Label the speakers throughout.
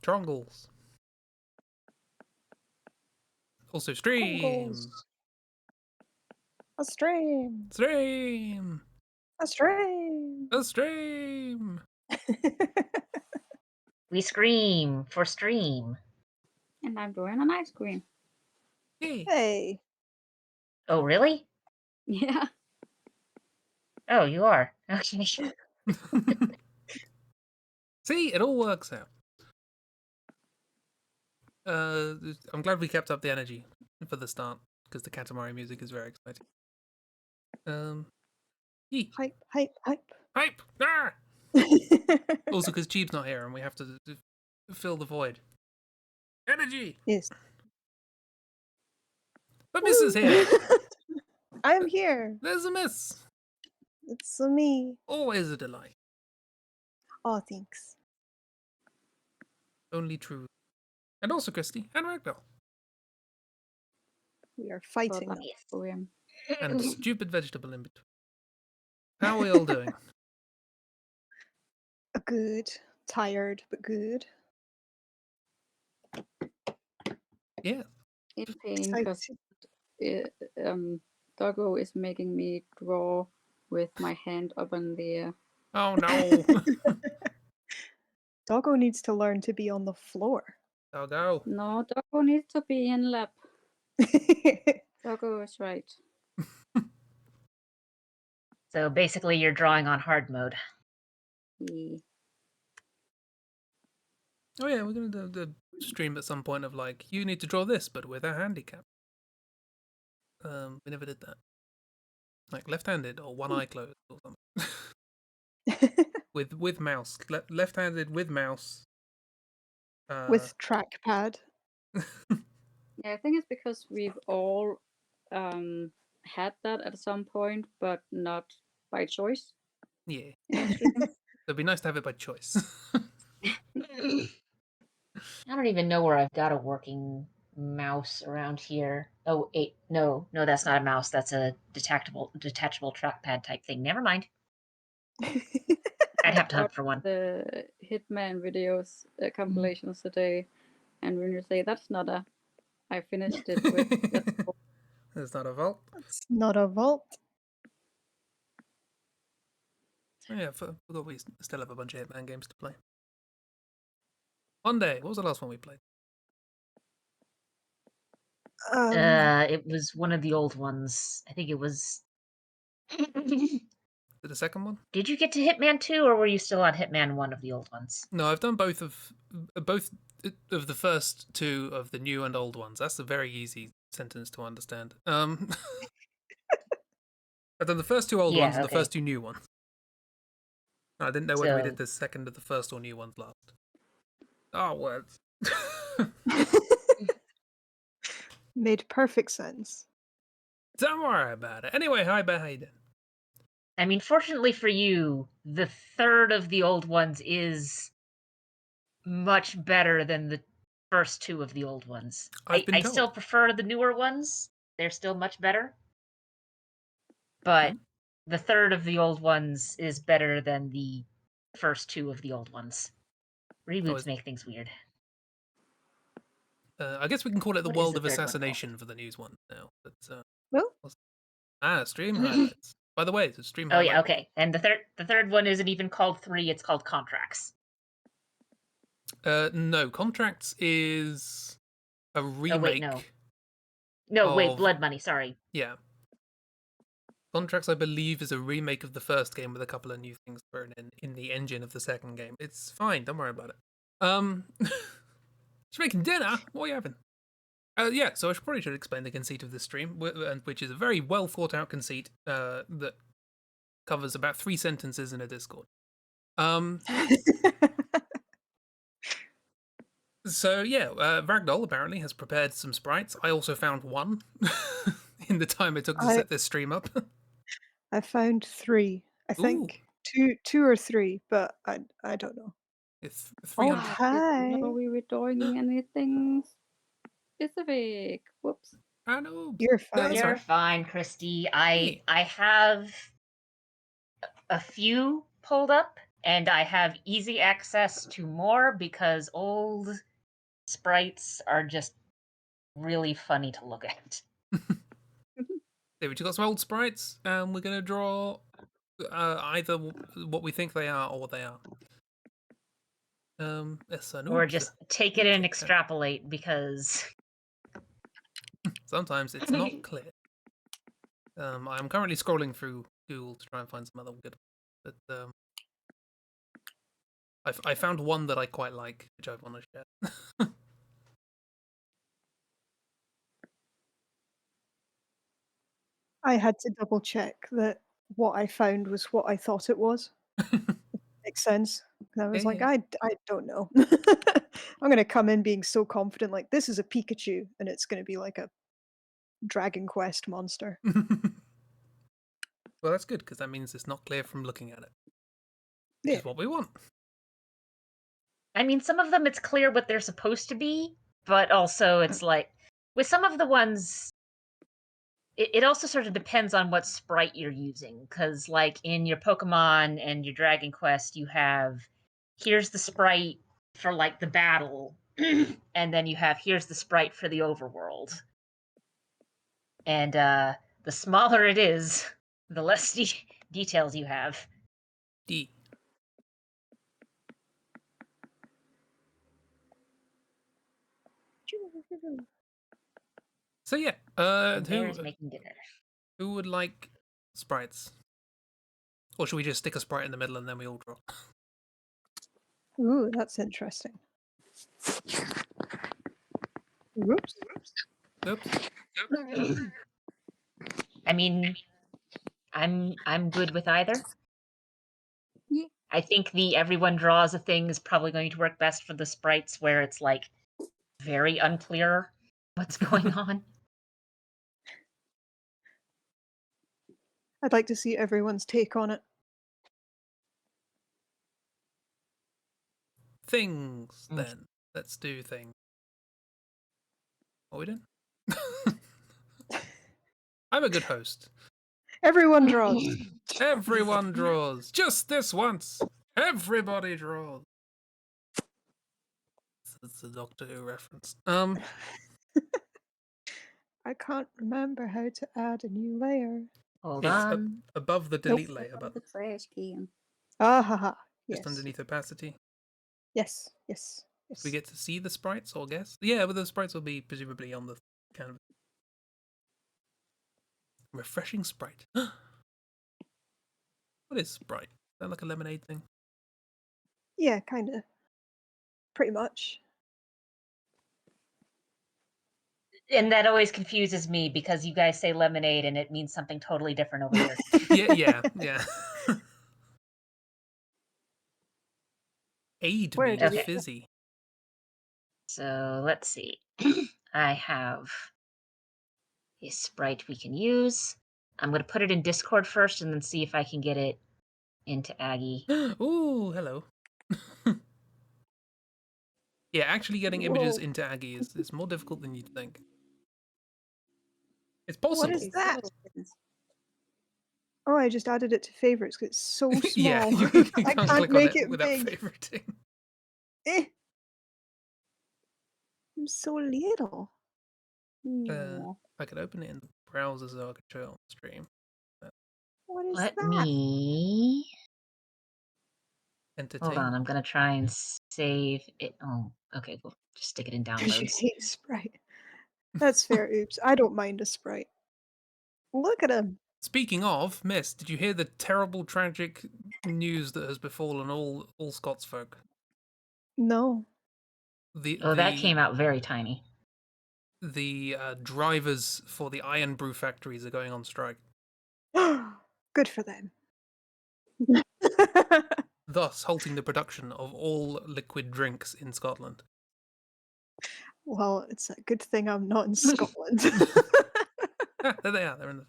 Speaker 1: Trongles. Also stream.
Speaker 2: A stream.
Speaker 1: Stream.
Speaker 2: A stream.
Speaker 1: A stream.
Speaker 3: We scream for stream.
Speaker 4: And I'm doing an ice cream.
Speaker 1: Hey.
Speaker 2: Hey.
Speaker 3: Oh, really?
Speaker 4: Yeah.
Speaker 3: Oh, you are. Okay.
Speaker 1: See, it all works out. I'm glad we kept up the energy for the start because the Katamari music is very exciting. Yee.
Speaker 2: Hype, hype, hype.
Speaker 1: Hype! Ah! Also, because Cheap's not here and we have to fill the void. Energy!
Speaker 2: Yes.
Speaker 1: But Miss is here!
Speaker 2: I'm here.
Speaker 1: There's a Miss!
Speaker 2: It's me.
Speaker 1: Always a delight.
Speaker 2: Oh, thanks.
Speaker 1: Only true. And also Christy and Ragdoll.
Speaker 2: We are fighting.
Speaker 1: And stupid vegetable in between. How are we all doing?
Speaker 2: Good. Tired, but good.
Speaker 1: Yeah.
Speaker 4: In pain because Doggo is making me draw with my hand up in the air.
Speaker 1: Oh no.
Speaker 2: Doggo needs to learn to be on the floor.
Speaker 1: Doggo.
Speaker 4: No, Doggo needs to be in lab. Doggo is right.
Speaker 3: So basically you're drawing on hard mode.
Speaker 4: Yeah.
Speaker 1: Oh yeah, we're going to do the stream at some point of like, you need to draw this, but with a handicap. We never did that. Like left-handed or one eye closed or something. with mouse. Left-handed with mouse.
Speaker 2: With trackpad.
Speaker 4: Yeah, I think it's because we've all had that at some point, but not by choice.
Speaker 1: Yeah. It'd be nice to have it by choice.
Speaker 3: I don't even know where I've got a working mouse around here. Oh, no, that's not a mouse. That's a detachable trackpad type thing. Never mind. I'd have to hunt for one.
Speaker 4: The Hitman videos compilations today, and when you say that's not a, I finished it with.
Speaker 1: That's not a vault.
Speaker 2: It's not a vault.
Speaker 1: Oh, yeah, we still have a bunch of Hitman games to play. One day, what was the last one we played?
Speaker 3: It was one of the old ones. I think it was.
Speaker 1: The second one?
Speaker 3: Did you get to Hitman 2, or were you still on Hitman 1 of the old ones?
Speaker 1: No, I've done both of the first two of the new and old ones. That's a very easy sentence to understand. I've done the first two old ones and the first two new ones. I didn't know whether we did the second of the first or new ones last. Oh, words.
Speaker 2: Made perfect sense.
Speaker 1: Don't worry about it. Anyway, hi, Hayden.
Speaker 3: I mean, fortunately for you, the third of the old ones is much better than the first two of the old ones. I still prefer the newer ones. They're still much better. But the third of the old ones is better than the first two of the old ones. Reboots make things weird.
Speaker 1: I guess we can call it the World of Assassination for the news one now. But, stream highlights. By the way, it's a stream highlight.
Speaker 3: Oh yeah, okay. And the third one isn't even called 3, it's called Contracts.
Speaker 1: No, Contracts is a remake.
Speaker 3: Oh wait, no. No, wait, Blood Money, sorry.
Speaker 1: Yeah. Contracts, I believe, is a remake of the first game with a couple of new things thrown in the engine of the second game. It's fine, don't worry about it. Just making dinner? What are you having? Yeah, so I probably should explain the conceit of this stream, which is a very well thought out conceit that covers about 3 sentences in a Discord. So yeah, Ragdoll apparently has prepared some sprites. I also found one in the time it took to set this stream up.
Speaker 2: I found 3. I think 2 or 3, but I don't know.
Speaker 1: It's
Speaker 2: 300. Oh, hi.
Speaker 4: Are we doing anything specific? Whoops.
Speaker 1: I know.
Speaker 2: You're fine.
Speaker 3: You're fine, Christy. I have a few pulled up, And I have easy access to more because old sprites are just really funny to look at.
Speaker 1: There we just got some old sprites, and we're going to draw either what we think they are or what they are.
Speaker 3: Or just take it and extrapolate because
Speaker 1: sometimes it's not clear. I'm currently scrolling through Google to try and find some other good ones, but I found one that I quite like, which I want to share.
Speaker 2: I had to double check that what I found was what I thought it was. Makes sense. I was like, I don't know. I'm gonna come in being so confident, like this is a Pikachu, and it's gonna be like a Dragon Quest monster.
Speaker 1: Well, that's good because that means it's not clear from looking at it, which
Speaker 2: Yeah.
Speaker 1: is what we want.
Speaker 3: I mean, some of them it's clear what they're supposed to be, but also it's like with some of the ones, it also sort of depends on what sprite you're using. Because, like in your Pokemon and your Dragon Quest, you have here's the sprite for like the battle, and then you have here's the sprite for the overworld. And the smaller it is, the less details you have.
Speaker 1: D. So yeah,
Speaker 3: Bear's making dinner.
Speaker 1: Who would like sprites? Or should we just stick a sprite in the middle and then we all draw?
Speaker 2: Ooh, that's interesting. Whoops.
Speaker 1: Oops.
Speaker 3: I mean, I'm good with either.
Speaker 4: Yeah.
Speaker 3: I think the everyone draws a thing is probably going to work best for the sprites where it's like very unclear what's going on.
Speaker 2: I'd like to see everyone's take on it.
Speaker 1: Things, then. Let's do things. What are we doing? I'm a good host.
Speaker 2: Everyone draws.
Speaker 1: Everyone draws. Just this once. Everybody draws. It's a Doctor Who reference.
Speaker 2: I can't remember how to add a new layer.
Speaker 3: Hold
Speaker 1: It's
Speaker 3: on.
Speaker 1: above the delete layer button.
Speaker 4: The trash can.
Speaker 2: Ah ha ha. Yes.
Speaker 1: Just underneath opacity.
Speaker 2: Yes. Yes. Yes.
Speaker 1: We get to see the sprites, or guess? Yeah, but the sprites will be presumably on the canvas. Refreshing sprite. What is Sprite? Is that like a lemonade thing?
Speaker 2: Yeah, kind of. Pretty much.
Speaker 3: And that always confuses me because you guys say lemonade and it means something totally different over here.
Speaker 1: Yeah. Aid
Speaker 2: Where
Speaker 1: me,
Speaker 2: did
Speaker 3: Okay.
Speaker 1: fizzy.
Speaker 3: So let's see. I have a sprite we can use. I'm going to put it in Discord first and then see if I can get it into Aggie.
Speaker 1: Ooh, hello. Yeah, actually getting images into Aggie is more difficult than you'd think. It's possible.
Speaker 2: What is that? Oh, I just added it to favorites because it's so small.
Speaker 1: Yeah, you
Speaker 2: I
Speaker 1: can't
Speaker 2: can't
Speaker 1: click
Speaker 2: make
Speaker 1: on it
Speaker 2: it
Speaker 1: without
Speaker 2: big.
Speaker 1: favoriting.
Speaker 2: I'm so little.
Speaker 1: I could open it in the browser so I could show it on the stream.
Speaker 2: What is
Speaker 3: Let
Speaker 2: that?
Speaker 3: me...
Speaker 1: Entertain.
Speaker 3: Hold on, I'm going to try and save it. Oh, okay, we'll just stick it in
Speaker 2: Because you
Speaker 3: downloads.
Speaker 2: hate Sprite. That's fair, oops. I don't mind a Sprite. Look at him.
Speaker 1: Speaking of, Miss, did you hear the terrible, tragic news that has befallen all Scots folk?
Speaker 2: No.
Speaker 3: That came out very tiny.
Speaker 1: The drivers for the iron brew factories are going on strike.
Speaker 2: Good for them.
Speaker 1: Thus halting the production of all liquid drinks in Scotland.
Speaker 2: Well, it's a good thing I'm not in Scotland.
Speaker 1: There they are. They're in the...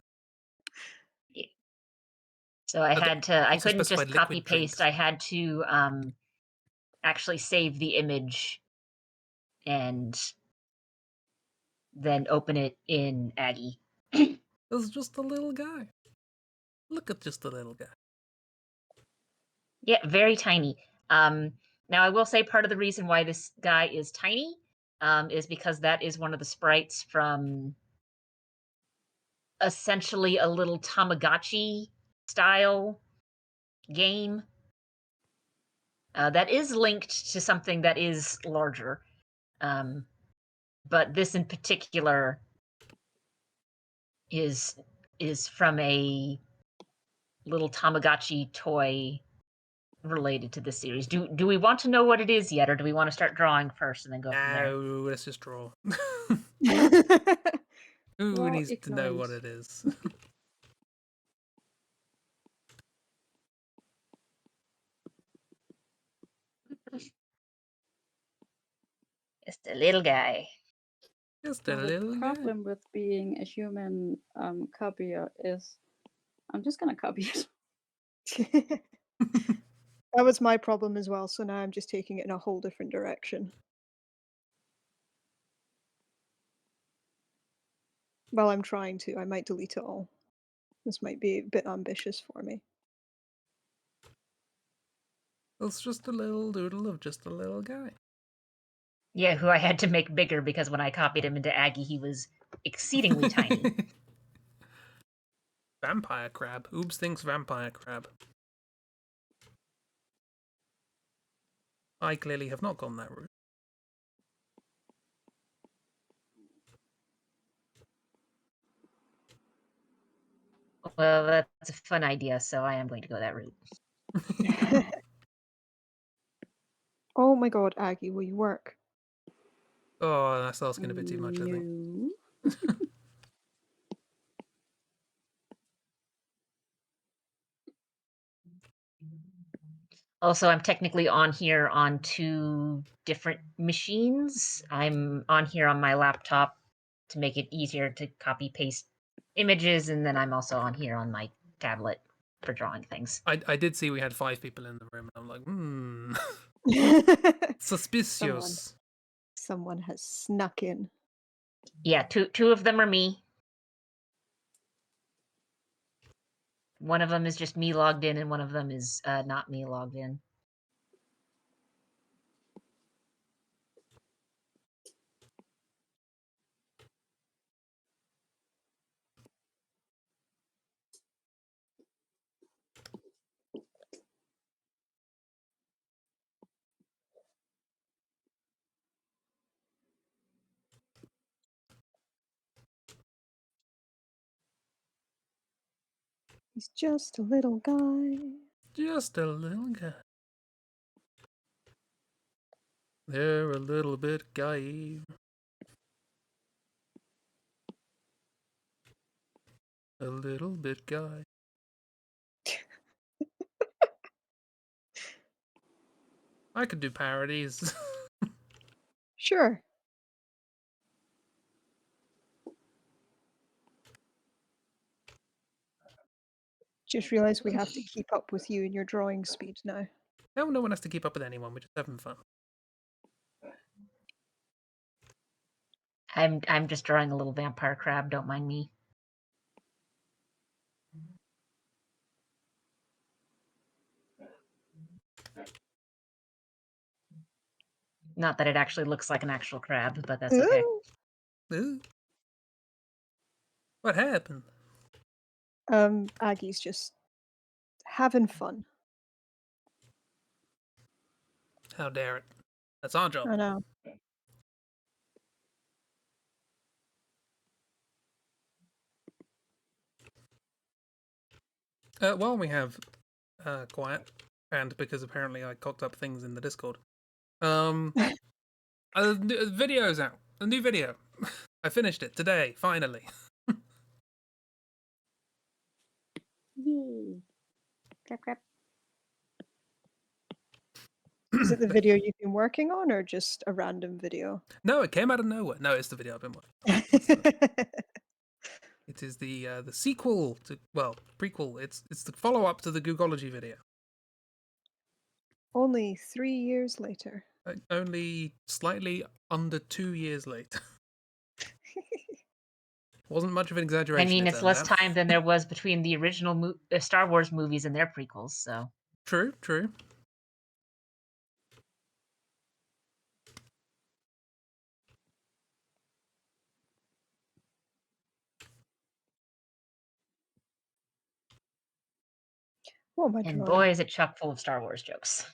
Speaker 3: Yeah. So I had to, I couldn't just copy paste.
Speaker 1: Drinks.
Speaker 3: I had to actually save the image and then open it in Aggie.
Speaker 1: There's just a little guy. Look at just a little guy.
Speaker 3: Yeah, very tiny. Now, I will say part of the reason why this guy is tiny is because that is one of the sprites from essentially a little Tamagotchi style game that is linked to something that is larger. But this in particular is from a little Tamagotchi toy related to this series. Do we want to know what it is yet, or do we want to start drawing first and then go from there?
Speaker 1: No, let's just draw. Who
Speaker 4: Raw
Speaker 1: needs to know what
Speaker 4: ignorance.
Speaker 1: it is?
Speaker 3: Just a little guy.
Speaker 1: Just a
Speaker 4: Now,
Speaker 1: little
Speaker 4: the
Speaker 1: guy.
Speaker 4: problem with being a human copier is I'm just gonna copy it.
Speaker 2: That was my problem as well, so now I'm just taking it in a whole different direction. Well, I'm trying to. I might delete it all. This might be a bit ambitious for me.
Speaker 1: It's just a little doodle of just a little guy.
Speaker 3: Yeah, who I had to make bigger because when I copied him into Aggie, he was exceedingly tiny.
Speaker 1: Vampire crab. Oops thinks vampire crab. I clearly have not gone that route.
Speaker 3: Well, that's a fun idea, so I am going to go that route.
Speaker 2: Oh my god, Aggie, will you work?
Speaker 1: Oh, that's asking a bit too much, I think.
Speaker 4: No.
Speaker 3: Also, I'm technically on here on 2 different machines. I'm on here on my laptop to make it easier to copy paste images, and then I'm also on here on my tablet for drawing things.
Speaker 1: I did see we had 5 people in the room, and I'm like, suspicious.
Speaker 2: Someone has snuck in.
Speaker 3: Yeah, two of them are me. One of them is just me logged in, and one of them is not me logged in.
Speaker 2: He's just a little guy.
Speaker 1: Just a little guy. They're a little bit guy. A little bit guy. I could do parodies.
Speaker 2: Sure. Just realized we have to keep up with you and your drawing speed now.
Speaker 1: No one has to keep up with anyone. We're just having fun.
Speaker 3: I'm just drawing a little vampire crab. Don't mind me. Not that it actually looks like an actual crab, but that's okay.
Speaker 1: Ooh. What happened?
Speaker 2: Aggie's just having fun.
Speaker 1: How dare it? That's our job.
Speaker 2: I know.
Speaker 1: While we have quiet, and because apparently I cocked up things in the Discord, a video's out. A new video. I finished it today, finally.
Speaker 4: Yay. Clap, clap.
Speaker 2: Is it the video you've been working on, or just a random video?
Speaker 1: No, it came out of nowhere. No, it's the video I've been watching. It is the sequel to, well, prequel. It's the follow up to the Googology video.
Speaker 2: Only 3 years later.
Speaker 1: Only slightly under 2 years later. Wasn't much of an exaggeration.
Speaker 3: I mean, it's less time than there was between the original Star Wars movies and their prequels, so.
Speaker 1: True.
Speaker 2: What am I
Speaker 3: And
Speaker 2: drawing?
Speaker 3: boy, is it chock full of Star Wars jokes.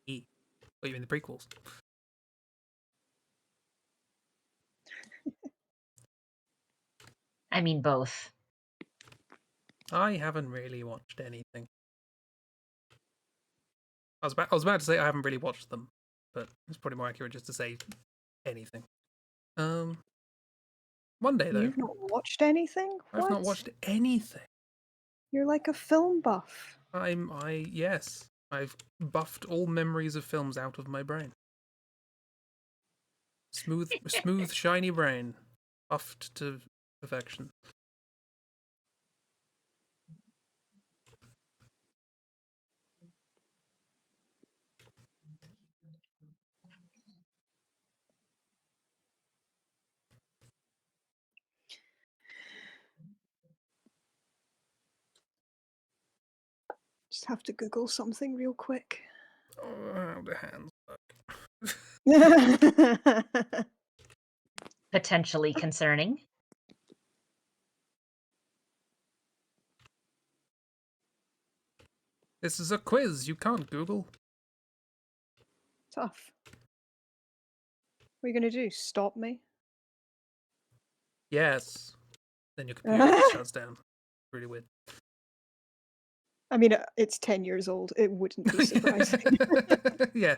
Speaker 1: What you mean the prequels?
Speaker 3: I mean both.
Speaker 1: I haven't really watched anything. I was about to say I haven't really watched them, but it's probably more accurate just to say anything. One day though.
Speaker 2: You've not watched anything?
Speaker 1: I've not watched anything.
Speaker 2: You're like a film buff.
Speaker 1: Yes. I've buffed all memories of films out of my brain. Smooth, shiny brain. Buffed to perfection.
Speaker 2: Just have to Google something real quick.
Speaker 1: Oh, how the hands work.
Speaker 3: Potentially concerning.
Speaker 1: This is a quiz. You can't Google.
Speaker 2: Tough. What are you going to do? Stop me?
Speaker 1: Yes. Then your computer just shuts down. Really weird.
Speaker 2: I mean, it's 10 years old. It wouldn't be surprising.
Speaker 1: Yeah.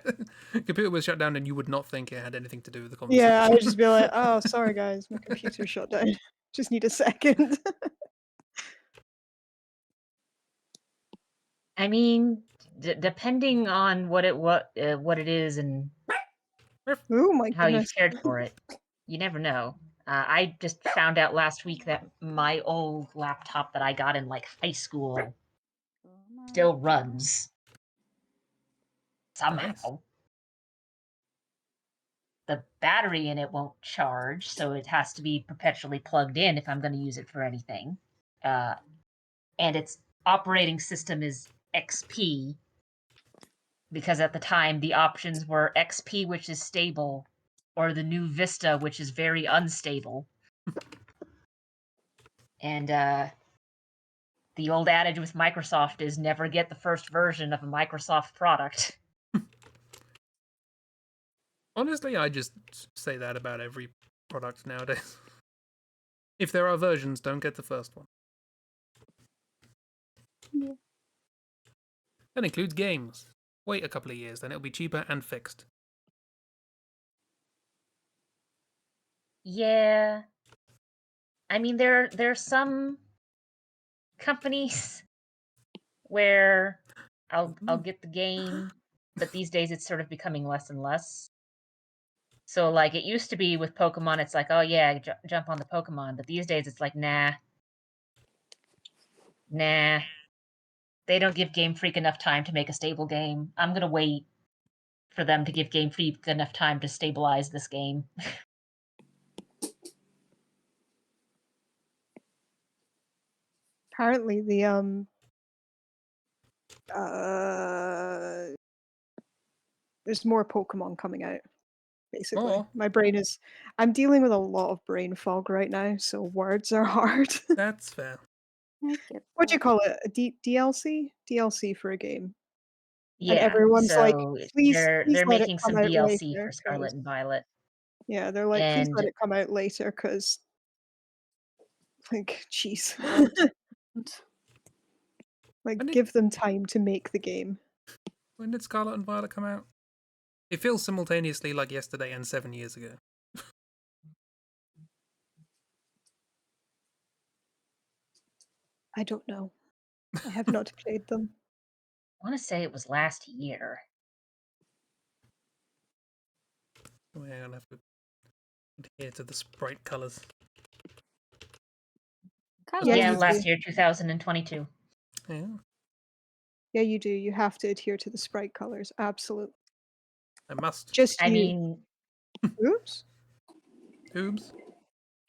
Speaker 1: Computer was shut down and you would not think it had anything to do with the conversation.
Speaker 2: Yeah, I would just be like, oh, sorry guys, my computer shut down. Just need a second.
Speaker 3: I mean, depending on what it is and
Speaker 2: Oh my
Speaker 3: how
Speaker 2: goodness.
Speaker 3: you've cared for it, you never know. I just found out last week that my old laptop that I got in like high school still runs somehow.
Speaker 1: Nice.
Speaker 3: The battery in it won't charge, so it has to be perpetually plugged in if I'm going to use it for anything. And its operating system is XP, because at the time the options were XP, which is stable, or the new Vista, which is very unstable. And the old adage with Microsoft is never get the first version of a Microsoft product.
Speaker 1: Honestly, I just say that about every product nowadays. If there are versions, don't get the first one.
Speaker 2: Yeah.
Speaker 1: That includes games. Wait a couple of years, then it'll be cheaper and fixed.
Speaker 3: Yeah. I mean, there's some companies where I'll get the game, but these days it's sort of becoming less and less. So like it used to be with Pokemon, it's like, oh yeah, jump on the Pokemon, but these days it's like, nah. They don't give Game Freak enough time to make a stable game. I'm gonna wait for them to give Game Freak enough time to stabilize this game.
Speaker 2: Apparently there's more Pokemon coming out, basically.
Speaker 1: Oh.
Speaker 2: My brain is... I'm dealing with a lot of brain fog right now, so words are hard.
Speaker 1: That's fair.
Speaker 2: What do you call it? A DLC? DLC for a game.
Speaker 3: Yeah,
Speaker 2: and everyone's
Speaker 3: so
Speaker 2: like, please
Speaker 3: they're
Speaker 2: let it
Speaker 3: making
Speaker 2: come
Speaker 3: some
Speaker 2: out
Speaker 3: DLC
Speaker 2: later,
Speaker 3: for Scarlet and Violet.
Speaker 2: Yeah, they're like, please let
Speaker 3: And
Speaker 2: it come out later, because like, jeez. Like, give them time to make the game.
Speaker 1: When did Scarlet and Violet come out? It feels simultaneously like yesterday and 7 years ago.
Speaker 2: I don't know. I have not played them.
Speaker 3: I want to say it was last year.
Speaker 1: Oh, yeah, I'll have to adhere to the sprite colors.
Speaker 3: Yeah, last year, 2022.
Speaker 1: Yeah.
Speaker 2: Yeah, you do. You have to adhere to the sprite colors. Absolutely.
Speaker 1: I must.
Speaker 2: Just
Speaker 3: I
Speaker 2: you.
Speaker 3: mean...
Speaker 2: Oops.
Speaker 1: Oops.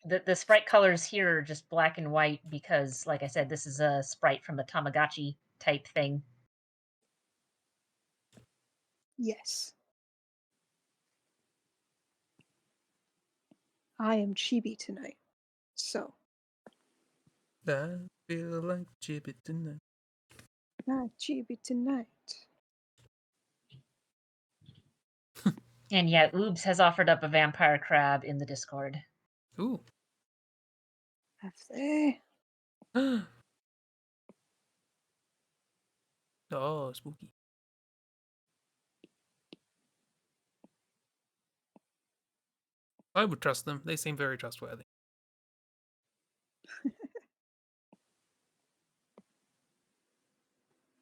Speaker 3: the sprite colors here are just black and white because, like I said, this is a sprite from a Tamagotchi type thing.
Speaker 2: Yes. I am chibi tonight, so.
Speaker 1: I feel like chibi tonight.
Speaker 2: Not chibi tonight.
Speaker 3: And yeah, Oobs has offered up a vampire crab in the Discord.
Speaker 1: Ooh.
Speaker 2: Have they?
Speaker 1: Oh, spooky. I would trust them. They seem very trustworthy.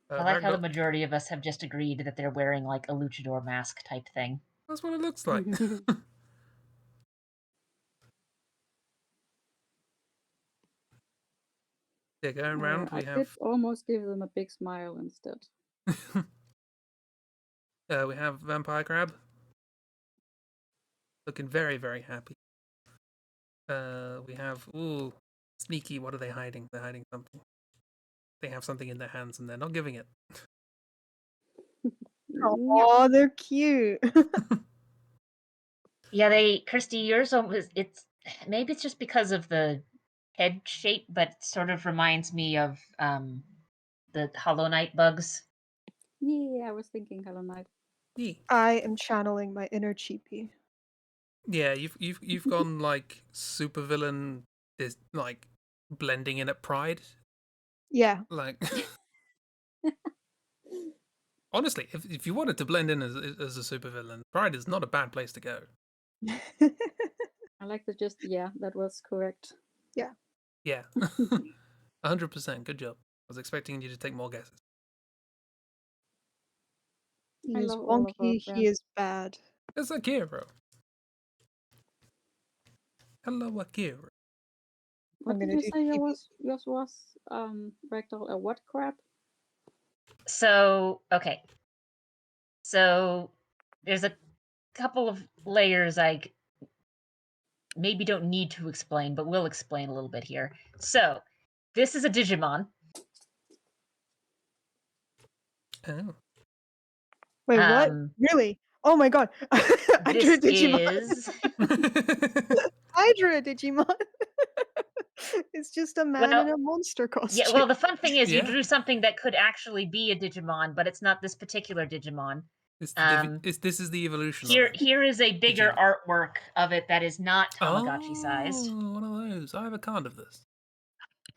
Speaker 3: I like how the majority of us have just agreed that they're wearing like a luchador mask type thing.
Speaker 1: That's what it looks like. Yeah, going round, we
Speaker 4: I
Speaker 1: have...
Speaker 4: did almost give them a big smile instead.
Speaker 1: we have Vampire Crab. Looking very, very happy. We have... Ooh, sneaky. What are they hiding? They're hiding something. They have something in their hands and they're not giving it.
Speaker 2: Oh, they're cute.
Speaker 3: Yeah, Kirsty, yours almost, maybe it's just because of the head shape, but it sort of reminds me of the Hollow Knight bugs.
Speaker 4: Yeah, I was thinking Hollow Knight.
Speaker 1: Yeah.
Speaker 2: I am channeling my inner cheapie.
Speaker 1: Yeah, you've gone like supervillain is like blending in at Pride.
Speaker 2: Yeah.
Speaker 1: Like honestly, if you wanted to blend in as a supervillain, Pride is not a bad place to go.
Speaker 4: I like the just, yeah, that was correct.
Speaker 2: Yeah.
Speaker 1: Yeah. 100%. Good job. I was expecting you to take more guesses.
Speaker 2: He
Speaker 4: I
Speaker 2: is
Speaker 4: love all of our
Speaker 2: wonky, he
Speaker 4: brands.
Speaker 2: is bad.
Speaker 1: It's Akira. Hello, Akira.
Speaker 4: What did you say yours was, Ragdoll? A what crab?
Speaker 3: So, okay. So, there's a couple of layers I maybe don't need to explain, but we'll explain a little bit here. So, this is a Digimon.
Speaker 1: Oh.
Speaker 2: Wait, what? Really? Oh my god. I drew a Digimon. I drew a Digimon. It's just a man in a monster costume.
Speaker 3: Yeah, well, the fun thing is you drew something that could actually be a Digimon, but it's not this particular Digimon.
Speaker 1: This is the evolution.
Speaker 3: Here is a bigger artwork of it that is not Tamagotchi sized.
Speaker 1: Oh, one of those. I have a card of this.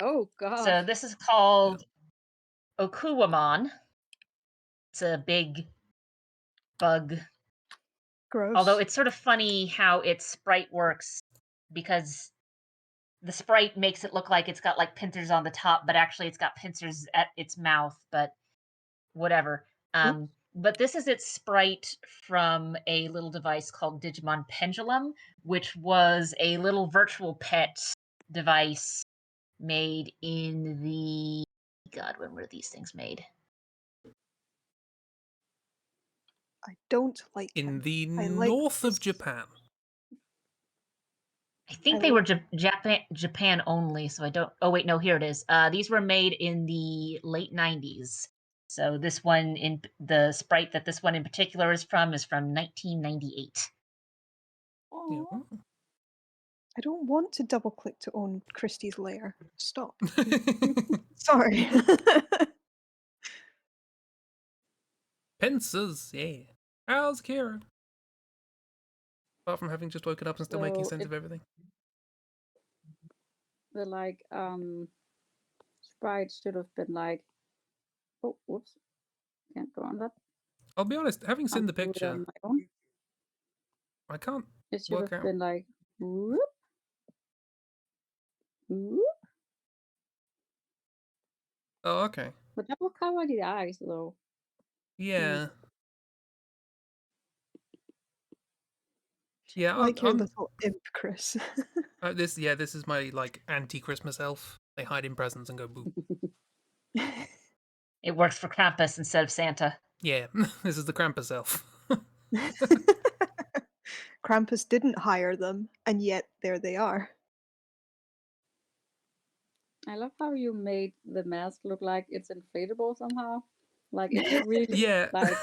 Speaker 4: Oh god.
Speaker 3: So this is called Okuwamon. It's a big bug.
Speaker 2: Gross.
Speaker 3: Although it's sort of funny how its sprite works, because the sprite makes it look like it's got like pincers on the top, but actually it's got pincers at its mouth, but whatever. But this is its sprite from a little device called Digimon Pendulum, which was a little virtual pet device made in the... God, when were these things made?
Speaker 2: I don't like
Speaker 1: in the north of Japan.
Speaker 3: I think they were Japan only, so I don't... Oh, wait, no, here it is. These were made in the late 90s. So this one, the sprite that this one in particular is from 1998.
Speaker 2: Oh. I don't want to double click to own Christie's lair. Stop. Sorry.
Speaker 1: Pincers, yeah. How's Kira? Apart from having just woken up and still making sense of everything.
Speaker 4: The like sprite should have been like, oh, whoops, can't go on that.
Speaker 1: I'll be honest, having seen the picture, I can't.
Speaker 4: It should have been like, whoop, whoop.
Speaker 1: Oh, okay.
Speaker 4: But that will cover the eyes, though.
Speaker 1: Yeah. Yeah,
Speaker 2: I like your little imp, Chris.
Speaker 1: this is my like anti-Christmas elf. They hide in presents and go boop.
Speaker 3: It works for Krampus instead of Santa.
Speaker 1: Yeah, this is the Krampus elf.
Speaker 2: Krampus didn't hire them, and yet there they are.
Speaker 4: I love how you made the mask look like it's inflatable somehow. Like it's really
Speaker 1: Yeah.
Speaker 4: like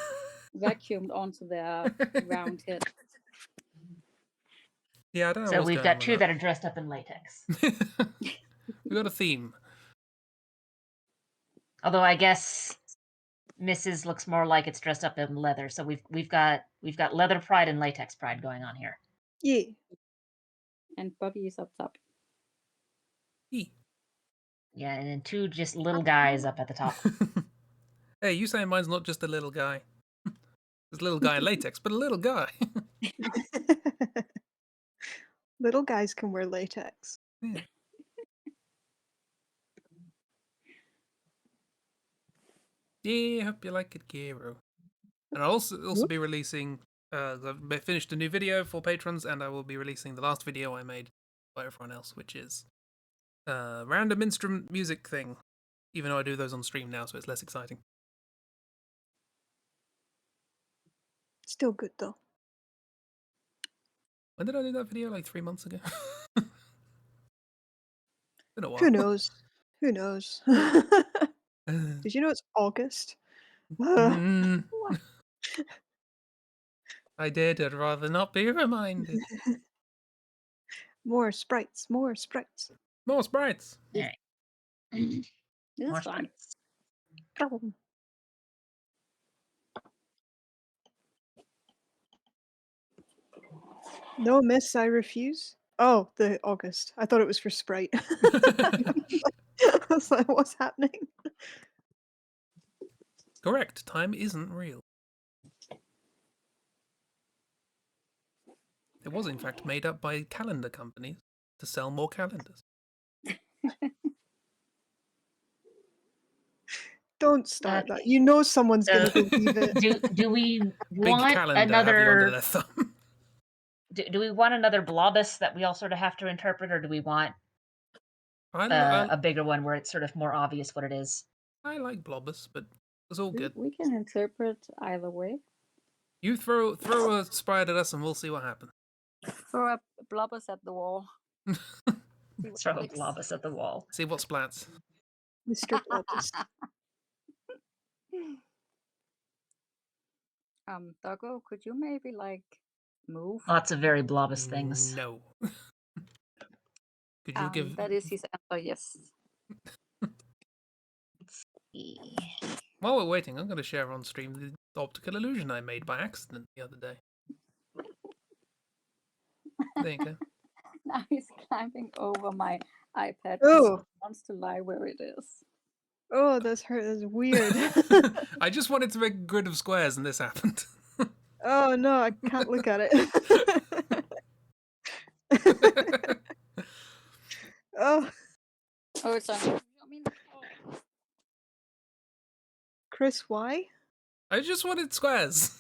Speaker 4: vacuumed onto their round head.
Speaker 1: Yeah, I don't know
Speaker 3: So
Speaker 1: what's
Speaker 3: we've
Speaker 1: going on
Speaker 3: got
Speaker 1: with
Speaker 3: two
Speaker 1: that.
Speaker 3: that are dressed up in latex.
Speaker 1: We got a theme.
Speaker 3: Although I guess Mrs. looks more like it's dressed up in leather. So we've got leather pride and latex pride going on here.
Speaker 2: Yeah.
Speaker 4: And Bobby is up top.
Speaker 3: Yeah, and then two just little guys up at the top.
Speaker 1: Hey, you saying mine's not just a little guy? There's a little guy in latex, but a little guy.
Speaker 2: Little guys can wear latex.
Speaker 1: Yeah. Yeah, hope you like it, Gero. And I'll also be releasing. I've finished a new video for patrons, and I will be releasing the last video I made by everyone else, which is random instrument music thing. Even though I do those on stream now, so it's less exciting.
Speaker 2: Still good though.
Speaker 1: When did I do that video? Like 3 months ago. Been a while.
Speaker 2: Who knows? Who knows? Did you know it's August?
Speaker 1: I did. I'd rather not be reminded.
Speaker 2: More sprites. More sprites.
Speaker 1: More sprites.
Speaker 3: All right.
Speaker 4: This
Speaker 3: More
Speaker 4: is fun.
Speaker 3: sprites.
Speaker 2: No, miss, I refuse. Oh, the August. I thought it was for Sprite. I was like, what's happening?
Speaker 1: Correct. Time isn't real. It was, in fact, made up by calendar companies to sell more calendars.
Speaker 2: Don't start that. You know someone's going to believe it.
Speaker 3: Do we
Speaker 1: Big
Speaker 3: want
Speaker 1: calendar have you under their thumb.
Speaker 3: Do we want another blobus that we all sort of have to interpret, or do we want a bigger one where it's sort of more obvious what it is?
Speaker 1: I like blobus, but it's all good.
Speaker 4: We can interpret either way.
Speaker 1: You throw a sprite at us and we'll see what happens.
Speaker 4: Throw a blobus at the wall.
Speaker 3: Throw a blobus at the wall.
Speaker 1: See what splats.
Speaker 2: Mr. Blobus.
Speaker 4: Doggo, could you maybe like move?
Speaker 3: Lots of very blobus things.
Speaker 1: No. Could you give?
Speaker 4: That is his answer. Yes.
Speaker 1: While we're waiting, I'm going to share on stream the optical illusion I made by accident the other day. There you go.
Speaker 4: Now he's climbing over my iPad.
Speaker 2: Oh.
Speaker 4: He wants to lie where it is.
Speaker 2: Oh, that's weird.
Speaker 1: I just wanted to make a grid of squares and this happened.
Speaker 2: Oh no, I can't look at it. Oh.
Speaker 4: Oh, it's on.
Speaker 2: Chris, why?
Speaker 1: I just wanted squares.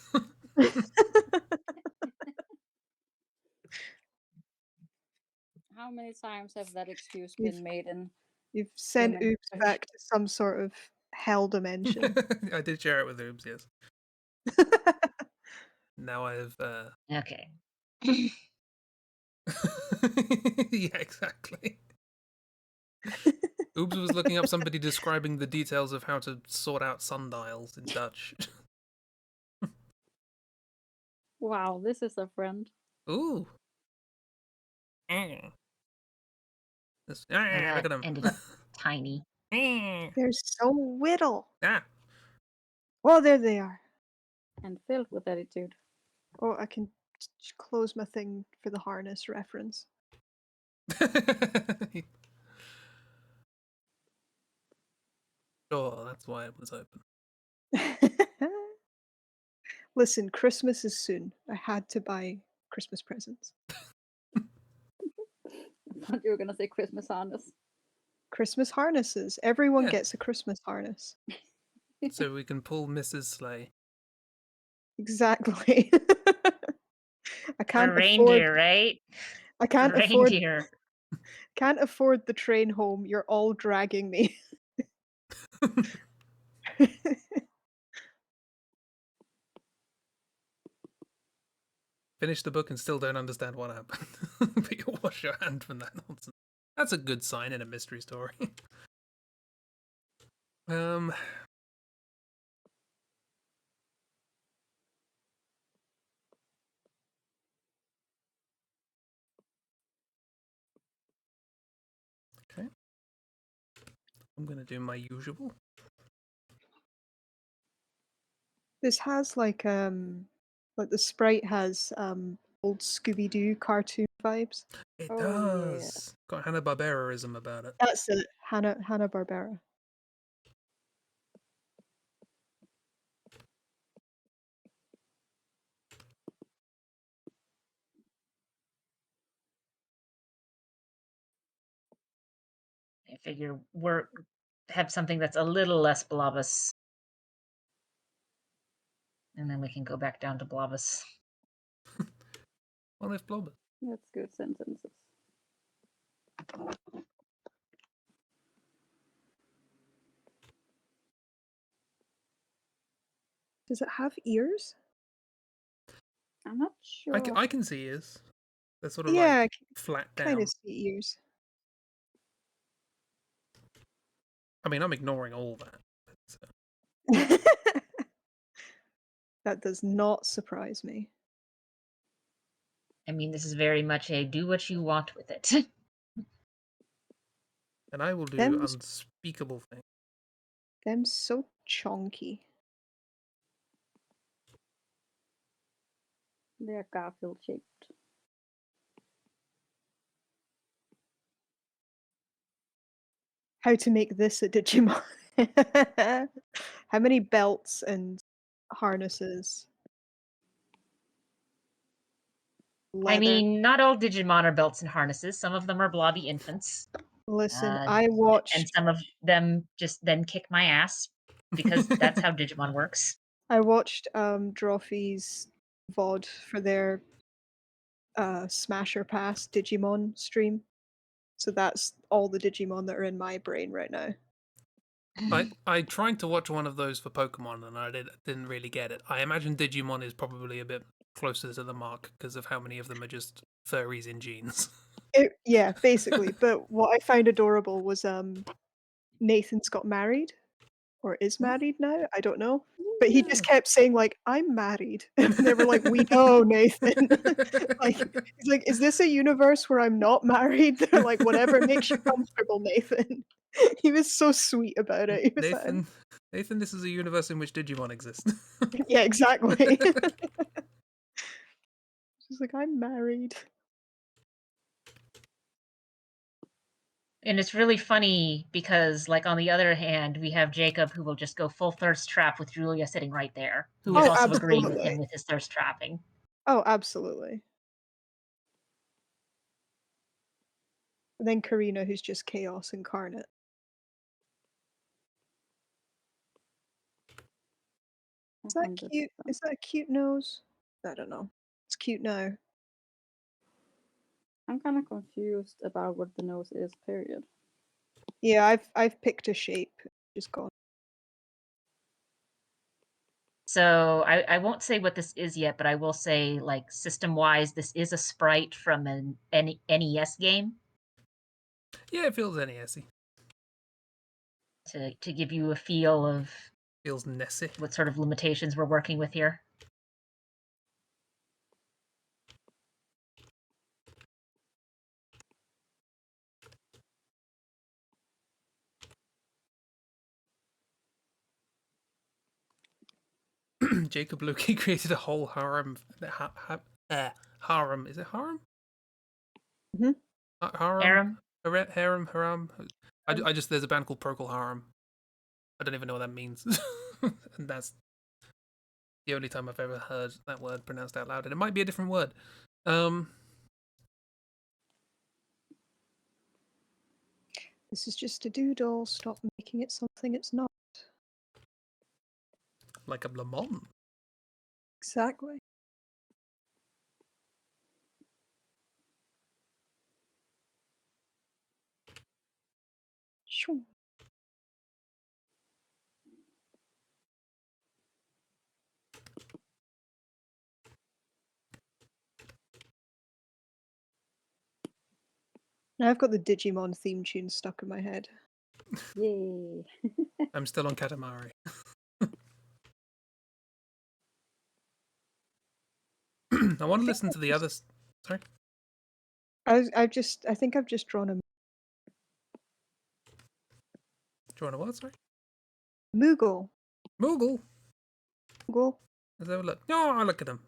Speaker 4: How many times have that excuse been made in?
Speaker 2: You've sent Oops back to some sort of hell dimension.
Speaker 1: I did share it with Oops, yes. Now I've
Speaker 3: Okay.
Speaker 1: yeah, exactly. Oops was looking up somebody describing the details of how to sort out sundials in Dutch.
Speaker 4: Wow, this is a friend.
Speaker 1: Ooh. Look at him.
Speaker 3: Ended up tiny.
Speaker 2: They're so little.
Speaker 1: Ah.
Speaker 2: Oh, there they are.
Speaker 4: And filled with attitude.
Speaker 2: Oh, I can close my thing for the harness reference.
Speaker 1: Sure, that's why it was open.
Speaker 2: Listen, Christmas is soon. I had to buy Christmas presents.
Speaker 4: I thought you were gonna say Christmas harness.
Speaker 2: Christmas harnesses. Everyone gets a Christmas harness.
Speaker 1: So we can pull Mrs. Sleigh.
Speaker 2: Exactly. I can't
Speaker 3: reindeer,
Speaker 2: afford,
Speaker 3: right?
Speaker 2: I can't
Speaker 3: Reindeer.
Speaker 2: Can't afford the train home. You're all dragging me.
Speaker 1: Finish the book and still don't understand what happened. But you'll wash your hand from that nonsense. That's a good sign in a mystery story. Okay. I'm gonna do my usual.
Speaker 2: This has like the sprite has old Scooby-Doo cartoon vibes.
Speaker 1: It
Speaker 4: Oh, yeah.
Speaker 1: does. Got Hanna-Barbera-ism about it.
Speaker 2: That's it. Hanna-Barbera.
Speaker 3: I figure have something that's a little less blobus. And then we can go back down to blobus.
Speaker 1: Well, if blobus.
Speaker 4: That's good sentences.
Speaker 2: Does it have ears?
Speaker 4: I'm not sure.
Speaker 1: I can see ears. They're sort of
Speaker 2: Yeah,
Speaker 1: like flat down.
Speaker 2: kind of see ears.
Speaker 1: I mean, I'm ignoring all that.
Speaker 2: That does not surprise me.
Speaker 3: I mean, this is very much a do what you want with it.
Speaker 1: And I will do
Speaker 2: Them's
Speaker 1: unspeakable things.
Speaker 2: Them's so chonky.
Speaker 4: They're Garfield shaped.
Speaker 2: How to make this a Digimon. How many belts and harnesses? Leather.
Speaker 3: I mean, not all Digimon are belts and harnesses. Some of them are blobby infants.
Speaker 2: Listen, I watched...
Speaker 3: And some of them just then kick my ass, because that's how Digimon works.
Speaker 2: I watched Drawfee's VOD for their Smasher Pass Digimon stream. So that's all the Digimon that are in my brain right now.
Speaker 1: I tried to watch one of those for Pokemon and I didn't really get it. I imagine Digimon is probably a bit closer to the mark because of how many of them are just furries in jeans.
Speaker 2: Yeah, basically. But what I found adorable was Nathan's got married, or is married now. I don't know. But he just kept saying like, "I'm married," and they were like, "We know, Nathan." Like he's like, "Is this a universe where I'm not married?" They're like, "Whatever makes you comfortable, Nathan." He was so sweet about it. He was
Speaker 1: Nathan, this is a universe in which Digimon exist.
Speaker 2: Yeah, exactly. She's like, "I'm married."
Speaker 3: And it's really funny because, like, on the other hand, we have Jacob who will just go full thirst trap with Julia sitting right there, who is also agreeing with him with his thirst trapping.
Speaker 2: Oh, absolutely. And then Karina, who's just chaos incarnate. Is that cute? Is that a cute nose? I don't know. It's cute now.
Speaker 4: I'm kind of confused about what the nose is, period.
Speaker 2: Yeah, I've picked a shape. Just gone.
Speaker 3: So I won't say what this is yet, but I will say, like, system-wise, this is a sprite from an NES game.
Speaker 1: Yeah, it feels NES-y.
Speaker 3: To give you a feel of
Speaker 1: feels NES-y.
Speaker 3: What sort of limitations we're working with here.
Speaker 1: Jacob Loki created a whole harem. Harem. Is it harem?
Speaker 2: Mm-hmm.
Speaker 1: Harem? Harem? I just, there's a band called Procol Harum. I don't even know what that means. And that's the only time I've ever heard that word pronounced out loud. And it might be a different word.
Speaker 2: This is just a doodle. Stop making it something it's not.
Speaker 1: Like a blamont.
Speaker 2: Exactly. Sure. Now I've got the Digimon theme tune stuck in my head.
Speaker 4: Yay.
Speaker 1: I'm still on Katamari. I want to listen to the others. Sorry?
Speaker 2: I think I've just drawn a
Speaker 1: Do you want to what? Sorry?
Speaker 2: Moogle.
Speaker 1: Moogle?
Speaker 2: Moogle.
Speaker 1: Let's have a look. No, look at them.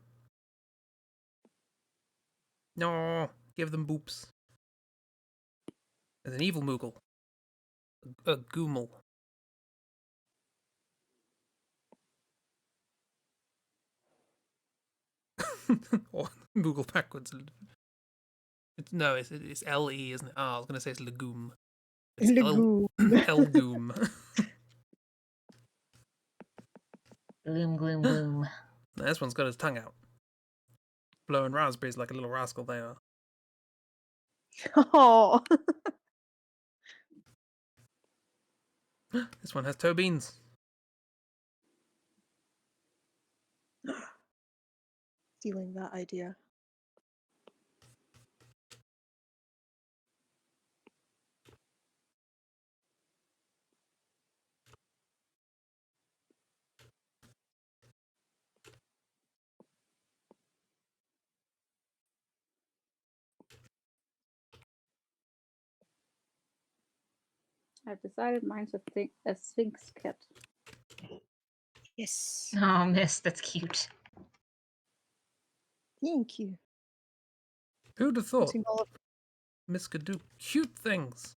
Speaker 1: No, give them boops. There's an evil Moogle. A Goomal. Or Moogle backwards. No, it's L-E, isn't it? Oh, I was going to say it's Legume. It's
Speaker 2: Legume.
Speaker 1: Elgoom.
Speaker 3: Gloom, gloom, gloom.
Speaker 1: This one's got his tongue out. Blowing raspberries like a little rascal they are.
Speaker 2: Oh.
Speaker 1: This one has toe beans.
Speaker 2: Stealing that idea.
Speaker 4: I've decided mine's a Sphinx cat.
Speaker 2: Yes.
Speaker 3: Oh, miss, that's cute.
Speaker 2: Thank you.
Speaker 1: Who'd have thought
Speaker 2: Putting
Speaker 1: Miss could do cute things?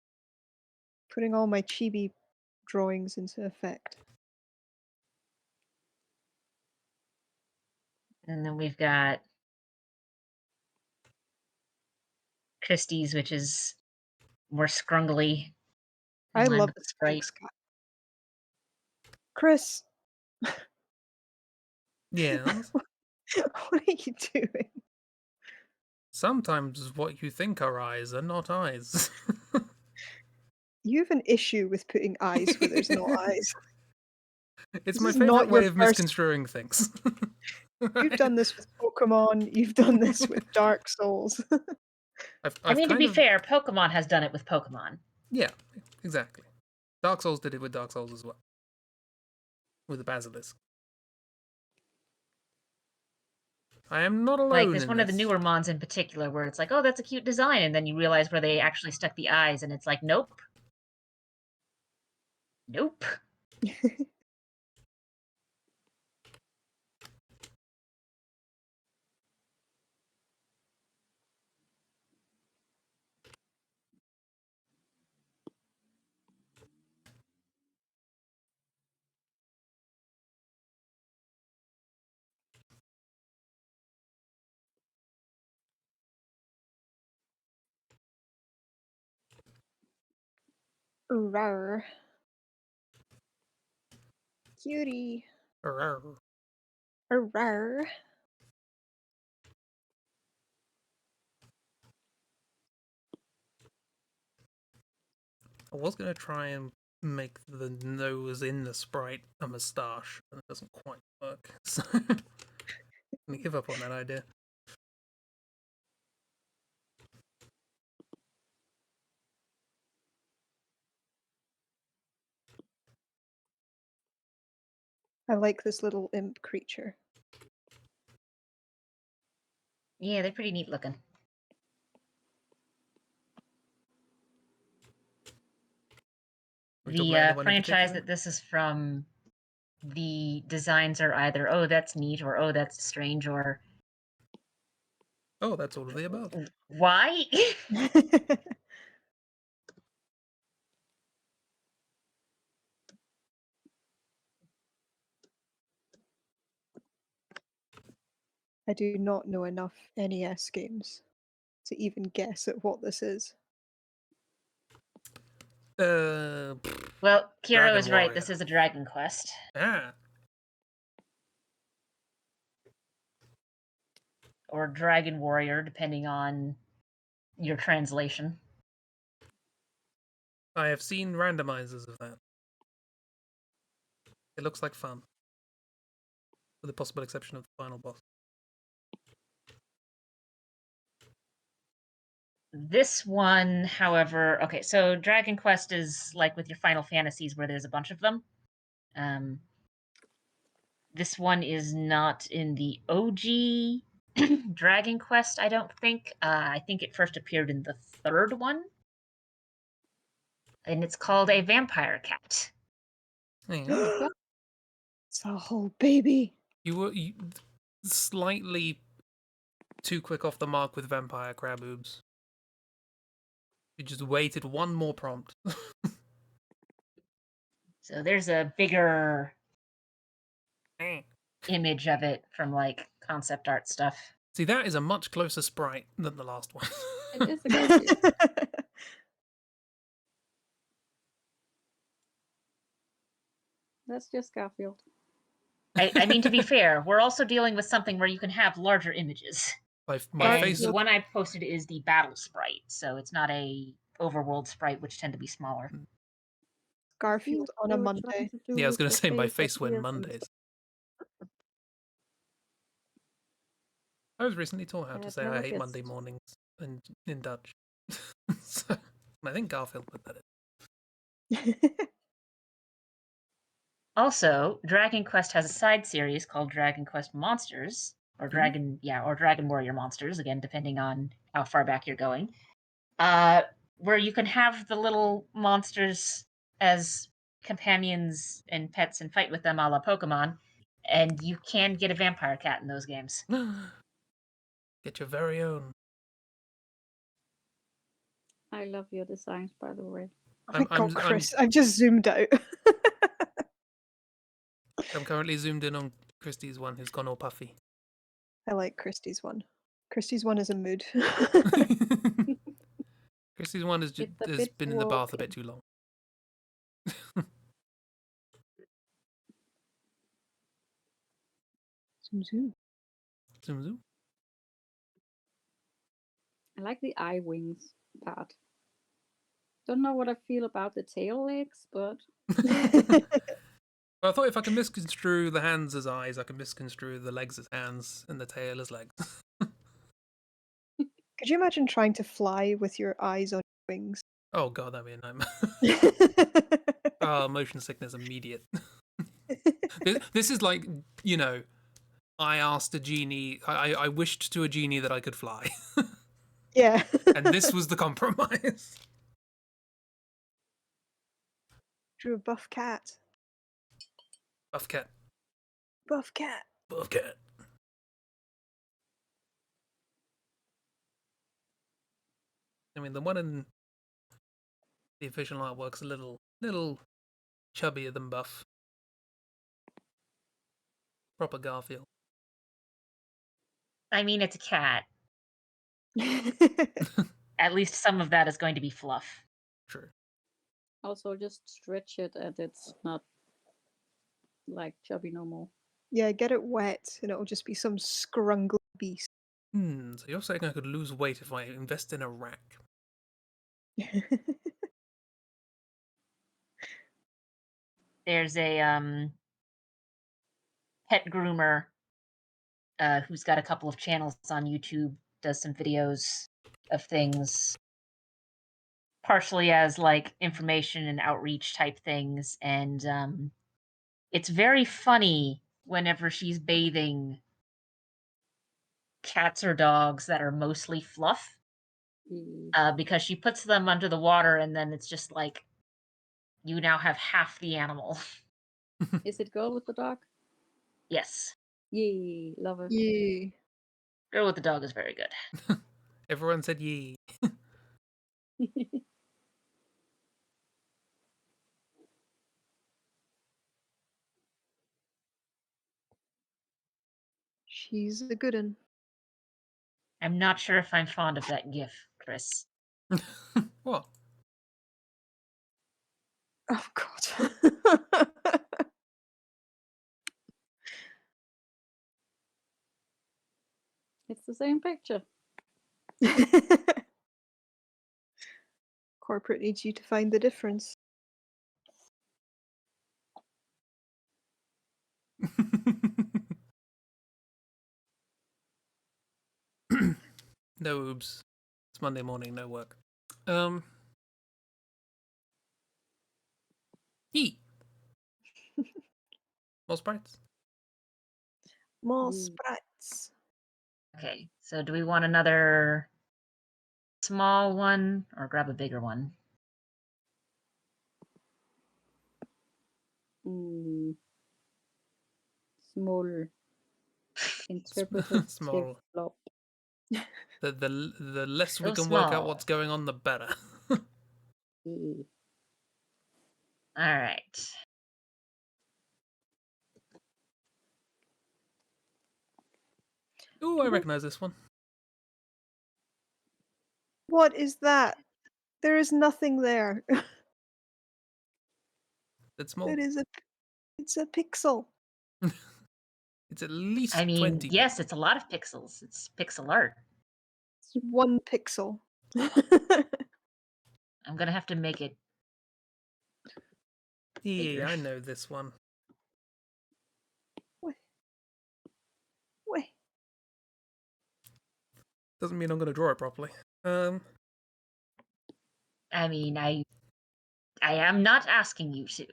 Speaker 2: putting all my chibi drawings into effect.
Speaker 3: And then we've got Christie's, which is more scrungly.
Speaker 2: I
Speaker 3: in line
Speaker 2: love
Speaker 3: with
Speaker 2: the
Speaker 3: Sprite.
Speaker 2: Sphinx cat. Chris,
Speaker 1: Yeah.
Speaker 2: what are you doing?
Speaker 1: Sometimes what you think are eyes are not eyes.
Speaker 2: You have an issue with putting eyes where there's no eyes.
Speaker 1: It's
Speaker 2: This
Speaker 1: my
Speaker 2: is
Speaker 1: favorite
Speaker 2: not
Speaker 1: way
Speaker 2: your
Speaker 1: of
Speaker 2: first-
Speaker 1: misconstruing things.
Speaker 2: You've done this with Pokemon. You've done this with Dark Souls.
Speaker 3: I mean, to be
Speaker 1: of...
Speaker 3: fair, Pokemon has done it with Pokemon.
Speaker 1: Yeah, exactly. Dark Souls did it with Dark Souls as well. With the Basilisk. I am not alone.
Speaker 3: Like, there's
Speaker 1: in
Speaker 3: one
Speaker 1: this.
Speaker 3: of the newer Mons in particular where it's like, oh, that's a cute design, and then you realize where they actually stuck the eyes, and it's like, nope. Nope.
Speaker 2: Rawr. Cutie.
Speaker 1: Rawr.
Speaker 2: Rawr.
Speaker 1: I was going to try and make the nose in the sprite a moustache, but it doesn't quite work. So I'm going to give up on that idea.
Speaker 2: I like this little imp creature.
Speaker 3: Yeah, they're pretty neat looking. The franchise that this is from, the designs are either, oh, that's neat, or oh, that's strange, or
Speaker 1: oh, that's all of the above.
Speaker 3: Why?
Speaker 2: I do not know enough NES games to even guess at what this is.
Speaker 3: Well, Kiro
Speaker 1: Dragon
Speaker 3: is right.
Speaker 1: Warrior.
Speaker 3: This is a Dragon Quest.
Speaker 1: Ah.
Speaker 3: Or Dragon Warrior, depending on your translation.
Speaker 1: I have seen randomizers of that. It looks like fun. With the possible exception of the final boss.
Speaker 3: This one, however, okay, so Dragon Quest is like with your Final Fantasies where there's a bunch of them. This one is not in the OG Dragon Quest, I don't think. I think it first appeared in the third one. And it's called a vampire cat.
Speaker 2: It's a whole baby.
Speaker 1: You were slightly too quick off the mark with vampire crab boobs. You just waited one more prompt.
Speaker 3: So there's a bigger image of it from like concept art stuff.
Speaker 1: See, that is a much closer sprite than the last one.
Speaker 4: It is a Garfield. That's just Garfield.
Speaker 3: I mean, to be fair, we're also dealing with something where you can have larger images. The one I posted is the battle sprite, so it's not a overworld sprite, which tend to be smaller.
Speaker 2: Garfield on a Monday.
Speaker 1: Yeah, I was going to say my face went Mondays. I was recently taught how to say I hate Monday mornings in Dutch. So, I think Garfield put that in.
Speaker 3: Also, Dragon Quest has a side series called Dragon Quest Monsters, or Dragon Warrior Monsters, again, depending on how far back you're going, where you can have the little monsters as companions and pets and fight with them a la Pokemon, and you can get a vampire cat in those games.
Speaker 1: Get your very own.
Speaker 4: I love your designs, by the way.
Speaker 2: Oh my God, Chris, I've just zoomed out.
Speaker 1: I'm currently zoomed in on Christie's one, who's gone all puffy.
Speaker 2: I like Christie's one. Christie's one is a mood.
Speaker 1: Christie's one has been in the bath a bit too long.
Speaker 2: Zoom zoom.
Speaker 1: Zoom zoom.
Speaker 4: I like the eye wings part. Don't know what I feel about the tail legs, but
Speaker 1: Well, I thought if I can misconstrue the hands as eyes, I can misconstrue the legs as hands and the tail as legs.
Speaker 2: Could you imagine trying to fly with your eyes on your wings?
Speaker 1: Oh God, that'd be a nightmare. Motion sickness immediate. This is like, you know, I asked a genie, I wished to a genie that I could fly.
Speaker 2: Yeah.
Speaker 1: And this was the compromise.
Speaker 2: Drew a buff cat.
Speaker 1: Buff cat.
Speaker 2: Buff cat.
Speaker 1: Buff cat. I mean, the one in the official artwork's a little chubbier than Buff. Proper Garfield.
Speaker 3: I mean, it's a cat. At least some of that is going to be fluff.
Speaker 1: True.
Speaker 4: Also, just stretch it and it's not like chubby no more.
Speaker 2: Yeah, get it wet and it'll just be some scrungly beast.
Speaker 1: So you're saying I could lose weight if I invest in a rack?
Speaker 3: There's a pet groomer who's got a couple of channels on YouTube, does some videos of things, partially as like information and outreach type things, and it's very funny whenever she's bathing cats or dogs that are mostly fluff, because she puts them under the water and then it's just like you now have half the animal.
Speaker 4: Is it girl with the dog?
Speaker 3: Yes.
Speaker 4: Yay, love it.
Speaker 2: Yay.
Speaker 3: Girl with the dog is very good.
Speaker 1: Everyone said yay.
Speaker 2: She's a good one.
Speaker 3: I'm not sure if I'm fond of that gif, Chris.
Speaker 1: What?
Speaker 2: Oh God.
Speaker 4: It's the same picture.
Speaker 2: Corporate needs you to find the difference.
Speaker 1: No oops. It's Monday morning, no work. Eat. More sprites.
Speaker 2: More sprites.
Speaker 3: Okay, so do we want another small one or grab a bigger one?
Speaker 4: Small. Interpretive
Speaker 1: Small.
Speaker 4: blob.
Speaker 1: The less
Speaker 3: So
Speaker 1: we can work out
Speaker 3: small.
Speaker 1: what's going on, the better.
Speaker 3: All right.
Speaker 1: Ooh, I recognize this one.
Speaker 2: What is that? There is nothing there.
Speaker 1: It's small.
Speaker 2: It's a pixel.
Speaker 1: It's at least
Speaker 3: I mean,
Speaker 1: 20
Speaker 3: yes,
Speaker 1: pixels.
Speaker 3: it's a lot of pixels. It's pixel art.
Speaker 2: It's 1 pixel.
Speaker 3: I'm gonna have to make it.
Speaker 1: Yeah, I know this one.
Speaker 2: Wait.
Speaker 1: Doesn't mean I'm going to draw it properly.
Speaker 3: I mean, I am not asking you to.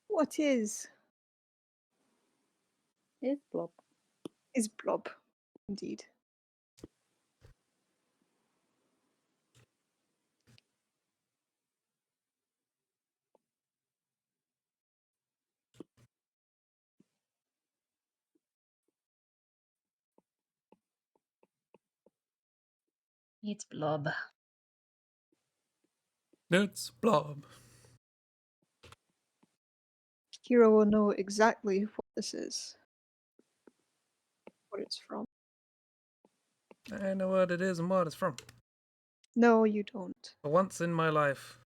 Speaker 2: What is?
Speaker 4: Is blob.
Speaker 2: Is blob, indeed.
Speaker 3: It's blob.
Speaker 1: It's blob.
Speaker 2: Hero will know exactly what this is. What it's from.
Speaker 1: I know what it is and what it's from.
Speaker 2: No, you don't.
Speaker 1: For once in my life.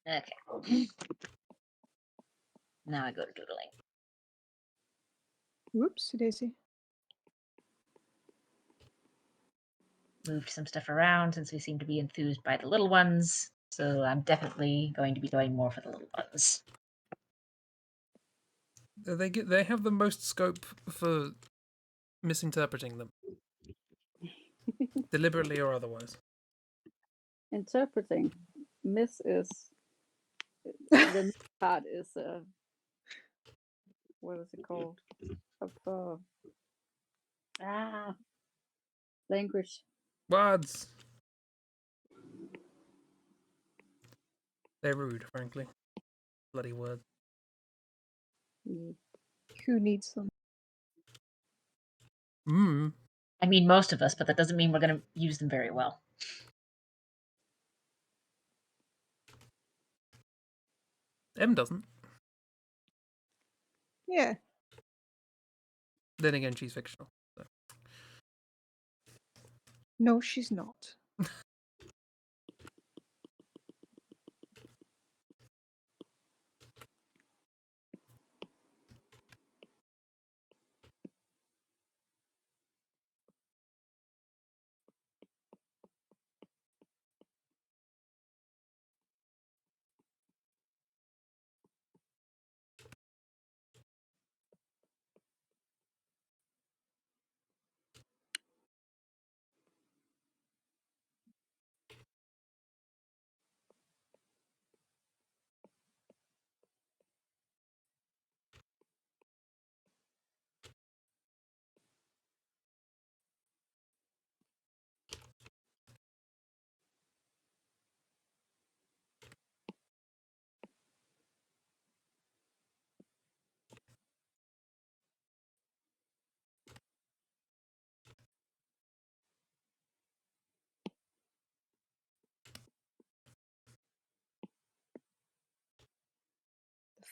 Speaker 3: Okay. Now I go to doodling.
Speaker 2: Whoops, Daisy.
Speaker 3: Moved some stuff around since we seem to be enthused by the little ones. So I'm definitely going to be going more for the little ones.
Speaker 1: They have the most scope for misinterpreting them. Deliberately or otherwise.
Speaker 4: Interpreting. Miss is the part is what is it called? Language.
Speaker 1: Words. They're rude, frankly. Bloody words.
Speaker 2: Who needs them?
Speaker 3: I mean, most of us, but that doesn't mean we're going to use them very well.
Speaker 1: M doesn't.
Speaker 2: Yeah.
Speaker 1: Then again, she's fictional. So.
Speaker 2: No, she's not.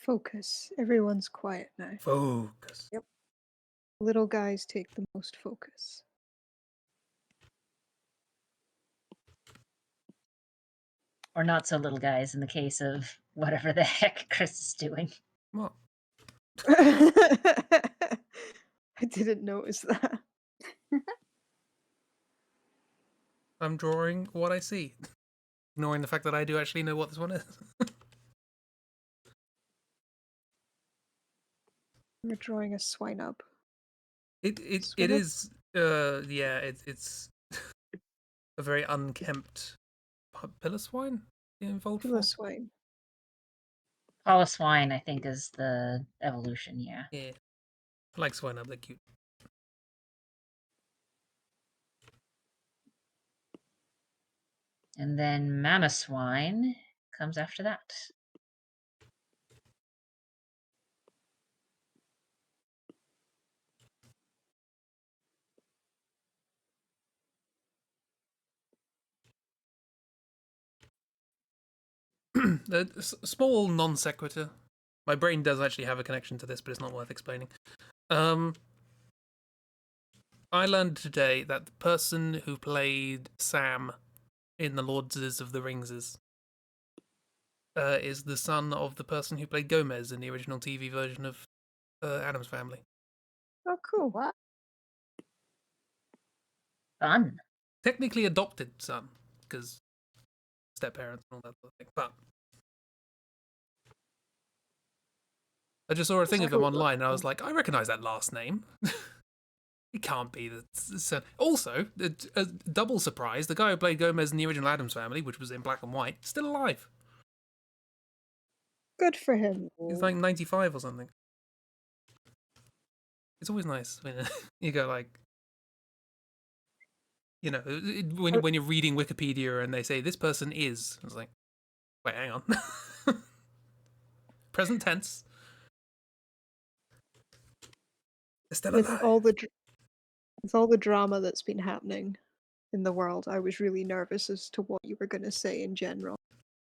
Speaker 2: Focus. Everyone's quiet now.
Speaker 1: Focus.
Speaker 2: Yep. Little guys take the most focus.
Speaker 3: Or not so little guys in the case of whatever the heck Chris is doing.
Speaker 1: What?
Speaker 2: I didn't notice that.
Speaker 1: I'm drawing what I see, ignoring the fact that I do actually know what this one is.
Speaker 2: We're drawing a swine up.
Speaker 1: It is yeah, it's a very unkempt pillar swine involved.
Speaker 2: Pillar swine.
Speaker 3: Holoswine, I think, is the evolution. Yeah.
Speaker 1: Yeah, I like swine up. They're cute.
Speaker 3: And then Mamoswine comes after that.
Speaker 1: Small non sequitur. My brain does actually have a connection to this, but it's not worth explaining. I learned today that the person who played Sam in the Lords of the Rings is the son of the person who played Gomez in the original TV version of Addams Family.
Speaker 2: Oh, cool.
Speaker 4: What?
Speaker 3: Fun.
Speaker 1: Technically adopted son, because step parents and all that sort of thing. But I just saw a thing of him online, and I was like, I recognise that last name. It can't be the son. Also, a double surprise: the guy who played Gomez in the original Addams Family, which was in black and white, still alive.
Speaker 2: Good for him.
Speaker 1: He's like 95 or something. It's always nice when you go like, you know, when you're reading Wikipedia and they say this person is. I was like, wait, hang on. Present tense. They're still alive.
Speaker 2: With all the drama that's been happening in the world, I was really nervous as to what you were going to say in general.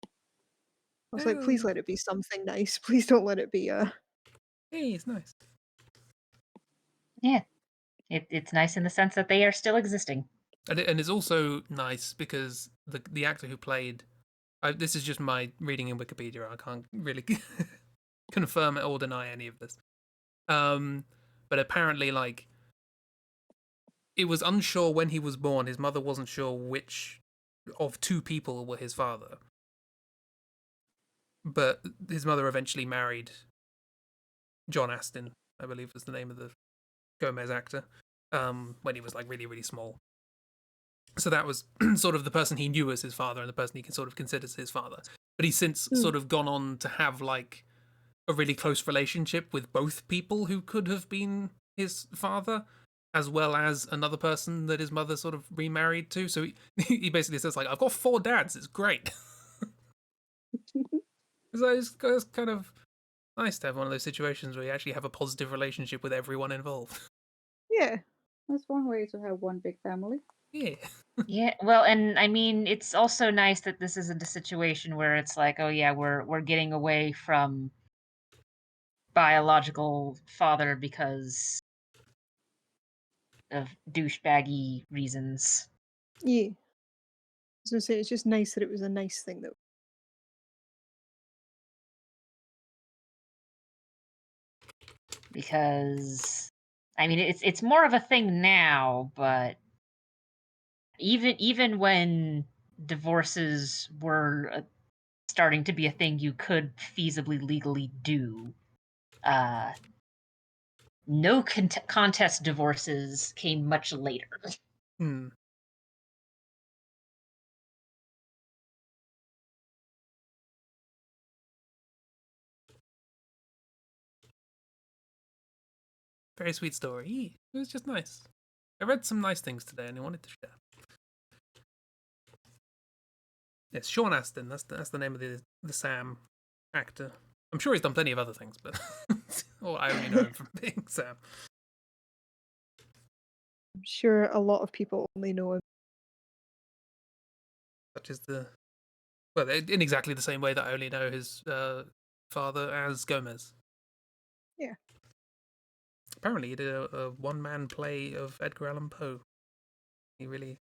Speaker 2: I was like, please let it be something nice. Please don't let it be a...
Speaker 1: Hey, it's nice.
Speaker 3: Yeah. It's nice in the sense that they are still existing.
Speaker 1: And it's also nice because the actor who played... this is just my reading in Wikipedia. I can't really confirm or deny any of this. But apparently, like, it was unsure when he was born. His mother wasn't sure which of two people were his father. But his mother eventually married John Astin, I believe was the name of the Gomez actor, when he was like really, really small. So that was sort of the person he knew as his father and the person he sort of considers his father. But he's since sort of gone on to have like a really close relationship with both people who could have been his father, as well as another person that his mother sort of remarried to. So he basically says like, I've got 4 dads. It's great. So it's kind of nice to have one of those situations where you actually have a positive relationship with everyone involved.
Speaker 2: Yeah.
Speaker 4: That's one way to have one big family.
Speaker 1: Yeah.
Speaker 3: Yeah, well, and I mean, it's also nice that this isn't a situation where it's like, oh yeah, we're getting away from biological father because of douchebaggy reasons.
Speaker 2: Yeah. I was going to say, it's just nice that it was a nice thing, though.
Speaker 3: Because, I mean, it's more of a thing now, but even when divorces were starting to be a thing you could feasibly legally do, no contest divorces came much later.
Speaker 1: Very sweet story. It was just nice. I read some nice things today and I wanted to share. Yes, Sean Astin. That's the name of the Sam actor. I'm sure he's done plenty of other things, but I only know him from being Sam.
Speaker 2: I'm sure a lot of people only know him.
Speaker 1: Such as in exactly the same way that I only know his father as Gomez.
Speaker 2: Yeah.
Speaker 1: Apparently, he did a one-man play of Edgar Allan Poe. That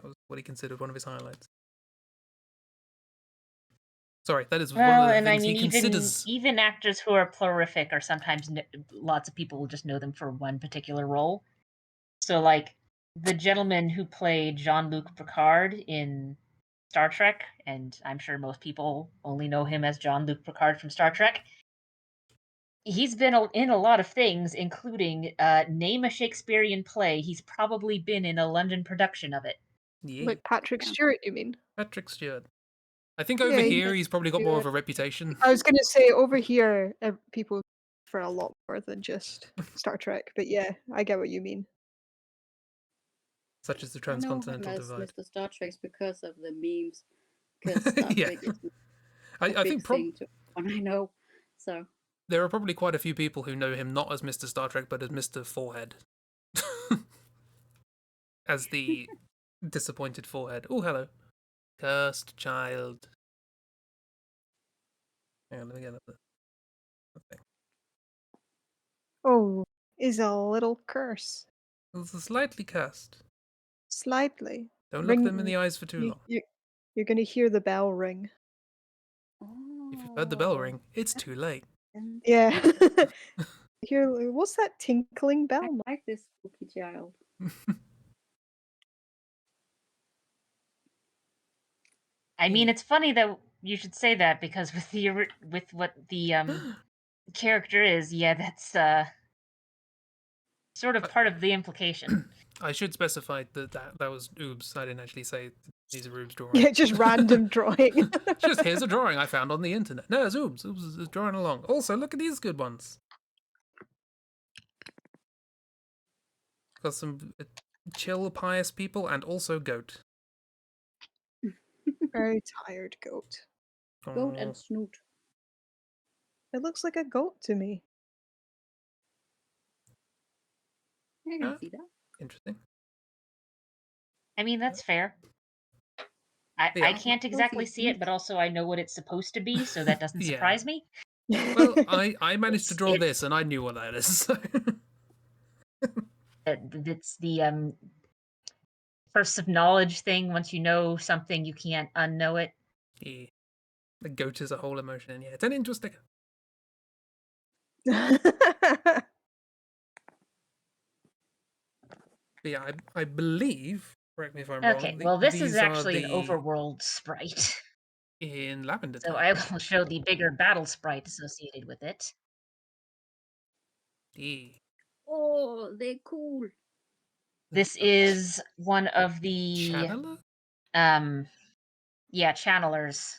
Speaker 1: was what he considered one of his highlights. Sorry, that is
Speaker 3: Well,
Speaker 1: one of the
Speaker 3: and I
Speaker 1: things
Speaker 3: mean,
Speaker 1: he considers.
Speaker 3: even actors who are prolific are sometimes lots of people will just know them for one particular role. So, like the gentleman who played Jean-Luc Picard in Star Trek, and I'm sure most people only know him as Jean-Luc Picard from Star Trek. He's been in a lot of things, including name a Shakespearean play. He's probably been in a London production of it.
Speaker 1: Yeah.
Speaker 2: Like Patrick Stewart, you mean?
Speaker 1: Patrick Stewart. I think over here he's probably got more of a reputation.
Speaker 2: I was going to say over here, people for a lot more than just Star Trek, but yeah, I get what you mean.
Speaker 1: Such as the transcontinental divide.
Speaker 4: Mr. Star Trek because of the memes. Because Star Trek is
Speaker 1: I think
Speaker 4: thing to one I know. So
Speaker 1: there are probably quite a few people who know him not as Mr. Star Trek, but as Mr. Forehead. As the disappointed forehead. Oh, hello. Cursed child. Hang on, let me get the thing.
Speaker 2: Oh, is a little curse.
Speaker 1: It's slightly cursed.
Speaker 2: Slightly.
Speaker 1: Don't look them in the eyes for too long.
Speaker 2: You're going to hear the bell ring.
Speaker 1: If you've heard the bell ring, it's too late.
Speaker 2: Yeah. What's that tinkling bell?
Speaker 4: I like this spooky child.
Speaker 3: I mean, it's funny that you should say that because with what the character is, yeah, that's sort of part of the implication.
Speaker 1: I should specify that was oops. I didn't actually say these are Oobs drawing.
Speaker 2: Yeah, just random drawing.
Speaker 1: Just here's a drawing I found on the internet. No, it's Oobs. Oobs is drawing along. Also, look at these good ones. Got some chill, pious people, and also goat.
Speaker 2: Very tired goat.
Speaker 4: Goat and snoot.
Speaker 2: It looks like a goat to me.
Speaker 4: I can see that.
Speaker 1: Interesting.
Speaker 3: I mean, that's fair. I can't exactly see it, but also I know what it's supposed to be, so that doesn't surprise me.
Speaker 1: Well, I managed to draw this, and I knew what that is. So.
Speaker 3: It's the first of knowledge thing. Once you know something, you can't unknow it.
Speaker 1: Yeah. The goat is a whole emotion, and yeah, it's an interesting. Yeah, I believe. Correct me if I'm wrong.
Speaker 3: Okay, well, this is actually an overworld sprite.
Speaker 1: In Lavender
Speaker 3: So
Speaker 1: Town.
Speaker 3: I will show the bigger battle sprite associated with it.
Speaker 1: Yeah.
Speaker 4: Oh, they're cool.
Speaker 3: This is one of the
Speaker 1: Channeler?
Speaker 3: channelers.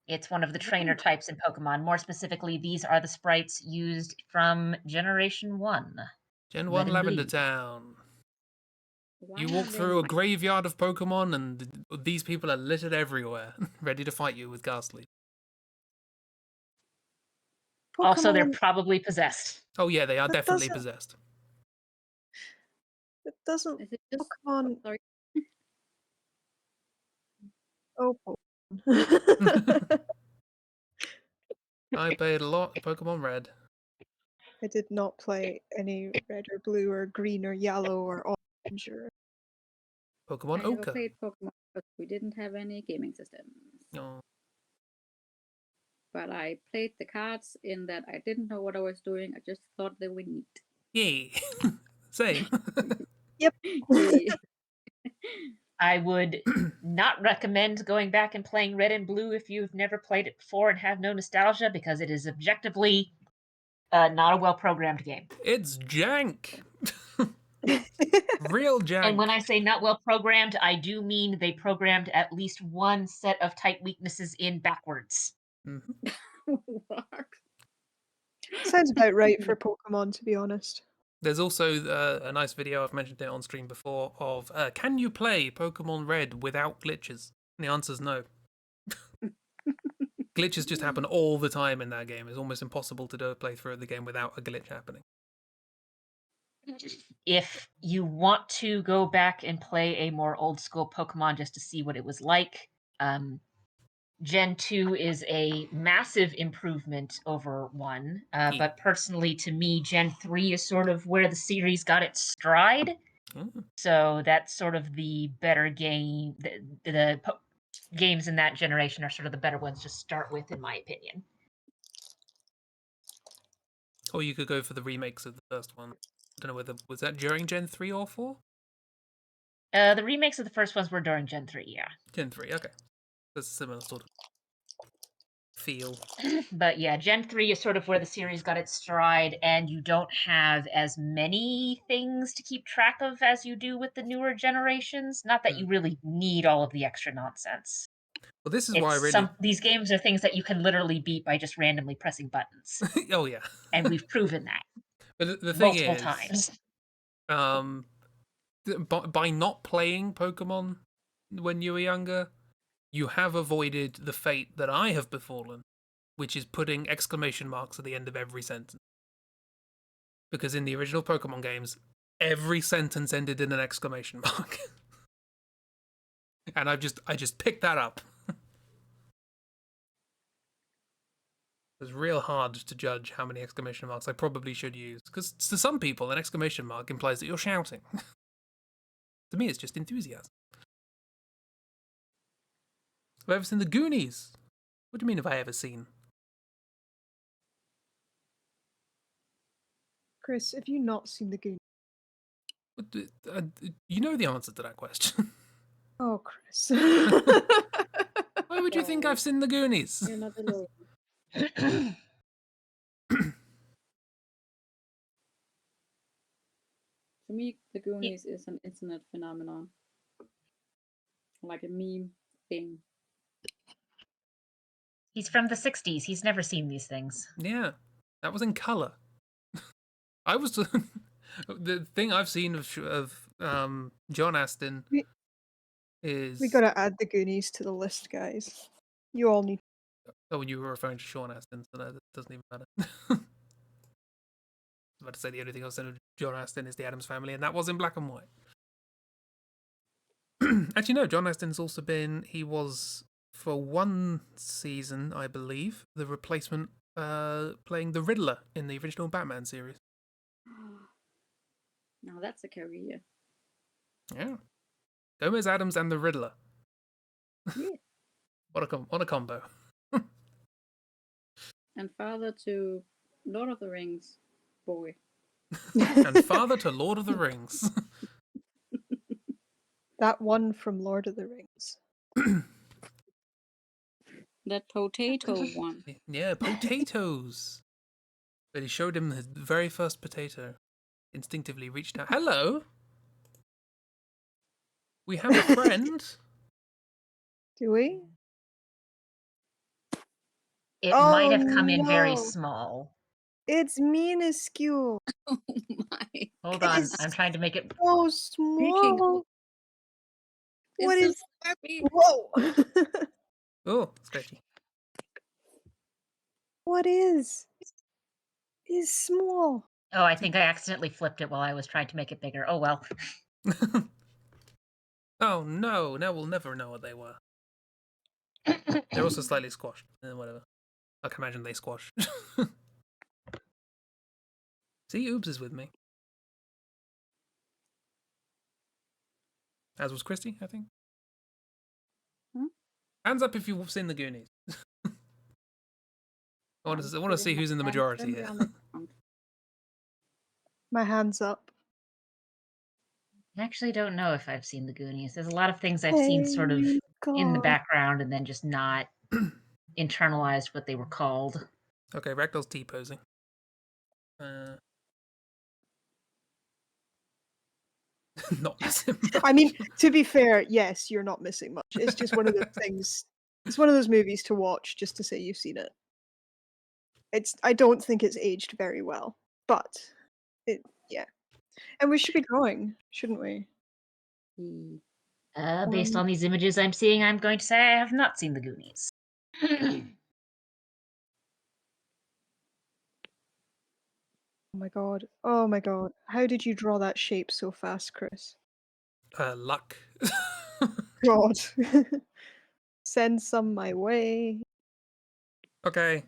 Speaker 3: It's one of the trainer types in Pokemon. More specifically, these are the sprites used from Generation 1.
Speaker 1: Gen 1 Lavender Town. You walk through a graveyard of Pokemon, and these people are littered everywhere, ready to fight you with Ghastly.
Speaker 3: Also, they're probably possessed.
Speaker 1: Oh yeah, they are definitely possessed.
Speaker 2: It doesn't.
Speaker 4: Is it just
Speaker 2: Pokemon.
Speaker 4: Sorry.
Speaker 2: Oh.
Speaker 1: I played a lot of Pokemon Red.
Speaker 2: I did not play any red or blue or green or yellow or orange or.
Speaker 1: Pokemon
Speaker 4: I never
Speaker 1: Ochre.
Speaker 4: played Pokemon because we didn't have any gaming systems.
Speaker 1: Oh.
Speaker 4: But I played the cards in that I didn't know what I was doing. I just thought they were neat.
Speaker 1: Yay. Same.
Speaker 2: Yep.
Speaker 3: I would not recommend going back and playing Red and Blue if you've never played it before and have no nostalgia, because it is objectively not a well-programmed game.
Speaker 1: It's jank. Real jank.
Speaker 3: And when I say not well-programmed, I do mean they programmed at least one set of type weaknesses in backwards.
Speaker 1: Mm-hmm.
Speaker 4: What?
Speaker 2: Sounds about right for Pokemon, to be honest.
Speaker 1: There's also a nice video, I've mentioned it on stream before, of can you play Pokemon Red without glitches? And the answer's no. Glitches just happen all the time in that game. It's almost impossible to do a playthrough of the game without a glitch happening.
Speaker 3: If you want to go back and play a more old school Pokemon just to see what it was like, Gen 2 is a massive improvement over 1, but personally to me, Gen 3 is sort of where the series got its stride. So that's sort of the better game, the games in that generation are sort of the better ones to start with, in my opinion.
Speaker 1: Or you could go for the remakes of the first one. I don't know whether was that during Gen 3 or 4?
Speaker 3: The remakes of the first ones were during Gen 3, yeah.
Speaker 1: Gen 3, okay. That's a similar sort of feel.
Speaker 3: But yeah, Gen 3 is sort of where the series got its stride, and you don't have as many things to keep track of as you do with the newer generations. Not that you really need all of the extra nonsense.
Speaker 1: Well, this is why I really...
Speaker 3: These games are things that you can literally beat by just randomly pressing buttons.
Speaker 1: Oh, yeah.
Speaker 3: And we've proven that.
Speaker 1: But the thing
Speaker 3: multiple
Speaker 1: is,
Speaker 3: times.
Speaker 1: By not playing Pokemon when you were younger, you have avoided the fate that I have befallen, which is putting exclamation marks at the end of every sentence. Because in the original Pokemon games, every sentence ended in an exclamation mark. And I just picked that up. It was real hard to judge how many exclamation marks I probably should use, because to some people, an exclamation mark implies that you're shouting. To me, it's just enthusiasm. Have I ever seen the Goonies? What do you mean, have I ever seen?
Speaker 2: Chris, have you not seen the Goonies?
Speaker 1: You know the answer to that question.
Speaker 2: Oh, Chris.
Speaker 1: Why would you think I've seen the Goonies?
Speaker 4: You're not alone. For me, the Goonies is an internet phenomenon. Like a meme thing.
Speaker 3: He's from the 60s. He's never seen these things.
Speaker 1: Yeah, that was in color. I was the thing I've seen of John Astin is...
Speaker 2: We gotta add the Goonies to the list, guys. You all need...
Speaker 1: Oh, when you were referring to Sean Astin, so that doesn't even matter. I was about to say the only thing I've seen of John Astin is The Addams Family, and that was in black and white. Actually, no, John Astin's also been... He was, for one season, I believe, the replacement playing the Riddler in the original Batman series.
Speaker 4: Now that's a career.
Speaker 1: Yeah. Gomez Adams and the Riddler.
Speaker 4: Yeah.
Speaker 1: What a combo.
Speaker 4: And father to Lord of the Rings boy.
Speaker 1: And father to Lord of the Rings.
Speaker 2: That one from Lord of the Rings.
Speaker 4: That potato one.
Speaker 1: Yeah, potatoes. But he showed him his very first potato. Instinctively reached out. Hello. We have a friend.
Speaker 2: Do we?
Speaker 3: It might have come in very small.
Speaker 2: It's minuscule.
Speaker 4: Oh my.
Speaker 3: Hold on. I'm trying to make it
Speaker 2: so small. What is...
Speaker 4: Whoa.
Speaker 1: Oh, scratchy.
Speaker 2: What is small?
Speaker 3: Oh, I think I accidentally flipped it while I was trying to make it bigger. Oh, well.
Speaker 1: Oh, no. Now we'll never know what they were. They're also slightly squashed. Whatever. I can imagine they squash. See, Oobs is with me. As was Christy, I think. Hands up if you've seen the Goonies. I want to see who's in the majority here.
Speaker 2: My hand's up.
Speaker 3: I actually don't know if I've seen the Goonies. There's a lot of things I've seen sort of in the background and then just not internalized what they were called.
Speaker 1: Okay, Ragdoll's T-posing. Not missing much.
Speaker 2: I mean, to be fair, yes, you're not missing much. It's just one of those things. It's one of those movies to watch just to say you've seen it. I don't think it's aged very well, but yeah. And we should be drawing, shouldn't we?
Speaker 3: Based on these images I'm seeing, I'm going to say I have not seen the Goonies.
Speaker 2: Oh my god. Oh my god. How did you draw that shape so fast, Chris?
Speaker 1: Luck.
Speaker 2: God. Send some my way.
Speaker 1: Okay.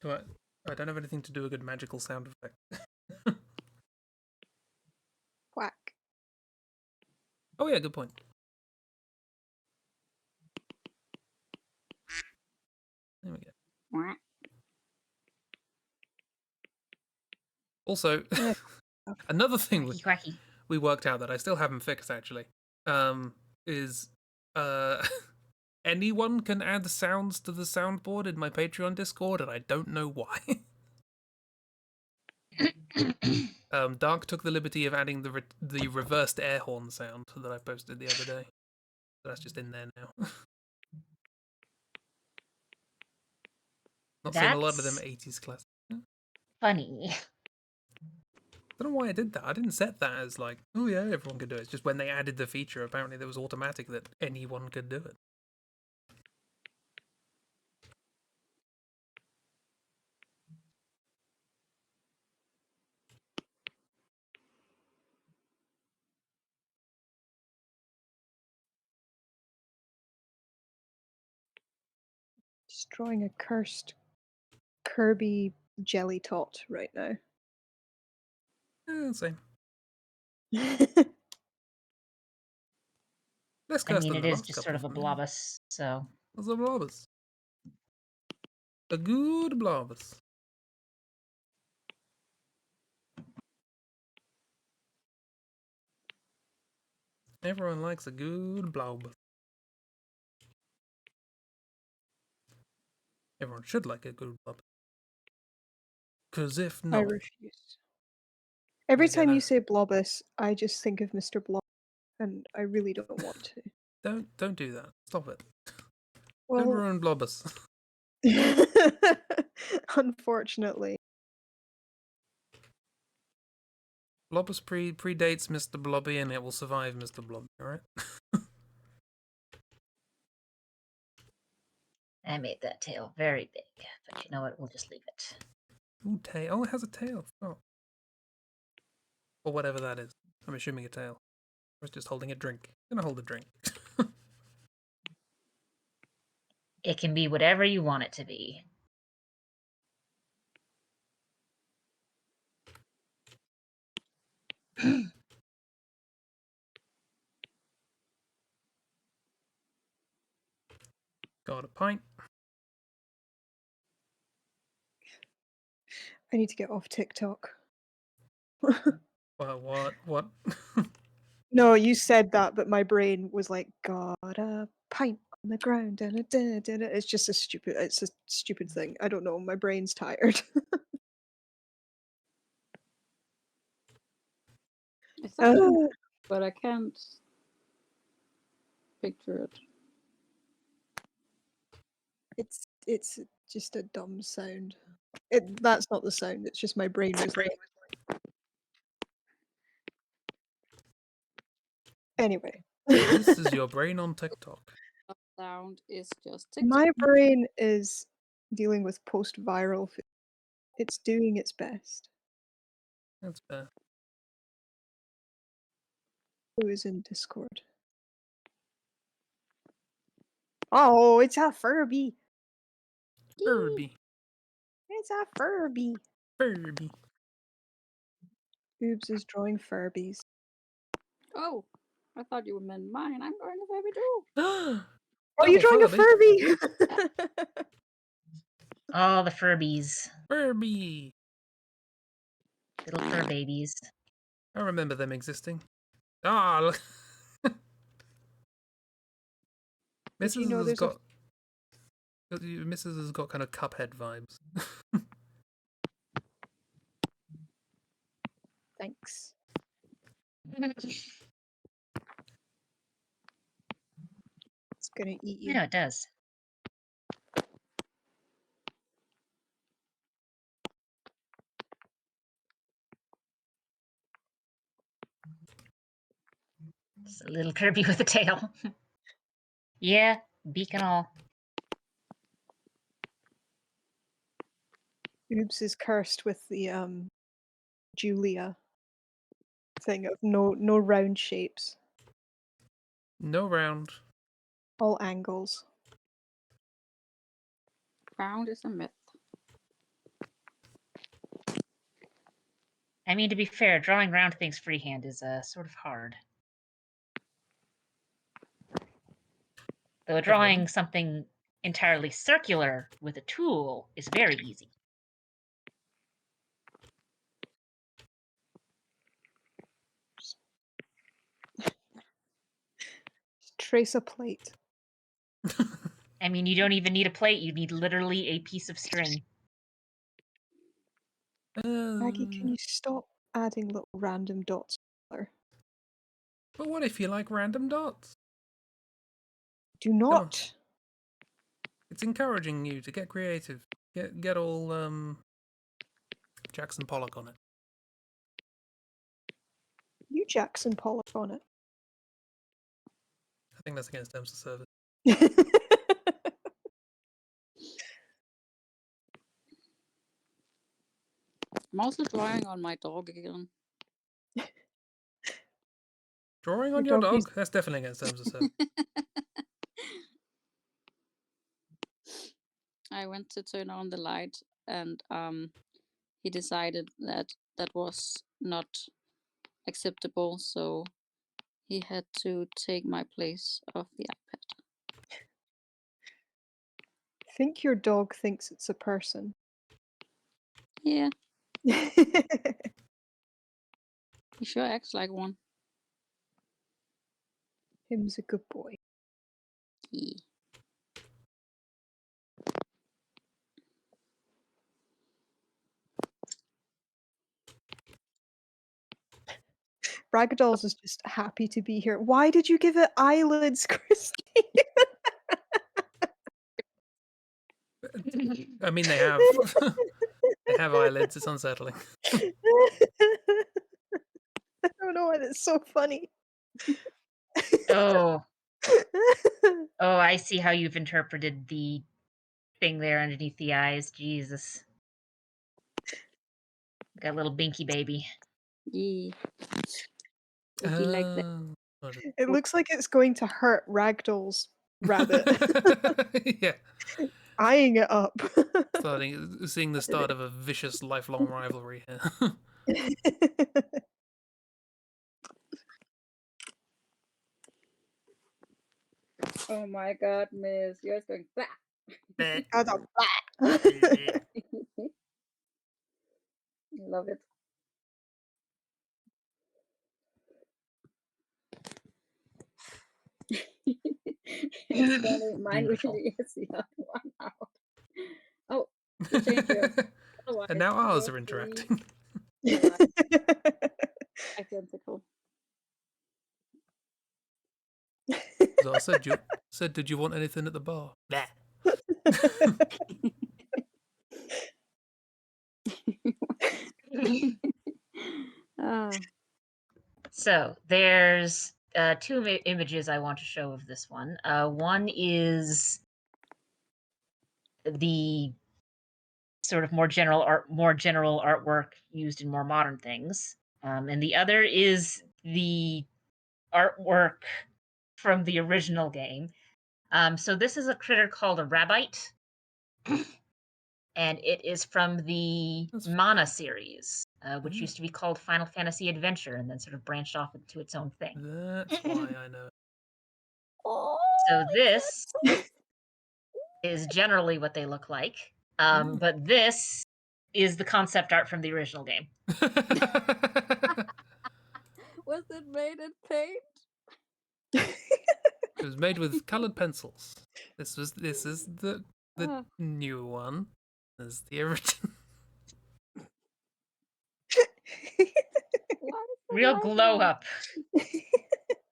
Speaker 1: I don't have anything to do a good magical sound effect.
Speaker 2: Whack.
Speaker 1: Oh yeah, good point. Also, another thing
Speaker 3: Quacky.
Speaker 1: we worked out that I still haven't fixed actually, is anyone can add sounds to the soundboard in my Patreon Discord, and I don't know why. Dark took the liberty of adding the reversed air horn sound that I posted the other day. So that's just in there now. Not seeing a lot of them 80s classics.
Speaker 3: Funny.
Speaker 1: I don't know why I did that. I didn't set that as like, oh yeah, everyone could do it. It's just when they added the feature, apparently it was automatic that anyone could do it.
Speaker 2: Just drawing a cursed Kirby jelly tot right now.
Speaker 1: Same.
Speaker 3: Less cursed than the last just sort of a blobus, so.
Speaker 1: It's a blobus. A good blobus. Everyone likes a good blobus. Everyone should like a good blobus. Because if not...
Speaker 2: I refuse. Every time you say blobus, I just think of Mr. Blob, and I really don't want to.
Speaker 1: Don't do that. Stop it.
Speaker 2: Well,
Speaker 1: don't ruin blobus.
Speaker 2: Unfortunately.
Speaker 1: Blobus predates Mr. Blobby, and it will survive Mr. Blobby, alright?
Speaker 3: I made that tail very big, but you know what? We'll just leave it.
Speaker 1: Ooh, tail. Oh, it has a tail. Oh. Or whatever that is. I'm assuming a tail. Or it's just holding a drink. I'm gonna hold a drink.
Speaker 3: It can be whatever you want it to be.
Speaker 1: Got a pint.
Speaker 2: I need to get off TikTok.
Speaker 1: What?
Speaker 2: No, you said that, but my brain was like, got a pint on the ground. Da, da, da, da, da. It's just a stupid thing. I don't know. My brain's tired.
Speaker 4: It's something, but I can't picture it.
Speaker 2: It's just a dumb sound. That's not the sound. It's just my brain was like. Anyway.
Speaker 1: This is your brain on TikTok.
Speaker 4: Sound is just TikTok.
Speaker 2: My brain is dealing with post-viral. It's doing its best.
Speaker 1: That's fair.
Speaker 2: Who is in Discord? Oh, it's a Furby.
Speaker 1: Furby.
Speaker 2: It's a Furby.
Speaker 1: Furby.
Speaker 2: Boobs is drawing Furbies.
Speaker 4: Oh, I thought you meant mine. I'm drawing a Furby too.
Speaker 2: Oh, you're drawing a Furby!
Speaker 3: Oh, the Furbies.
Speaker 1: Furby.
Speaker 3: Little fur babies.
Speaker 1: I remember them existing. Ah, look. Mrs. has got kind of Cuphead vibes.
Speaker 2: Thanks. It's gonna eat you.
Speaker 3: Yeah, it does. It's a little Kirby with a tail. Yeah, beak and all.
Speaker 2: Boobs is cursed with the Julia thing of no round shapes.
Speaker 1: No round.
Speaker 2: All angles.
Speaker 4: Round is a myth.
Speaker 3: I mean, to be fair, drawing round things freehand is sort of hard. Though drawing something entirely circular with a tool is very easy.
Speaker 2: Trace a plate.
Speaker 3: I mean, you don't even need a plate. You need literally a piece of string.
Speaker 2: Maggie, can you stop adding little random dots?
Speaker 1: But what if you like random dots?
Speaker 2: Do not.
Speaker 1: It's encouraging you to get creative. Get all Jackson Pollock on it.
Speaker 2: You Jackson Pollock on it.
Speaker 1: I think that's against terms of service.
Speaker 4: I'm also drawing on my dog again.
Speaker 1: Drawing on your dog? That's definitely against terms of service.
Speaker 4: I went to turn on the light, and he decided that that was not acceptable, so he had to take my place of the iPad.
Speaker 2: I think your dog thinks it's a person.
Speaker 4: Yeah. He sure acts like one.
Speaker 2: Him's a good boy.
Speaker 4: Yeah.
Speaker 2: Ragdolls is just happy to be here. Why did you give it eyelids, Christy?
Speaker 1: I mean, they have they have eyelids. It's unsettling.
Speaker 2: I don't know why that's so funny.
Speaker 3: Oh, I see how you've interpreted the thing there underneath the eyes. Jesus, got a little binky baby.
Speaker 4: Yeah. Would you like that?
Speaker 2: It looks like it's going to hurt Ragdoll's rabbit.
Speaker 1: Yeah.
Speaker 2: Eyeing it up.
Speaker 1: Seeing the start of a vicious lifelong rivalry here.
Speaker 4: Oh my god, miss. Yours going back. Love it. It's funny. Mine usually is the other one out. Oh, you changed yours.
Speaker 1: And now ours are interacting.
Speaker 4: Identical.
Speaker 1: So I said, did you want anything at the bar? Nah.
Speaker 3: So there's two images I want to show of this one. One is the sort of more general artwork used in more modern things, and the other is the artwork from the original game. So this is a critter called a rabbite, and it is from the Mana series, which used to be called Final Fantasy Adventure, and then sort of branched off into its own thing.
Speaker 1: That's why I know.
Speaker 3: So this is generally what they look like, but this is the concept art from the original game.
Speaker 4: Was it made in paint?
Speaker 1: It was made with colored pencils. This is the new one. This is the original.
Speaker 3: Real glow up.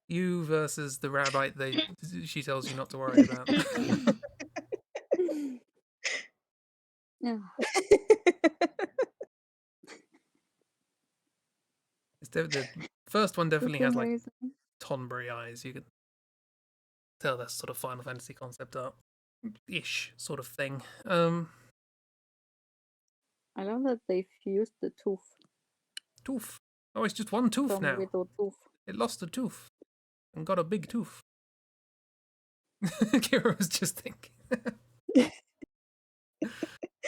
Speaker 1: You versus the rabbite she tells you not to worry about. The first one definitely has like Tonberry eyes. You can tell that's sort of Final Fantasy concept art ish sort of thing.
Speaker 4: I love that they fused the tooth.
Speaker 1: Tooth. Oh, it's just one tooth now.
Speaker 4: Tooth.
Speaker 1: It lost a tooth and got a big tooth. Kira was just thinking.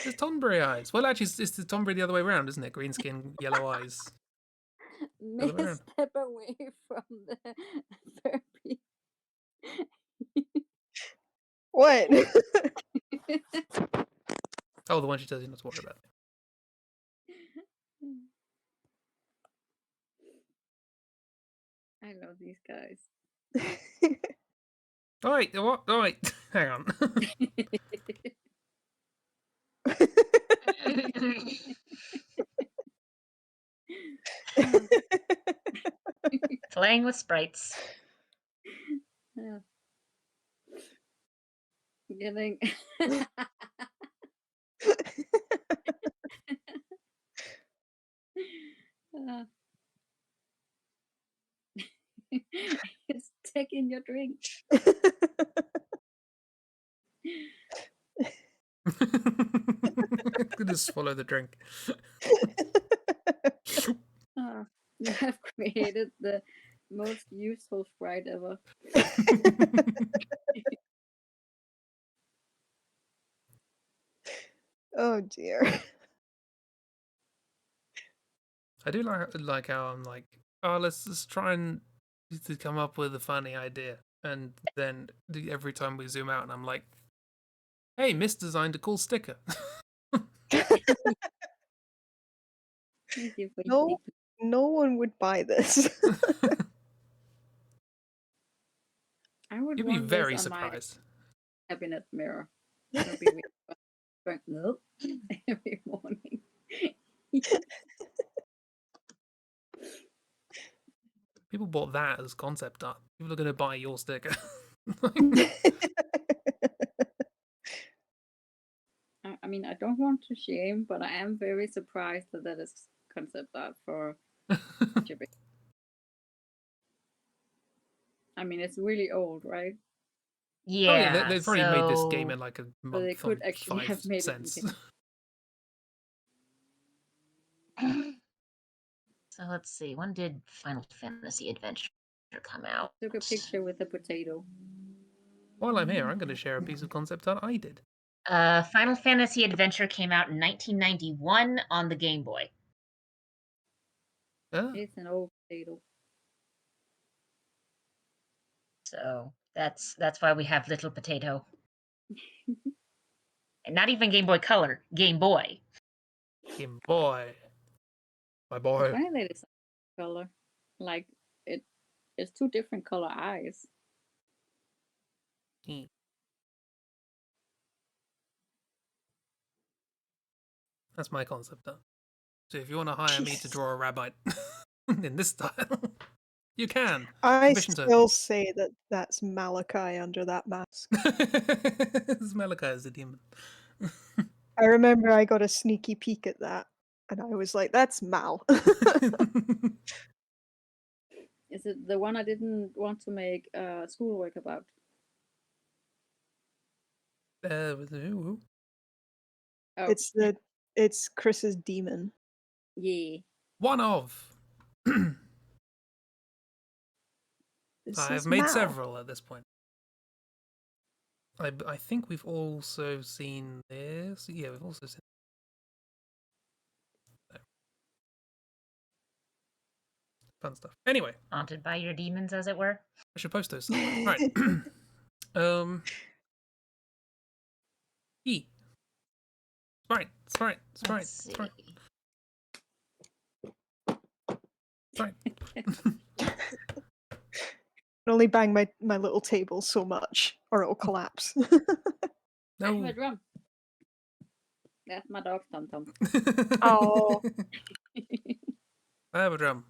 Speaker 1: There's Tonberry eyes. Well, actually, it's the Tonberry the other way around, isn't it? Green skin, yellow eyes.
Speaker 4: Miss, step away from the therapy.
Speaker 2: What?
Speaker 1: Oh, the one she tells you not to worry about.
Speaker 4: I love these guys.
Speaker 1: All right, what? All right, hang on.
Speaker 3: Playing with sprites.
Speaker 4: Yeah. Getting it's taking your drink.
Speaker 1: Gonna swallow the drink.
Speaker 4: You have created the most useful sprite ever.
Speaker 2: Oh dear.
Speaker 1: I do like how I'm like, oh, let's just try and to come up with a funny idea, and then every time we zoom out, and I'm like, hey, misdesigned a cool sticker.
Speaker 2: No one would buy this.
Speaker 4: I would
Speaker 1: You'd be
Speaker 4: want
Speaker 1: very
Speaker 4: this on
Speaker 1: surprised.
Speaker 4: my cabinet mirror. That would be really fun. Nope. Every morning.
Speaker 1: People bought that as concept art. People are going to buy your sticker.
Speaker 4: I mean, I don't want to shame, but I am very surprised that that is concept art for shipping. I mean, it's really old, right?
Speaker 3: Yeah.
Speaker 1: Oh yeah, they've probably made this game in like a month.
Speaker 4: They could actually
Speaker 1: 5
Speaker 4: have made
Speaker 1: cents.
Speaker 3: So let's see. When did Final Fantasy Adventure come out?
Speaker 4: Took a picture with a potato.
Speaker 1: While I'm here, I'm going to share a piece of concept art I did.
Speaker 3: Final Fantasy Adventure came out in 1991 on the Game Boy.
Speaker 4: It's an old potato.
Speaker 3: So that's why we have Little Potato. And not even Game Boy Color, Game Boy.
Speaker 1: Game Boy. My boy.
Speaker 4: Why they decide color? Like it's two different color eyes.
Speaker 1: That's my concept art. So if you want to hire me to draw a rabbit in this style, you can.
Speaker 2: I still say that that's Malachi under that mask.
Speaker 1: Malachi is a demon.
Speaker 2: I remember I got a sneaky peek at that, and I was like, "That's Mal."
Speaker 4: Is it the one I didn't want to make schoolwork about?
Speaker 1: Who?
Speaker 4: Oh.
Speaker 2: It's Chris's demon.
Speaker 4: Yeah.
Speaker 1: One of. I've made several at this point. I think we've also seen this. Yeah, we've also seen. Fun stuff. Anyway,
Speaker 3: haunted by your demons, as it were.
Speaker 1: I should post those somewhere. Right. E. Sprite.
Speaker 2: Only bang my little table so much, or it'll collapse.
Speaker 1: No.
Speaker 4: I have a drum. That's my dog's tum-tum.
Speaker 2: Oh.
Speaker 1: I have a drum.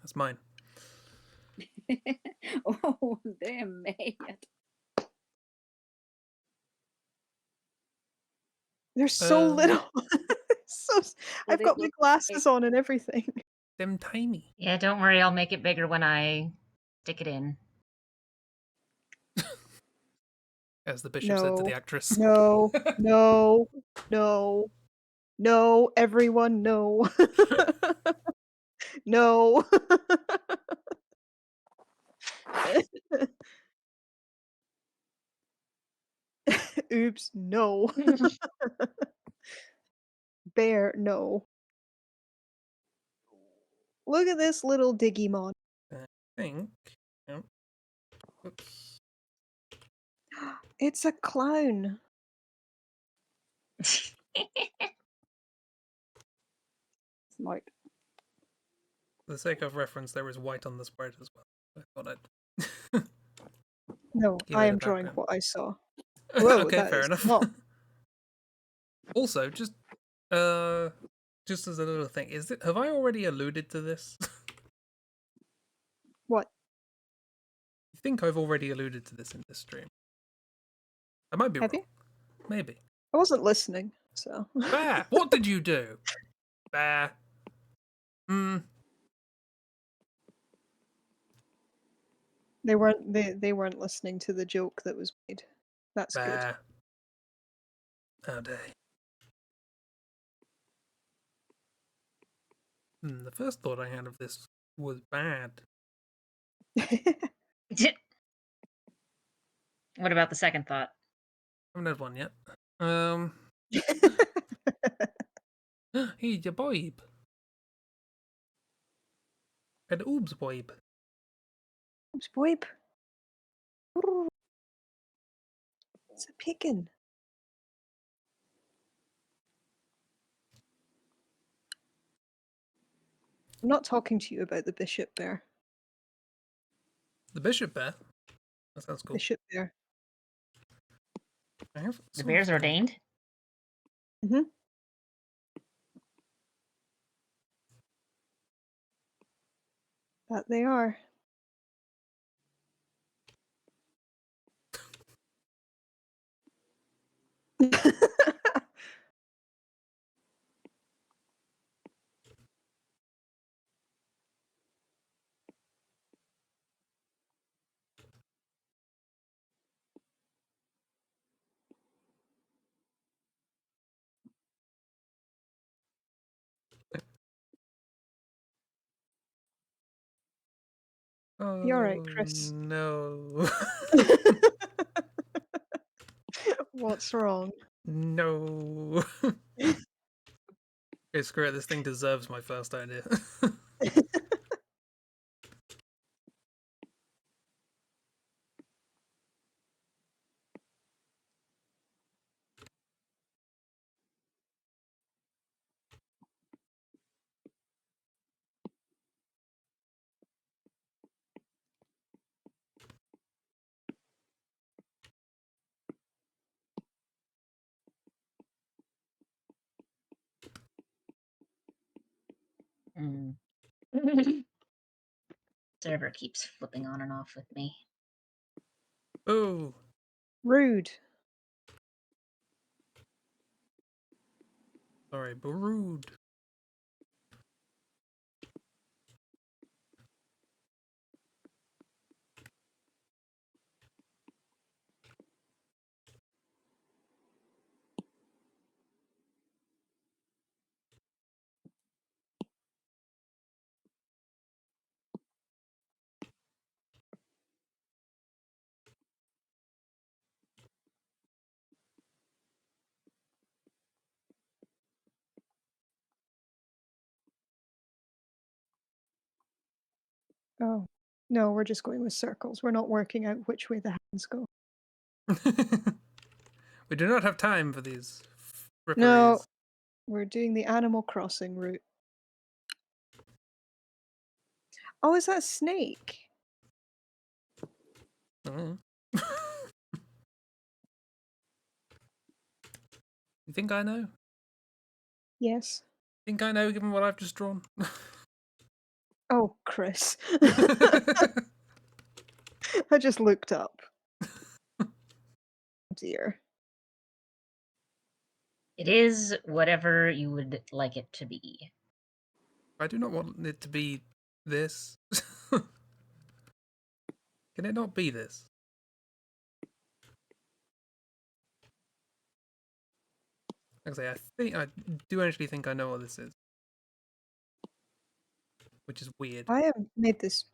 Speaker 1: That's mine.
Speaker 4: Oh, they're mad.
Speaker 2: They're so little. I've got my glasses on and everything.
Speaker 1: Them tiny.
Speaker 3: Yeah, don't worry. I'll make it bigger when I stick it in.
Speaker 1: As the bishop said to the actress.
Speaker 2: No, everyone, no. No. Oops, no. Bear, no. Look at this little Digimon.
Speaker 1: I think. Yep. Oops.
Speaker 2: It's a clown.
Speaker 4: Smart.
Speaker 1: For the sake of reference, there is white on the sprite as well. I thought I'd.
Speaker 2: No, I am drawing what I saw. Whoa,
Speaker 1: okay,
Speaker 2: that
Speaker 1: fair
Speaker 2: is
Speaker 1: enough.
Speaker 2: not.
Speaker 1: Also, just as a little thing, have I already alluded to this?
Speaker 2: What?
Speaker 1: I think I've already alluded to this in this stream. I might be
Speaker 2: Have
Speaker 1: wrong.
Speaker 2: you?
Speaker 1: Maybe.
Speaker 2: I wasn't listening, so.
Speaker 1: Bah! What did you do? Bah.
Speaker 2: They weren't listening to the joke that was made. That's good.
Speaker 1: Bah. How dare you. The first thought I had of this was bad.
Speaker 3: What about the second thought?
Speaker 1: I haven't had one yet. He's a boy. An oobs boy.
Speaker 2: Oops, boy. It's a pickin'. I'm not talking to you about the bishop bear.
Speaker 1: The bishop bear? That sounds cool.
Speaker 2: Bishop bear.
Speaker 3: The bear's ordained?
Speaker 2: Mm-hmm. That they are.
Speaker 1: Oh,
Speaker 2: You're right, Chris.
Speaker 1: No.
Speaker 2: What's wrong?
Speaker 1: No. Okay, screw it. This thing deserves my first idea.
Speaker 3: Server keeps flipping on and off with me.
Speaker 1: Oh.
Speaker 2: Rude.
Speaker 1: Sorry, but rude.
Speaker 2: Oh. No, we're just going with circles. We're not working out which way the hands go.
Speaker 1: We do not have time for these fripperies.
Speaker 2: No, we're doing the Animal Crossing route. Oh, is that a snake?
Speaker 1: You think I know?
Speaker 2: Yes.
Speaker 1: Think I know, given what I've just drawn?
Speaker 2: Oh, Chris. I just looked up. Dear.
Speaker 3: It is whatever you would like it to be.
Speaker 1: I do not want it to be this. Can it not be this? Like I say, I do actually think I know what this is. Which is weird.
Speaker 2: I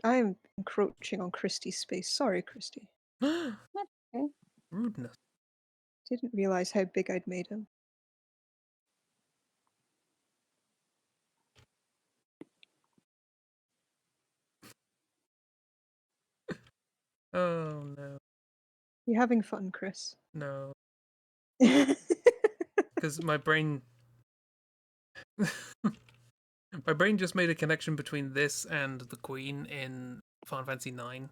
Speaker 2: am encroaching on Christy's space. Sorry, Christy.
Speaker 4: Okay.
Speaker 1: Rudeness.
Speaker 2: Didn't realize how big I'd made him.
Speaker 1: Oh no.
Speaker 2: You having fun, Chris?
Speaker 1: No. because my brain just made a connection between this and the Queen in Final Fantasy IX,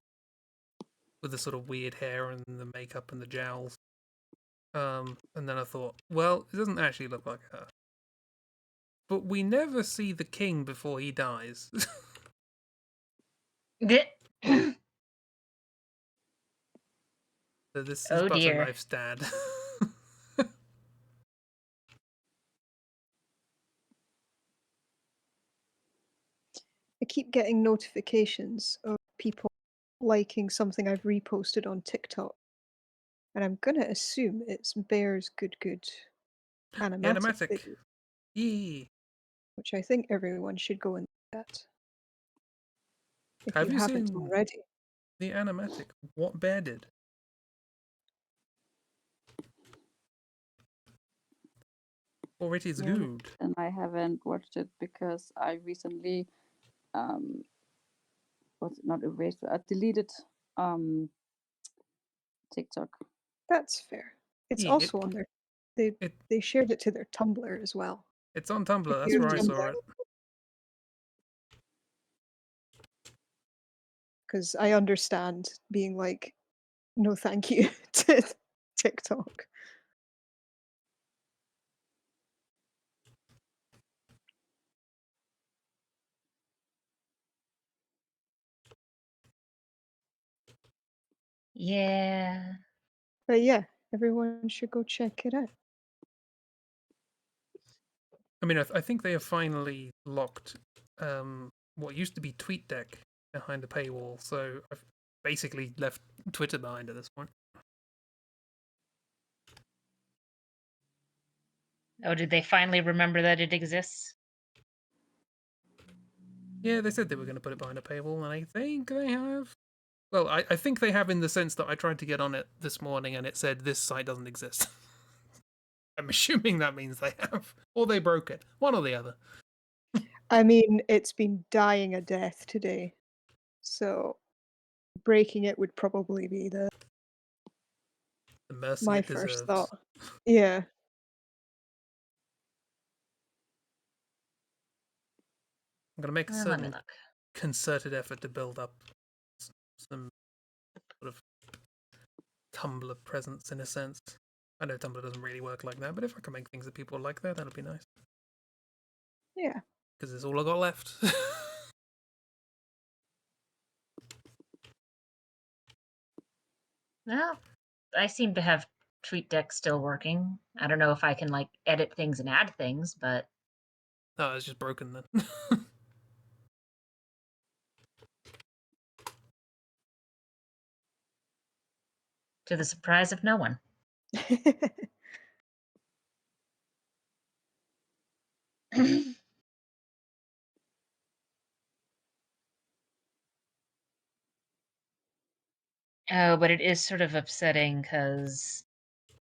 Speaker 1: with the sort of weird hair and the makeup and the jowls. And then I thought, well, it doesn't actually look like her. But we never see the king before he dies. So this is Butter Knife's dad.
Speaker 2: I keep getting notifications of people liking something I've reposted on TikTok. And I'm gonna assume it's Bear's good animatic video.
Speaker 1: Yee.
Speaker 2: Which I think everyone should go and look at. If
Speaker 1: Have you
Speaker 2: haven't
Speaker 1: seen
Speaker 2: already.
Speaker 1: The animatic? What Bear did? Or it is good.
Speaker 4: And I haven't watched it because I recently not erased, I deleted TikTok.
Speaker 2: That's fair. It's also on their they shared it to their Tumblr as well.
Speaker 1: It's on Tumblr, that's where I saw it.
Speaker 2: Because I understand being like, no thank you to TikTok.
Speaker 3: Yeah.
Speaker 2: But yeah, everyone should go check it out.
Speaker 1: I mean, I think they have finally locked what used to be TweetDeck behind a paywall, so I've basically left Twitter behind at this point.
Speaker 3: Oh, did they finally remember that it exists?
Speaker 1: Yeah, they said they were going to put it behind a paywall, and I think they have. Well, I think they have in the sense that I tried to get on it this morning, and it said this site doesn't exist. I'm assuming that means they have. Or they broke it. One or the other.
Speaker 2: I mean, it's been dying a death today. So breaking it would probably be the
Speaker 1: mercy
Speaker 2: my
Speaker 1: it
Speaker 2: first
Speaker 1: deserves.
Speaker 2: thought. Yeah.
Speaker 1: I'm going to make a certain concerted effort to build up some sort of Tumblr presence in a sense. I know Tumblr doesn't really work like that, but if I can make things that people like that, that'd be nice.
Speaker 2: Yeah.
Speaker 1: Because it's all I got left.
Speaker 3: Well, I seem to have TweetDeck still working. I don't know if I can like edit things and add things, but
Speaker 1: no, it's just broken then.
Speaker 3: To the surprise of no one. Oh, but it is sort of upsetting because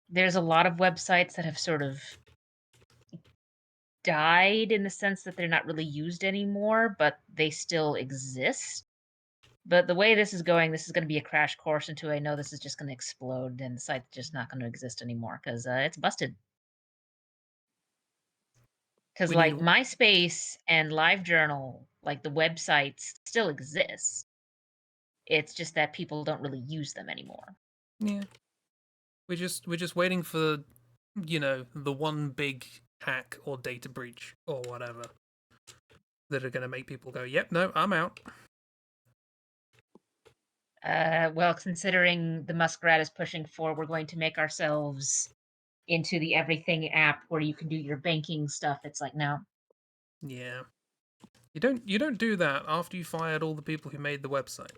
Speaker 3: there's a lot of websites that have sort of died in the sense that they're not really used anymore, but they still exist. But the way this is going to be a crash course into I know this is just going to explode and the site's just not going to exist anymore because it's busted. Because like MySpace and LiveJournal, like the websites still exist. It's just that people don't really use them anymore.
Speaker 1: Yeah. We're just waiting for, the one big hack or data breach or whatever that are going to make people go, yep, no, I'm out.
Speaker 3: Well, considering the Muskrat is pushing for, we're going to make ourselves into the everything app where you can do your banking stuff. It's like, no.
Speaker 1: Yeah. You don't do that after you fired all the people who made the website.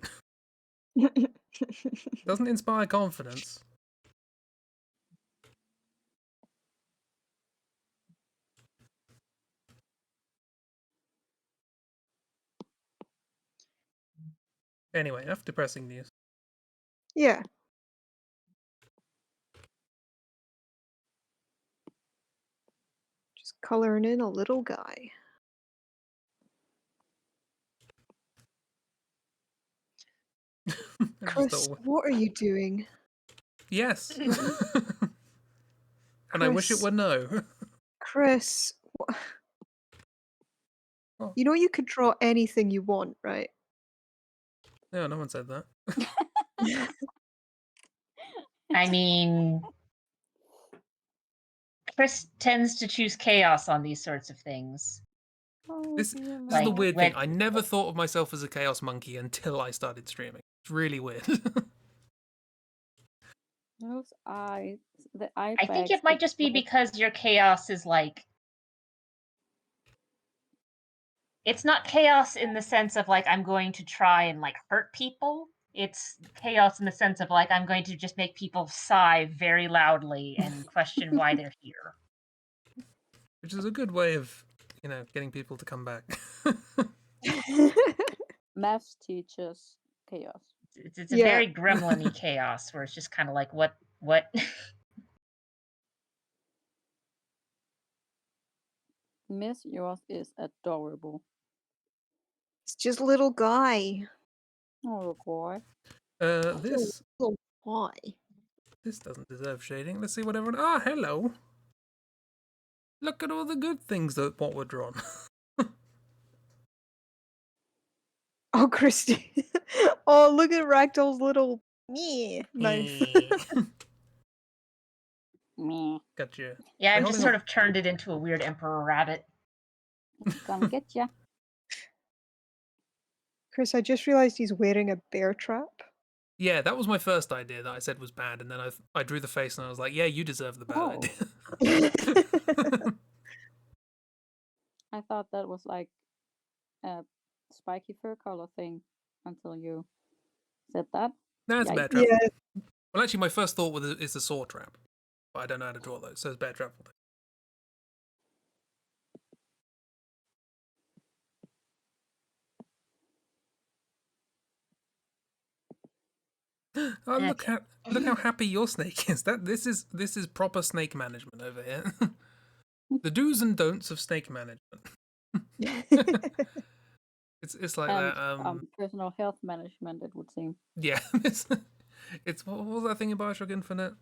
Speaker 1: Doesn't inspire confidence. Anyway, enough depressing news.
Speaker 2: Yeah. Just coloring in a little guy. Chris, what are you doing?
Speaker 1: Yes. And I wish it were no.
Speaker 2: Chris, you know you could draw anything you want, right?
Speaker 1: No, no one said that.
Speaker 3: I mean, Chris tends to choose chaos on these sorts of things.
Speaker 4: Oh,
Speaker 1: This
Speaker 4: dear
Speaker 1: is the
Speaker 3: Like,
Speaker 1: weird
Speaker 3: when-
Speaker 1: thing. I never thought of myself as a chaos monkey until I started streaming. It's really weird.
Speaker 4: Those eyes, the eye
Speaker 3: I think
Speaker 4: bags.
Speaker 3: it might just be because your chaos is like, it's not chaos in the sense of like I'm going to try and like hurt people. It's chaos in the sense of like I'm going to just make people sigh very loudly and question why they're here.
Speaker 1: Which is a good way of, getting people to come back.
Speaker 4: Math teachers chaos.
Speaker 3: It's a
Speaker 2: Yeah.
Speaker 3: very gremlin-y chaos where it's just kind of like what.
Speaker 4: Miss, yours is adorable.
Speaker 2: It's just a little guy.
Speaker 4: Oh boy.
Speaker 1: This
Speaker 2: Little boy.
Speaker 1: this doesn't deserve shading. Let's see what everyone. Ah, hello. Look at all the good things that what were drawn.
Speaker 2: Oh, Christy. Oh, look at Ragdoll's little mouth.
Speaker 4: Meh.
Speaker 1: Gotcha.
Speaker 3: Yeah, I've
Speaker 1: Wait,
Speaker 3: just
Speaker 1: holding
Speaker 3: sort
Speaker 1: up.
Speaker 3: of turned it into a weird emperor rabbit.
Speaker 4: It's gonna get ya.
Speaker 2: Chris, I just realized he's wearing a bear trap.
Speaker 1: Yeah, that was my first idea that I said was bad, and then I drew the face and I was like, yeah, you deserve the bad
Speaker 4: Oh.
Speaker 1: idea.
Speaker 4: I thought that was like a spiky fur color thing until you said that.
Speaker 1: No, it's a
Speaker 4: Yikes.
Speaker 1: bear trap.
Speaker 2: Yeah.
Speaker 1: Well, actually, my first thought was is a saw trap, but I don't know how to draw those, so it's bear trap. Oh, look how happy your snake is. This is proper snake management over here. The do's and don'ts of snake management. It's like
Speaker 4: And
Speaker 1: that.
Speaker 4: personal health management, it would seem.
Speaker 1: Yeah, it's what was that thing in Bioshock Infinite?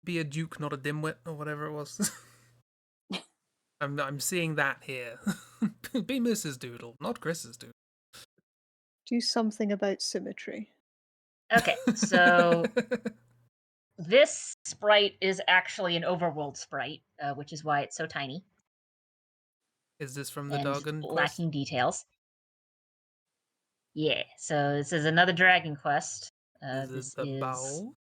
Speaker 1: Be a duke, not a dimwit, or whatever it was. I'm seeing that here. Be Mrs. Doodle, not Chris's Doodle.
Speaker 2: Do something about symmetry.
Speaker 3: Okay, so this sprite is actually an overworld sprite, which is why it's so tiny.
Speaker 1: Is this from the
Speaker 3: and
Speaker 1: Dargon quest?
Speaker 3: lacking details. Yeah, so this is another Dragon Quest.
Speaker 1: Is it the bowels?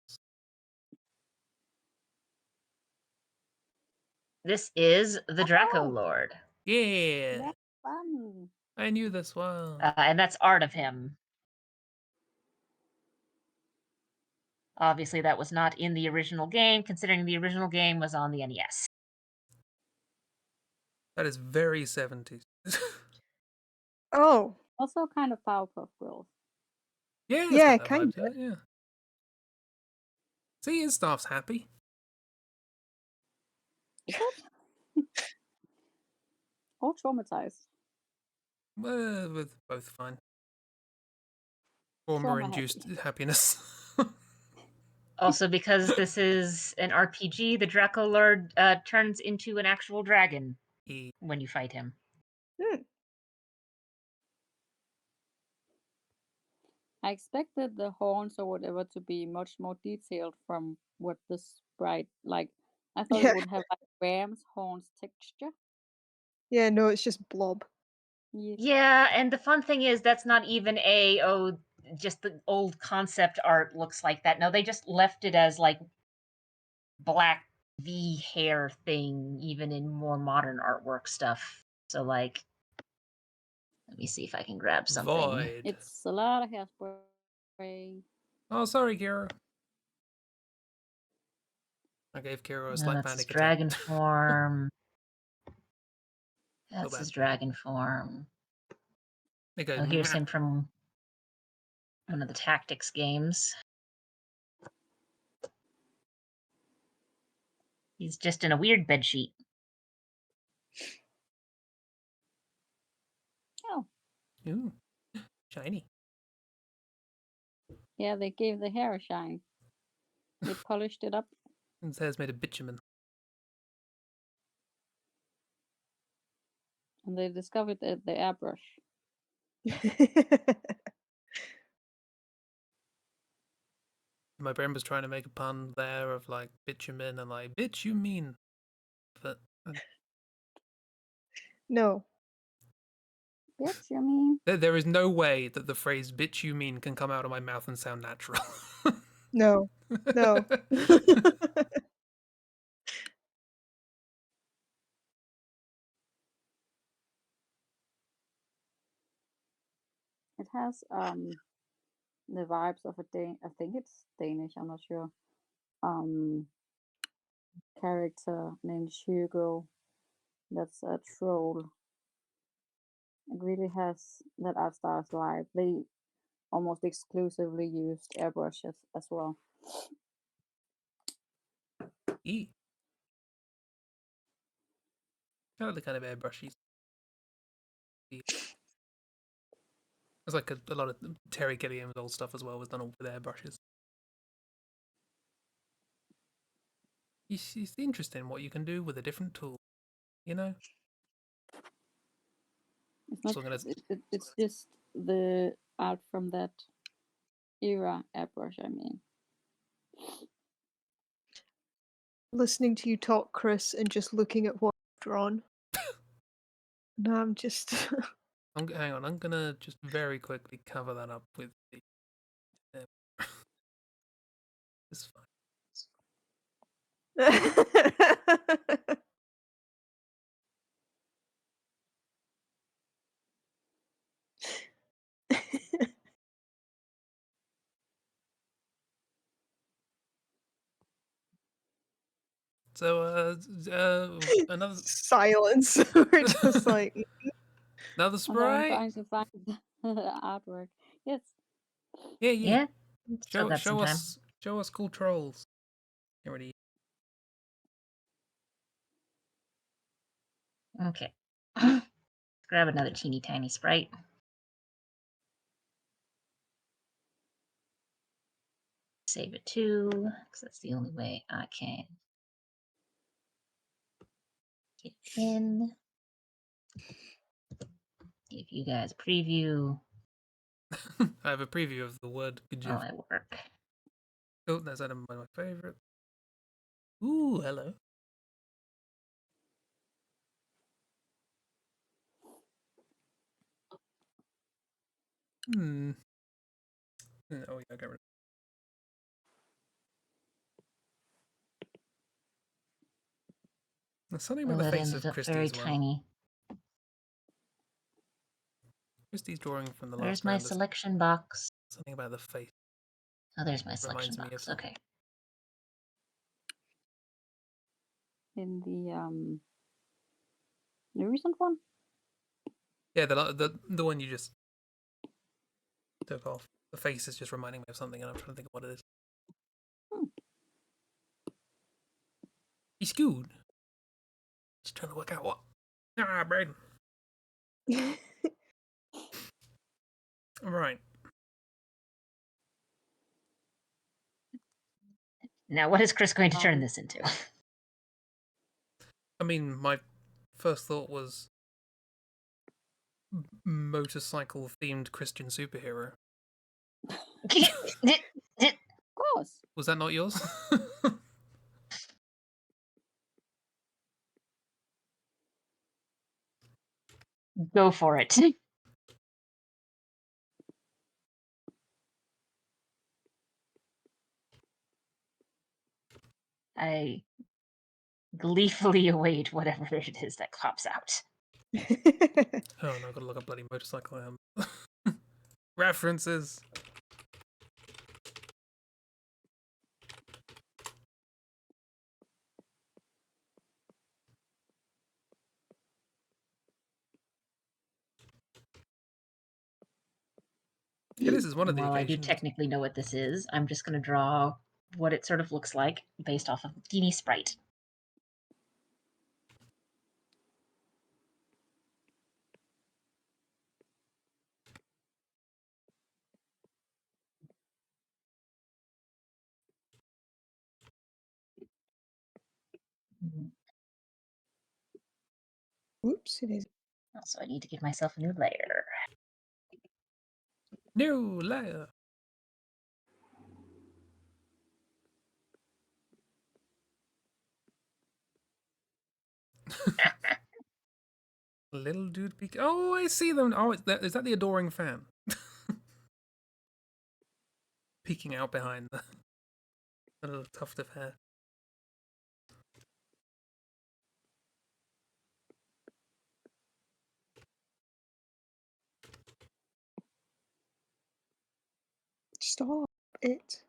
Speaker 3: This is the Draco
Speaker 4: Oh!
Speaker 3: Lord.
Speaker 1: Yeah,
Speaker 4: That's fun.
Speaker 1: I knew this one.
Speaker 3: And that's art of him. Obviously, that was not in the original game, considering the original game was on the NES.
Speaker 1: That is very 70s.
Speaker 2: Oh.
Speaker 4: Also kind of Powerpuff Girls.
Speaker 1: Yeah,
Speaker 2: Yeah,
Speaker 1: it's got that vibe to
Speaker 2: kinda.
Speaker 1: it, yeah. See, his staff's happy.
Speaker 4: Is it? Or traumatized.
Speaker 1: With both fine. Trauma-induced happiness.
Speaker 3: Also, because this is an RPG, the Draco Lord turns into an actual dragon when you fight him.
Speaker 4: I expected the horns or whatever to be much more detailed from what the sprite like. I thought it would have like ram's horns texture.
Speaker 2: Yeah, no, it's just blob.
Speaker 3: Yeah, and the fun thing is that's not even just the old concept art looks like that. No, they just left it as like black V hair thing, even in more modern artwork stuff. So like, let me see if I can grab something.
Speaker 1: Void.
Speaker 4: It's a lot of hairspray.
Speaker 1: Oh, sorry, Kira. I gave Kira a slight
Speaker 3: That's his
Speaker 1: panic
Speaker 3: dragon
Speaker 1: attack.
Speaker 3: form. That's his dragon form. Oh, here's him from one of the tactics games. He's just in a weird bedsheet.
Speaker 4: Oh.
Speaker 1: Ooh, shiny.
Speaker 4: Yeah, they gave the hair a shine. They polished it up.
Speaker 1: His hair's made of bitumen.
Speaker 4: And they discovered the airbrush.
Speaker 1: My brain was trying to make a pun there of like bitumen and like bitch you mean, but
Speaker 2: no.
Speaker 4: Bitch, you mean?
Speaker 1: There is no way that the phrase bitch you mean can come out of my mouth and sound natural.
Speaker 2: No. No.
Speaker 4: It has the vibes of a I think it's Danish, I'm not sure. Character named Hugo. That's a troll. It really has that art style's vibe. They almost exclusively used airbrushes as well.
Speaker 1: E. Kind of the kind of airbrushy. It's like a lot of Terry Gilliam's old stuff as well was done all with airbrushes. It's interesting what you can do with a different tool, you know?
Speaker 4: It's not. It's just the art from that era airbrush. I mean,
Speaker 2: listening to you talk, Chris, and just looking at what I've drawn. No, I'm just.
Speaker 1: Hang on, I'm gonna just very quickly cover that up with the. It's fine. So, another
Speaker 2: silence. We're just like
Speaker 1: another sprite.
Speaker 4: I'm trying to find the artwork. Yes.
Speaker 1: Yeah.
Speaker 3: Show
Speaker 1: us cool trolls. Get ready.
Speaker 3: Okay. Grab another teeny tiny sprite. Save it too, because that's the only way I can get in. Give you guys a preview.
Speaker 1: I have a preview of the word good
Speaker 3: While I work.
Speaker 1: Oh, that's one of my favorites. Ooh, hello. Oh, yeah, get rid of. There's something about the face of Christy
Speaker 3: very
Speaker 1: as well.
Speaker 3: tiny.
Speaker 1: Christy's drawing from the last
Speaker 3: There's my
Speaker 1: round.
Speaker 3: selection box.
Speaker 1: Something about the face.
Speaker 3: Oh, there's my selection box. Okay.
Speaker 4: In the recent one.
Speaker 1: Yeah, the one you just took off. The face is just reminding me of something, and I'm trying to think of what it is. He's good. Just trying to work out what. Ah, brain. All right.
Speaker 3: Now, what is Chris going to turn this into?
Speaker 1: I mean, my first thought was motorcycle themed Christian superhero.
Speaker 4: Of course.
Speaker 1: Was that not yours?
Speaker 3: Go for it. I gleefully await whatever it is that pops out.
Speaker 1: Oh no, I've got to look up bloody motorcycle references. Yeah, this is one of the occasions.
Speaker 3: I do technically know what this is, I'm just going to draw what it sort of looks like based off of Teeny Sprite.
Speaker 2: Oops, it is.
Speaker 3: Also, I need to give myself a new layer.
Speaker 1: New layer. Little dude peek. Oh, I see them. Oh, is that the adoring fan? Peeking out behind the little tuft of hair.
Speaker 2: Stop it.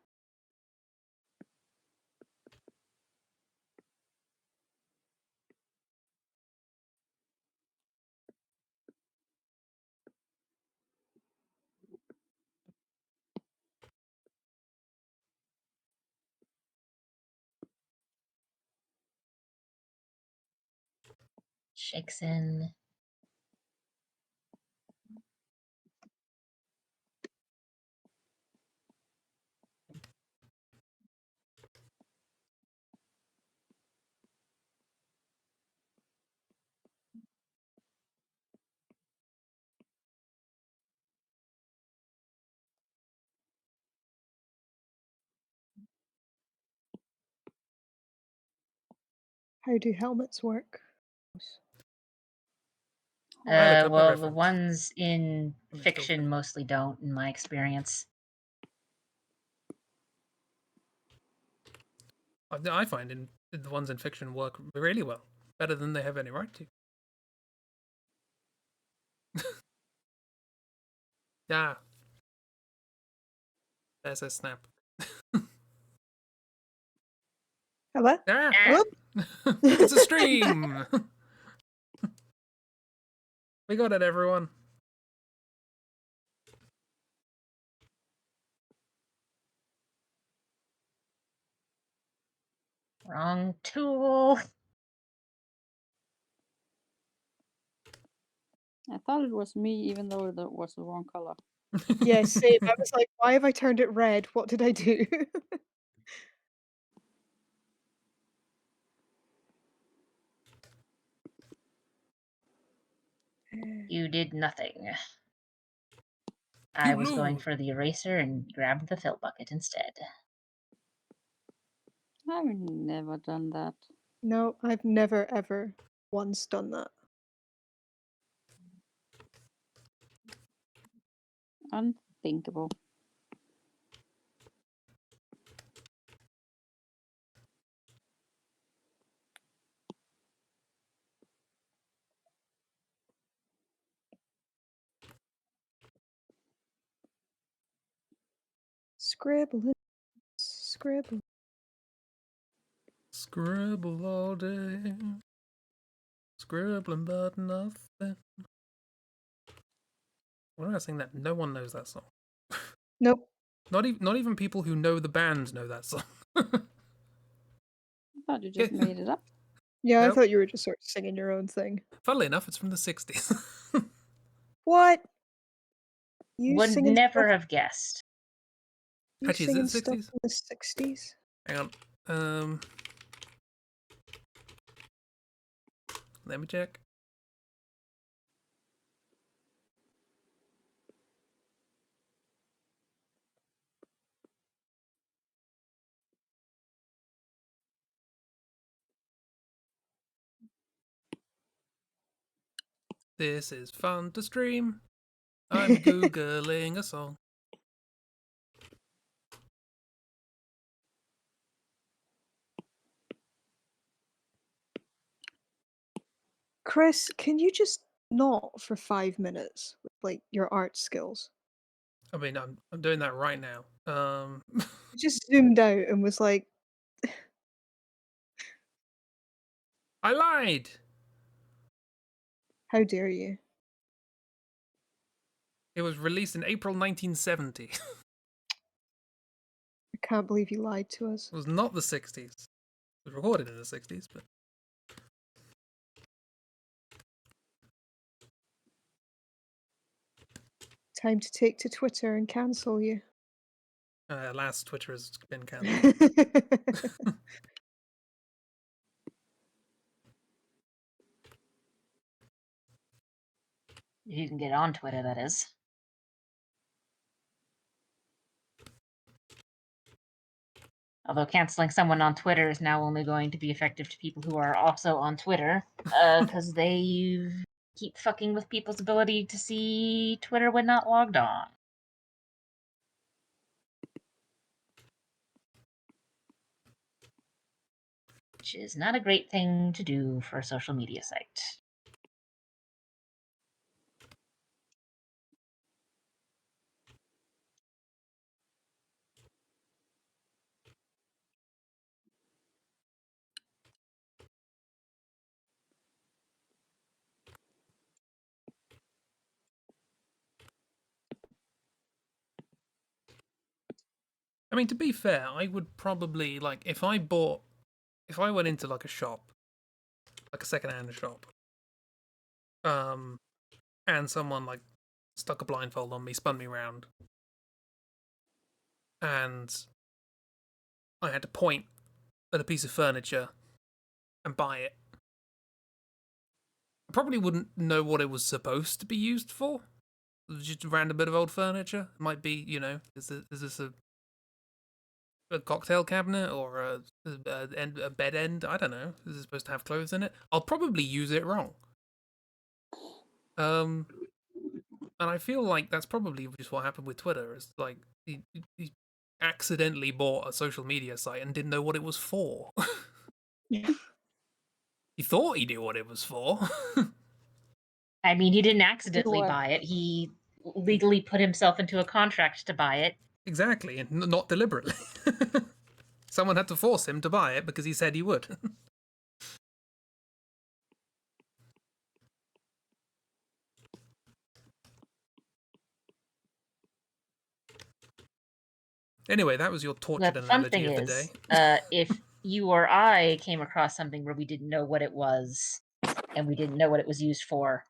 Speaker 3: Shakes in.
Speaker 2: How do helmets work?
Speaker 3: Well, the ones in fiction mostly don't, in my experience.
Speaker 1: I find the ones in fiction work really well, better than they have any right to. Yeah. There's a snap.
Speaker 2: Hello?
Speaker 1: Ah!
Speaker 2: Hello?
Speaker 1: It's a stream! We got it, everyone.
Speaker 3: Wrong tool.
Speaker 4: I thought it was me, even though that was the wrong color.
Speaker 2: Yeah, same. I was like, why have I turned it red? What did I do?
Speaker 3: You did nothing. I was going for the eraser and grabbed the fill bucket instead.
Speaker 4: I've never done that.
Speaker 2: No, I've never ever once done that.
Speaker 4: Unthinkable.
Speaker 2: Scribble. Scribble.
Speaker 1: Scribble all day. Scribbling but nothing. When did I sing that? No one knows that song.
Speaker 2: Nope.
Speaker 1: Not even people who know the band know that song.
Speaker 4: I thought you just made it up.
Speaker 2: Yeah,
Speaker 1: Nope.
Speaker 2: I thought you were just sort of singing your own thing.
Speaker 1: Funnily enough, it's from the 60s.
Speaker 2: What? You
Speaker 3: Would
Speaker 2: singing
Speaker 3: never
Speaker 2: stuff?
Speaker 3: have guessed.
Speaker 2: You
Speaker 1: Actually, is
Speaker 2: singing
Speaker 1: it the
Speaker 2: stuff
Speaker 1: 60s?
Speaker 2: in the 60s?
Speaker 1: Hang on. Let me check. This is fun to stream. I'm Googling a song.
Speaker 2: Chris, can you just not for 5 minutes with like your art skills?
Speaker 1: I mean, I'm doing that right now.
Speaker 2: You just zoomed out and was like,
Speaker 1: I lied.
Speaker 2: how dare you?
Speaker 1: It was released in April 1970.
Speaker 2: I can't believe you lied to us.
Speaker 1: It was not the 60s. It was recorded in the 60s, but
Speaker 2: Time to take to Twitter and cancel you.
Speaker 1: alas, Twitter has been cancelled.
Speaker 3: If you can get on Twitter, that is. Although canceling someone on Twitter is now only going to be effective to people who are also on Twitter, because they keep fucking with people's ability to see Twitter when not logged on. Which is not a great thing to do for a social media site.
Speaker 1: I mean, to be fair, I would probably, like, if I went into, like, a shop, like a secondhand shop, and someone, like, stuck a blindfold on me, spun me around, and I had to point at a piece of furniture and buy it, I probably wouldn't know what it was supposed to be used for. Just a random bit of old furniture. It might be, you know, is this a cocktail cabinet or a bed end? I don't know. Is it supposed to have clothes in it? I'll probably use it wrong. And I feel like that's probably just what happened with Twitter. It's like he accidentally bought a social media site and didn't know what it was for. He thought he knew what it was for.
Speaker 3: I mean, he didn't accidentally buy it. He legally put himself into a contract to buy it.
Speaker 1: Exactly, and not deliberately. Someone had to force him to buy it because he said he would. Anyway, that was your tortured analogy of the day.
Speaker 3: If you or I came across something where we didn't know what it was, and we didn't know what it was used for,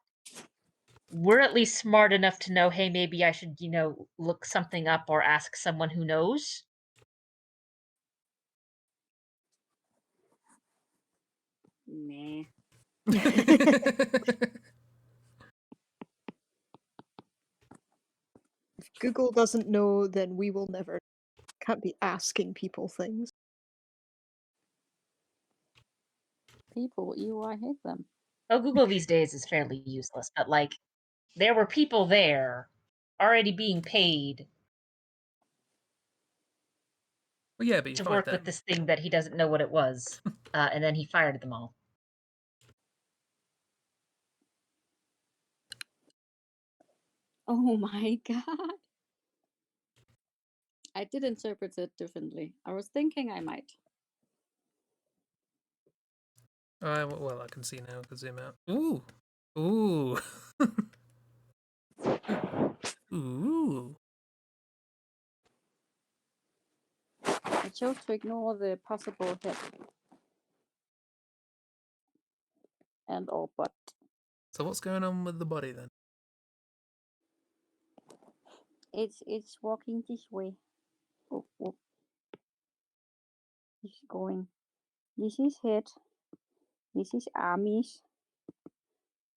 Speaker 3: we're at least smart enough to know, hey, maybe I should, look something up or ask someone who knows.
Speaker 4: Nah.
Speaker 2: If Google doesn't know, then we will never. Can't be asking people things.
Speaker 4: People, I hate them.
Speaker 3: Well, Google these days is fairly useless, but, like, there were people there already being paid
Speaker 1: to
Speaker 3: work with this thing that he doesn't know what it was, and then he fired them all.
Speaker 4: Oh my god. I did interpret it differently. I was thinking I might.
Speaker 1: Well, I can see now. I can zoom out. Ooh. Ooh. Ooh.
Speaker 4: I chose to ignore the possible head and or butt.
Speaker 1: So what's going on with the body then?
Speaker 4: It's walking this way. Oh. He's going. This is head. This is armies.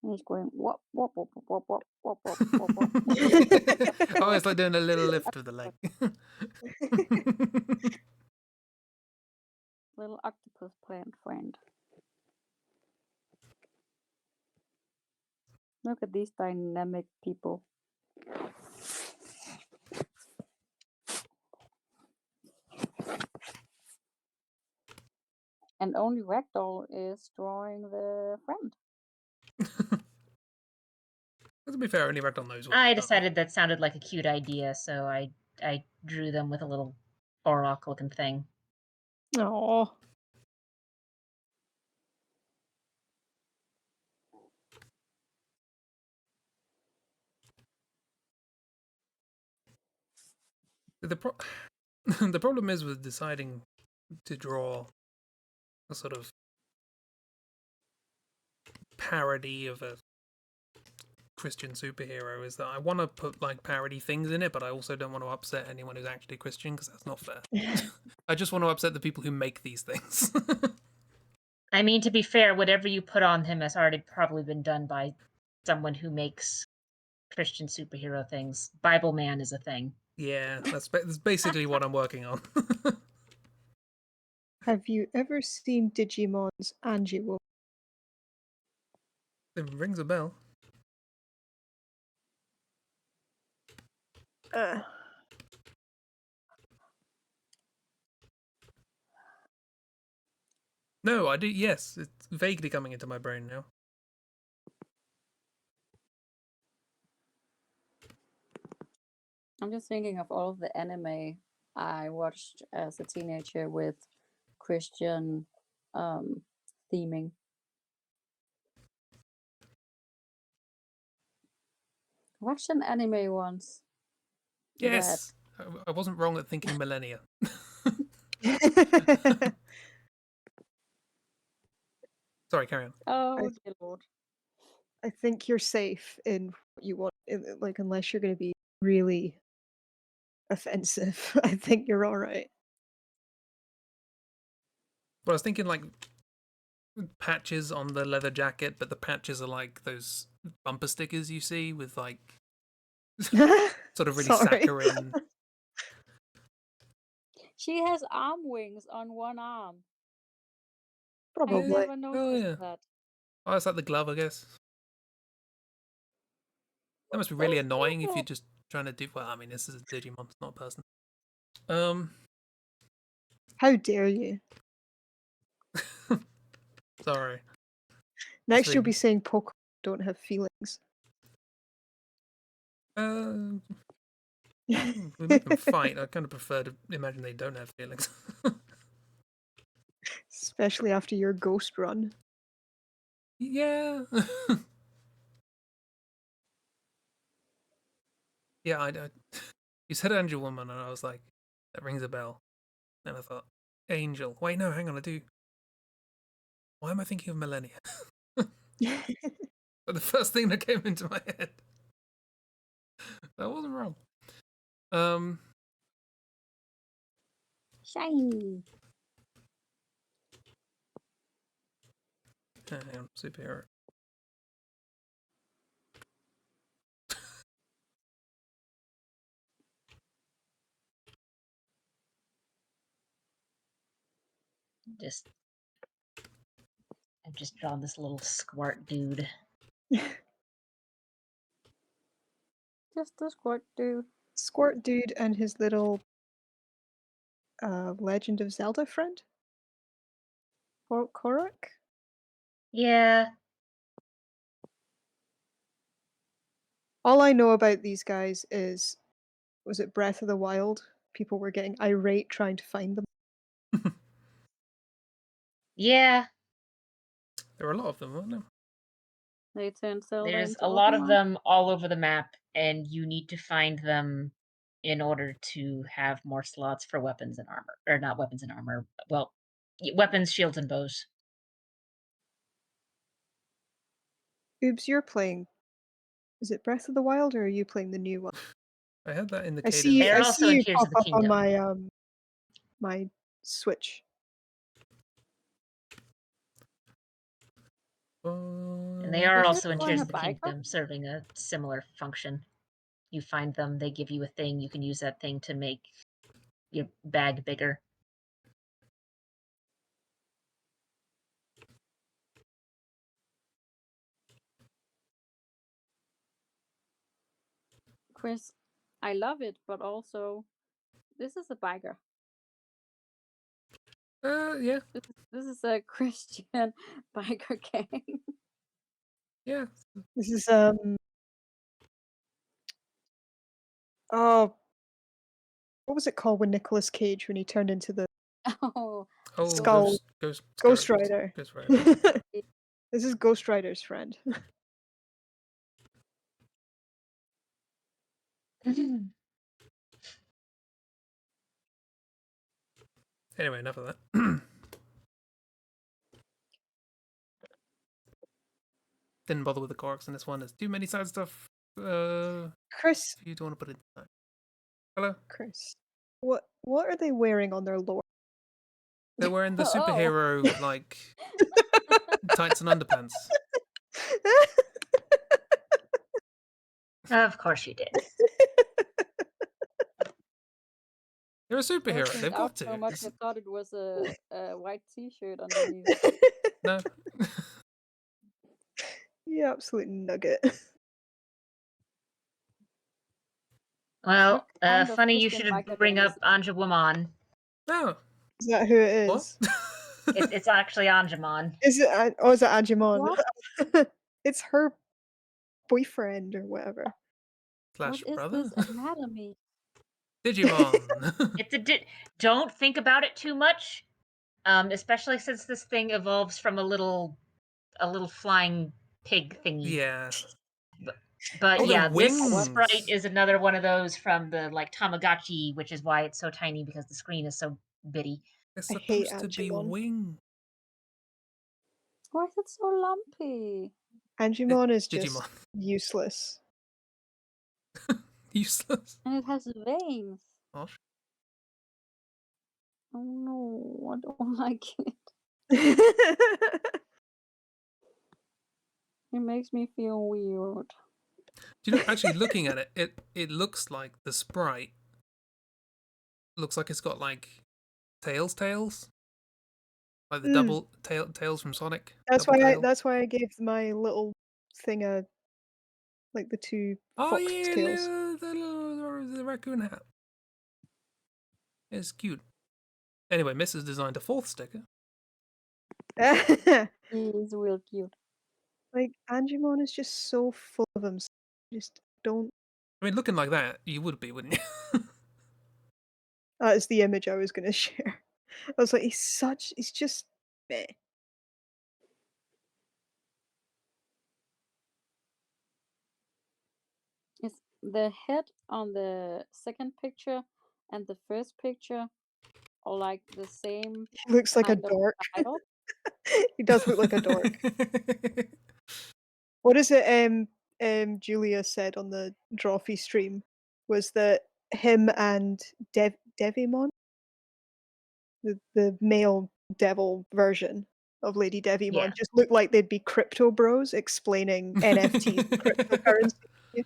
Speaker 4: And he's going whoop whoop whoop whoop whoop whoop whoop whoop whoop.
Speaker 1: Oh, it's like doing a little lift with the leg.
Speaker 4: Little octopus plant friend. Look at these dynamic people. And only Ragdoll is drawing the friend.
Speaker 1: To be fair, only Ragdoll knows what.
Speaker 3: I decided that sounded like a cute idea, so I drew them with a little Auroch looking thing.
Speaker 2: Aww.
Speaker 1: The problem is with deciding to draw a sort of parody of a Christian superhero is that I want to put like parody things in it, but I also don't want to upset anyone who's actually Christian because that's not fair. I just want to upset the people who make these things.
Speaker 3: I mean, to be fair, whatever you put on him has already probably been done by someone who makes Christian superhero things. Bible Man is a thing.
Speaker 1: Yeah, that's basically what I'm working on.
Speaker 2: Have you ever seen Digimon's Angie Woman?
Speaker 1: It rings a bell. No, I do. Yes, it's vaguely coming into my brain now.
Speaker 4: I'm just thinking of all of the anime I watched as a teenager with Christian theming. I watched an anime once.
Speaker 1: Yes, I wasn't wrong at thinking millennia. Sorry, carry on.
Speaker 4: Oh, dear Lord.
Speaker 2: I think you're safe in what you want, like, unless you're going to be really offensive. I think you're all right.
Speaker 1: Well, I was thinking like patches on the leather jacket, but the patches are like those bumper stickers you see with like sort of really saccharine.
Speaker 4: She has arm wings on one arm.
Speaker 2: Probably.
Speaker 4: I never noticed that.
Speaker 1: Oh, it's like the glove, I guess. That must be really annoying if you're just trying to do. Well, I mean, this is a Digimon, it's not a person.
Speaker 2: How dare you?
Speaker 1: Sorry.
Speaker 2: Next, you'll be saying Pokemon don't have feelings.
Speaker 1: We make them fight. I kind of prefer to imagine they don't have feelings.
Speaker 2: Especially after your ghost run.
Speaker 1: Yeah. Yeah, I you said Angel Woman, and I was like, that rings a bell. And I thought, Angel. Wait, no, hang on, I do. Why am I thinking of Millennia? But the first thing that came into my head. That wasn't wrong.
Speaker 4: Shiny.
Speaker 1: Hang on, superhero.
Speaker 3: I've just drawn this little squirt dude.
Speaker 4: Just a squirt dude.
Speaker 2: Squirt dude and his little Legend of Zelda friend? Korok?
Speaker 3: Yeah.
Speaker 2: All I know about these guys is, was it Breath of the Wild? People were getting irate trying to find them.
Speaker 3: Yeah.
Speaker 1: There were a lot of them, weren't there?
Speaker 4: They turned Zelda
Speaker 3: There's
Speaker 4: into
Speaker 3: a lot of
Speaker 4: Pokemon.
Speaker 3: them all over the map, and you need to find them in order to have more slots for weapons and armor. Or not weapons and armor. Well, weapons, shields, and bows.
Speaker 2: Oops, you're playing. Is it Breath of the Wild, or are you playing the new one?
Speaker 1: I had that in the
Speaker 2: I
Speaker 1: cadence.
Speaker 2: see.
Speaker 3: They're
Speaker 2: I
Speaker 3: also
Speaker 2: see
Speaker 3: in
Speaker 2: you
Speaker 3: Tears
Speaker 2: pop
Speaker 3: of the
Speaker 2: up on
Speaker 3: Kingdom.
Speaker 2: my Switch.
Speaker 3: And they are also in Tears of the Kingdom, serving a similar function. You find them, they give you a thing, you can use that thing to make your bag bigger.
Speaker 4: Chris, I love it, but also, this is a biker.
Speaker 1: Yeah.
Speaker 4: This is a Christian biker gang.
Speaker 1: Yeah.
Speaker 2: This is oh, what was it called when Nicolas Cage, when he turned into the skull? Ghost Rider.
Speaker 1: Ghost Rider.
Speaker 2: This is Ghost Rider's friend.
Speaker 1: Anyway, enough of that. Didn't bother with the Koroks in this one. There's too many side stuff.
Speaker 2: Chris,
Speaker 1: if you don't want to put it inside. Hello?
Speaker 2: Chris, what are they wearing on their lore?
Speaker 1: They're wearing the superhero like tights and underpants.
Speaker 3: Of course you did.
Speaker 1: They're a superhero.
Speaker 4: Working
Speaker 1: They've got
Speaker 4: out
Speaker 1: to.
Speaker 4: so much, I thought it was a white T-shirt underneath.
Speaker 1: No.
Speaker 2: You absolute nugget.
Speaker 3: Well,
Speaker 4: kind of
Speaker 3: funny you
Speaker 4: Christian
Speaker 3: should
Speaker 4: Michael
Speaker 3: bring
Speaker 4: name
Speaker 3: up Anjawamon.
Speaker 1: No.
Speaker 2: Is that who it is?
Speaker 1: What?
Speaker 3: It's actually Anjamon.
Speaker 2: Is it? Oh, is it Anjumon?
Speaker 4: What?
Speaker 2: It's her boyfriend or whatever.
Speaker 1: Slash
Speaker 4: What is
Speaker 1: brother?
Speaker 4: this anatomy?
Speaker 1: Digimon.
Speaker 3: It's a don't think about it too much, especially since this thing evolves from a little flying pig thingy.
Speaker 1: Yeah.
Speaker 3: But
Speaker 1: Oh,
Speaker 3: yeah,
Speaker 1: they're
Speaker 3: this
Speaker 1: wings.
Speaker 3: sprite is another one of those from the Tamagotchi, which is why it's so tiny because the screen is so bitty.
Speaker 1: It's
Speaker 2: I hate
Speaker 1: supposed to be
Speaker 2: Anjumon.
Speaker 1: wing.
Speaker 4: Why is it so lumpy?
Speaker 2: Anjumon is just
Speaker 1: Digimon.
Speaker 2: useless.
Speaker 1: Useless.
Speaker 4: And it has veins.
Speaker 1: Gosh.
Speaker 4: Oh no, I don't like it. It makes me feel weird.
Speaker 1: Do you know, actually looking at it, it looks like the sprite looks like it's got like tails. Like the double tails from Sonic.
Speaker 2: That's
Speaker 1: double
Speaker 2: why
Speaker 1: tail.
Speaker 2: that's why I gave my little thing like the two fox tails.
Speaker 1: The raccoon hat. It's cute. Anyway, Miss has designed a fourth sticker.
Speaker 4: He is real cute.
Speaker 2: Like Anjumon is just so full of himself. Just don't.
Speaker 1: I mean, looking like that, you would be, wouldn't you?
Speaker 2: That is the image I was going to share. I was like, he's just meh.
Speaker 4: It's the head on the second picture and the first picture are like the same.
Speaker 2: He looks like a
Speaker 4: kind of
Speaker 2: dork.
Speaker 4: style.
Speaker 2: He does look like a dork. What is it? Julia said on the Drawfee stream was that him and Devimon, the male devil version of Lady Devimon,
Speaker 3: Yeah.
Speaker 2: just look like they'd be crypto bros explaining NFTs and cryptocurrency.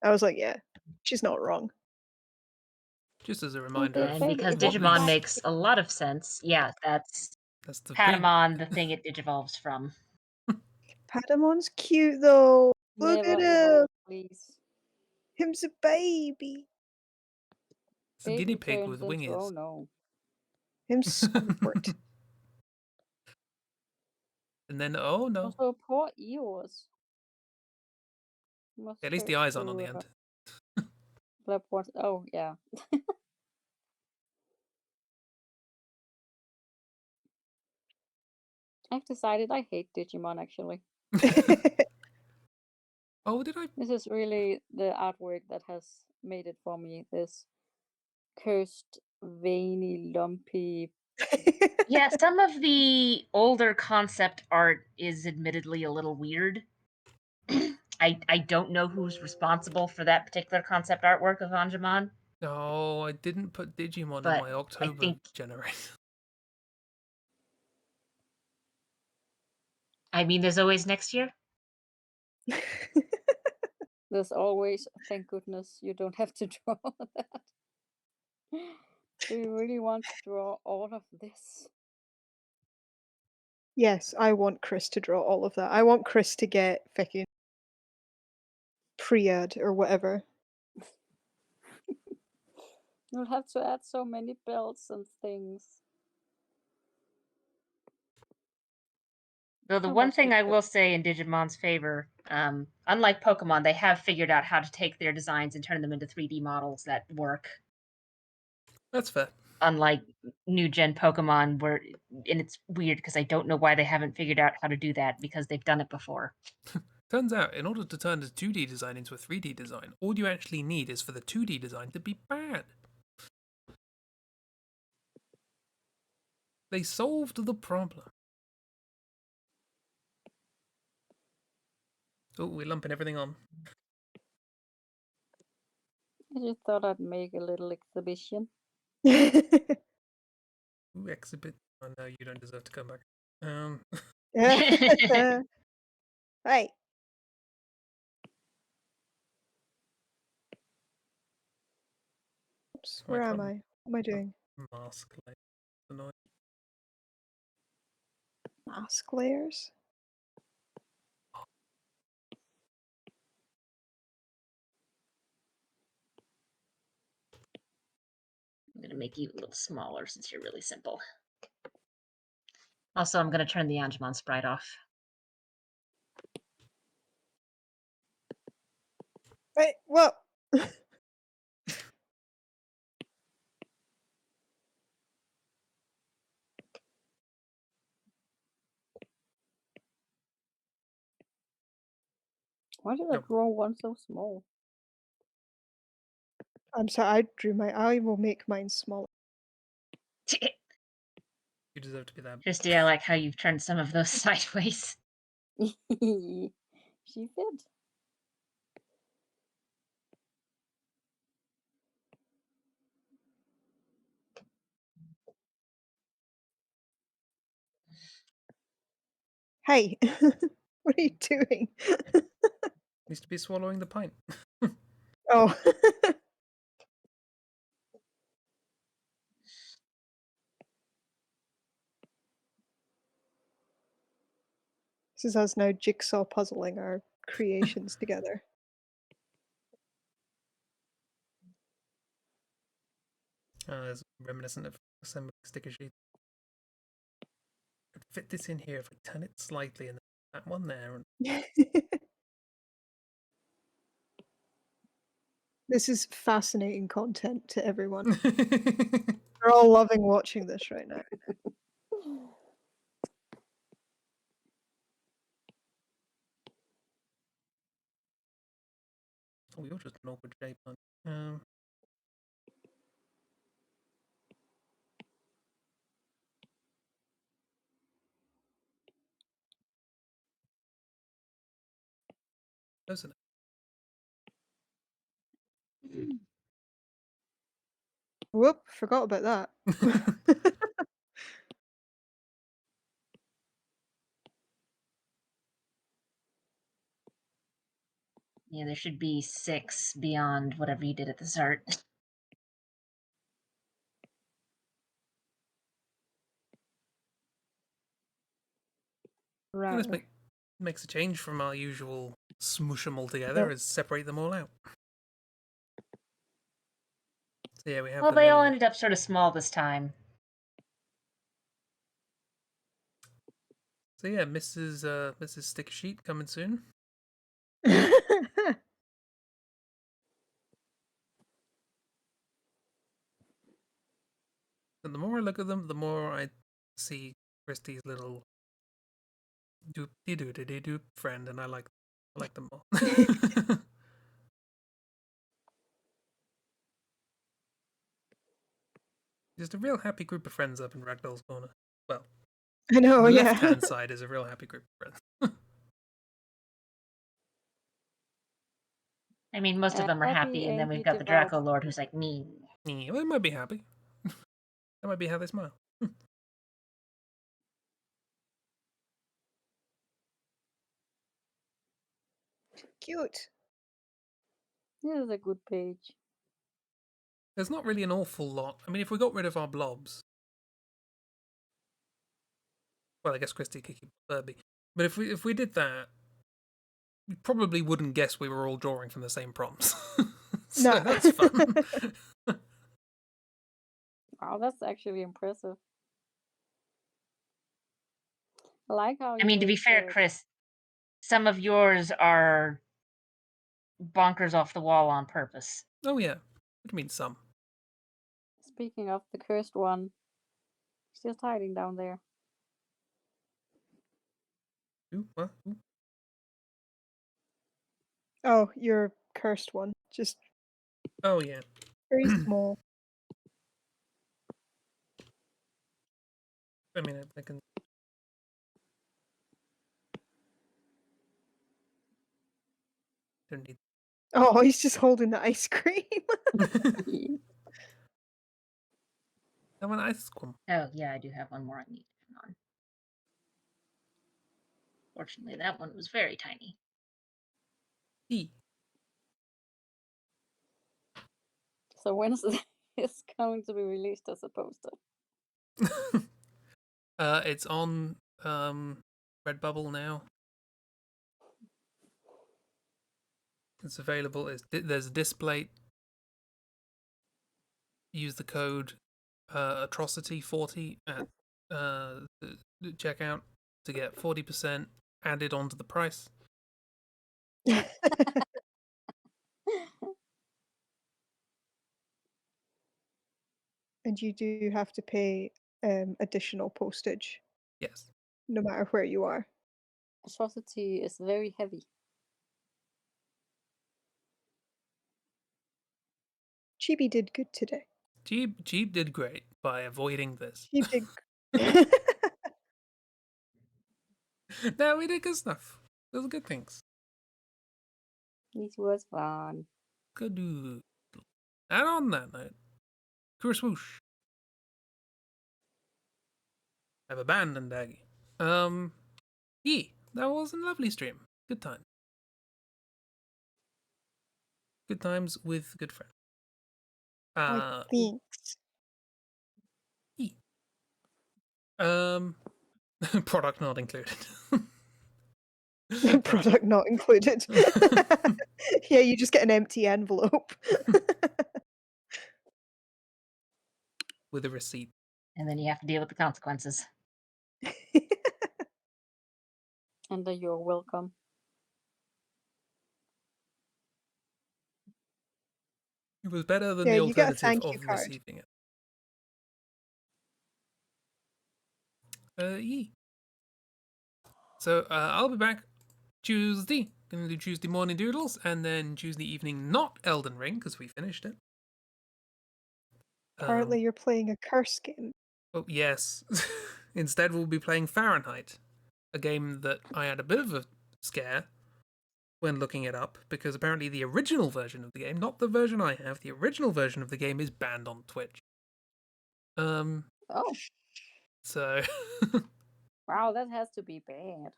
Speaker 2: I was like, yeah, she's not wrong.
Speaker 1: Just as a reminder,
Speaker 3: And because
Speaker 4: it was
Speaker 3: Digimon
Speaker 4: like-
Speaker 3: makes a lot of sense, yeah, that's
Speaker 1: the
Speaker 3: Patamon, the thing it digivolves from.
Speaker 2: Patamon's cute though. Look
Speaker 4: Never
Speaker 2: at
Speaker 4: ever,
Speaker 2: him.
Speaker 4: please.
Speaker 2: Him's a baby.
Speaker 1: It's a guinea
Speaker 4: Baby
Speaker 1: pig
Speaker 4: turns
Speaker 1: with
Speaker 4: into-
Speaker 1: wings.
Speaker 4: Oh no.
Speaker 2: Him's Squidward.
Speaker 1: And then, oh no.
Speaker 4: Also, poor ears.
Speaker 1: At least the eyes aren't on the end.
Speaker 4: Oh yeah. I've decided I hate Digimon actually.
Speaker 1: Oh, did I?
Speaker 4: This is really the artwork that has made it for me. This cursed, veiny, lumpy.
Speaker 3: Yeah, some of the older concept art is admittedly a little weird. I don't know who's responsible for that particular concept artwork of Anjamon.
Speaker 1: No, I didn't put Digimon
Speaker 3: But
Speaker 1: in my October generation.
Speaker 4: I
Speaker 3: mean, there's always next year.
Speaker 4: There's always, thank goodness, you don't have to draw that. Do you really want to draw all of this?
Speaker 2: Yes, I want Chris to draw all of that. I want Chris to get fucking Priad or whatever.
Speaker 4: You'll have to add so many belts and things.
Speaker 3: Though the one thing I will say in Digimon's favor, unlike Pokemon, they have figured out how to take their designs and turn them into 3D models that work.
Speaker 1: That's fair.
Speaker 3: Unlike new gen Pokemon, and it's weird because I don't know why they haven't figured out how to do that because they've done it before.
Speaker 1: Turns out, in order to turn a 2D design into a 3D design, all you actually need is for the 2D design to be bad. They solved the problem. Oh, we're lumping everything on.
Speaker 4: I just thought I'd make a little exhibition.
Speaker 1: Ooh, exhibit. Oh no, you don't deserve to come back.
Speaker 2: Hey. Whoops, where am I? What am I doing?
Speaker 1: Mask layer. Annoying.
Speaker 2: Mask layers?
Speaker 3: I'm going to make you a little smaller since you're really simple. Also, I'm going to turn the Angemon sprite off.
Speaker 2: Wait, what?
Speaker 4: Why did I draw one so small?
Speaker 2: I'm sorry, I will make mine smaller.
Speaker 1: You deserve to be that.
Speaker 3: Christy, I like how you've turned some of those sideways.
Speaker 4: She did.
Speaker 2: Hey, what are you doing?
Speaker 1: Needs to be swallowing the pint.
Speaker 2: Oh. This is us now jigsaw puzzling our creations together.
Speaker 1: It's reminiscent of assembling sticker sheets. Could fit this in here if I turn it slightly and that one there.
Speaker 2: This is fascinating content to everyone. They're all loving watching this right now.
Speaker 1: Oh, you're just an awkward shape, aren't you? Close enough.
Speaker 2: Whoop, forgot about that.
Speaker 3: Yeah, there should be 6 beyond whatever you did at the start.
Speaker 2: Right.
Speaker 1: This makes a change from our usual smoosh them all together, is separate them all out. So yeah, we have.
Speaker 3: Well, they all ended up sort of small this time.
Speaker 1: So yeah, Mrs. Sticker Sheet coming soon. And the more I look at them, the more I see Christie's little doop friend, and I like them all. Just a real happy group of friends up in Ragdoll's corner. Well,
Speaker 2: I know,
Speaker 1: the
Speaker 2: yeah.
Speaker 1: left-hand side is a real happy group of friends.
Speaker 3: I mean, most of them are happy, and then we've got the Draco Lord who's like, me.
Speaker 1: Well, they might be happy. That might be how they smile.
Speaker 2: Cute.
Speaker 4: This is a good page.
Speaker 1: There's not really an awful lot. I mean, if we got rid of our blobs, well, I guess Christy could keep Furby. But if we did that, you probably wouldn't guess we were all drawing from the same prompts. So
Speaker 2: No.
Speaker 1: that's fun.
Speaker 4: Wow, that's actually impressive. I like how
Speaker 3: I mean, to be fair, Chris, some of yours are bonkers off the wall on purpose.
Speaker 1: Oh yeah, what do you mean some?
Speaker 4: Speaking of the cursed one, he's just hiding down there.
Speaker 1: Ooh, what? Ooh.
Speaker 2: Oh, your cursed one. Just.
Speaker 1: Oh yeah.
Speaker 2: Very small.
Speaker 1: I mean, I can. Don't need.
Speaker 2: Oh, he's just holding the ice cream.
Speaker 1: Have an ice cream.
Speaker 3: Oh yeah, I do have one more I need to turn on. Fortunately, that one was very tiny.
Speaker 1: E.
Speaker 4: So when's is going to be released as a poster?
Speaker 1: It's on Redbubble now. It's available. There's a display. Use the code atrocity40 at the checkout to get 40% added onto the price.
Speaker 2: And you do have to pay additional postage.
Speaker 1: Yes.
Speaker 2: No matter where you are.
Speaker 4: Atrocity is very heavy.
Speaker 2: Chibi did good today.
Speaker 1: Jeep did great by avoiding this.
Speaker 2: She did.
Speaker 1: No, we did good stuff. Those are good things.
Speaker 4: It was fun.
Speaker 1: Good. And on that note, Swoosh. I've abandoned Aggie. Yeah, that was a lovely stream. Good time. Good times with good friends.
Speaker 2: Thanks.
Speaker 1: Product not included.
Speaker 2: Product not included. Yeah, you just get an empty envelope.
Speaker 1: With a receipt.
Speaker 3: And then you have to deal with the consequences.
Speaker 4: And you're welcome.
Speaker 1: It was better than the alternative of receiving it. Yeah. So I'll be back Tuesday. Gonna do Tuesday morning doodles, and then Tuesday evening not Elden Ring because we finished it.
Speaker 2: Apparently, you're playing a curse game.
Speaker 1: Oh yes. Instead, we'll be playing Fahrenheit, a game that I had a bit of a scare when looking it up because apparently the original version of the game, not the version I have, the original version of the game is banned on Twitch.
Speaker 4: Oh.
Speaker 1: So.
Speaker 4: Wow, that has to be bad.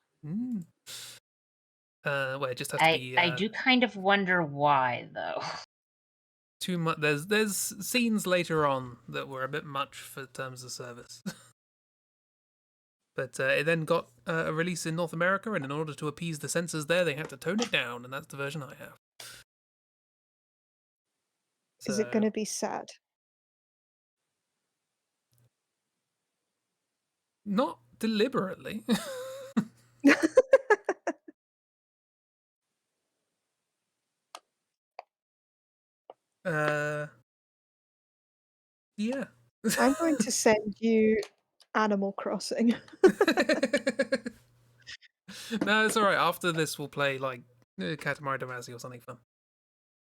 Speaker 1: Well, it just has to be.
Speaker 3: I do kind of wonder why, though.
Speaker 1: Too much. There's scenes later on that were a bit much for terms of service. But it then got a release in North America, and in order to appease the censors there, they had to tone it down, and that's the version I have. So,
Speaker 2: is it going to be sad?
Speaker 1: Not deliberately. Yeah.
Speaker 2: I'm going to send you Animal Crossing.
Speaker 1: No, it's alright. After this, we'll play like Katamari Damacy or something fun.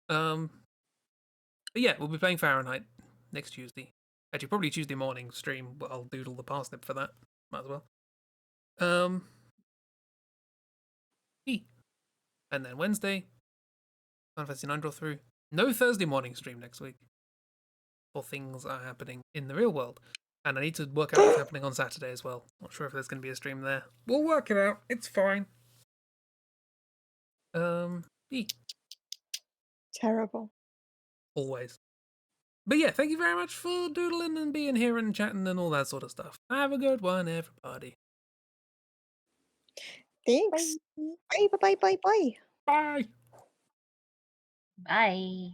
Speaker 1: But yeah, we'll be playing Fahrenheit next Tuesday. Actually, probably Tuesday morning stream, but I'll doodle the parsnip for that. Might as well. And then Wednesday, Final Fantasy 9 draw through. No Thursday morning stream next week. Or things are happening in the real world. And I need to work out what's happening on Saturday as well. Not sure if there's going to be a stream there. We'll work it out. It's fine.
Speaker 2: Terrible.
Speaker 1: Always. But yeah, thank you very much for doodling and being here and chatting and all that sort of stuff. Have a good one, everybody.
Speaker 2: Thanks. Bye. Bye. Bye. Bye. Bye.
Speaker 1: Bye.
Speaker 3: Bye.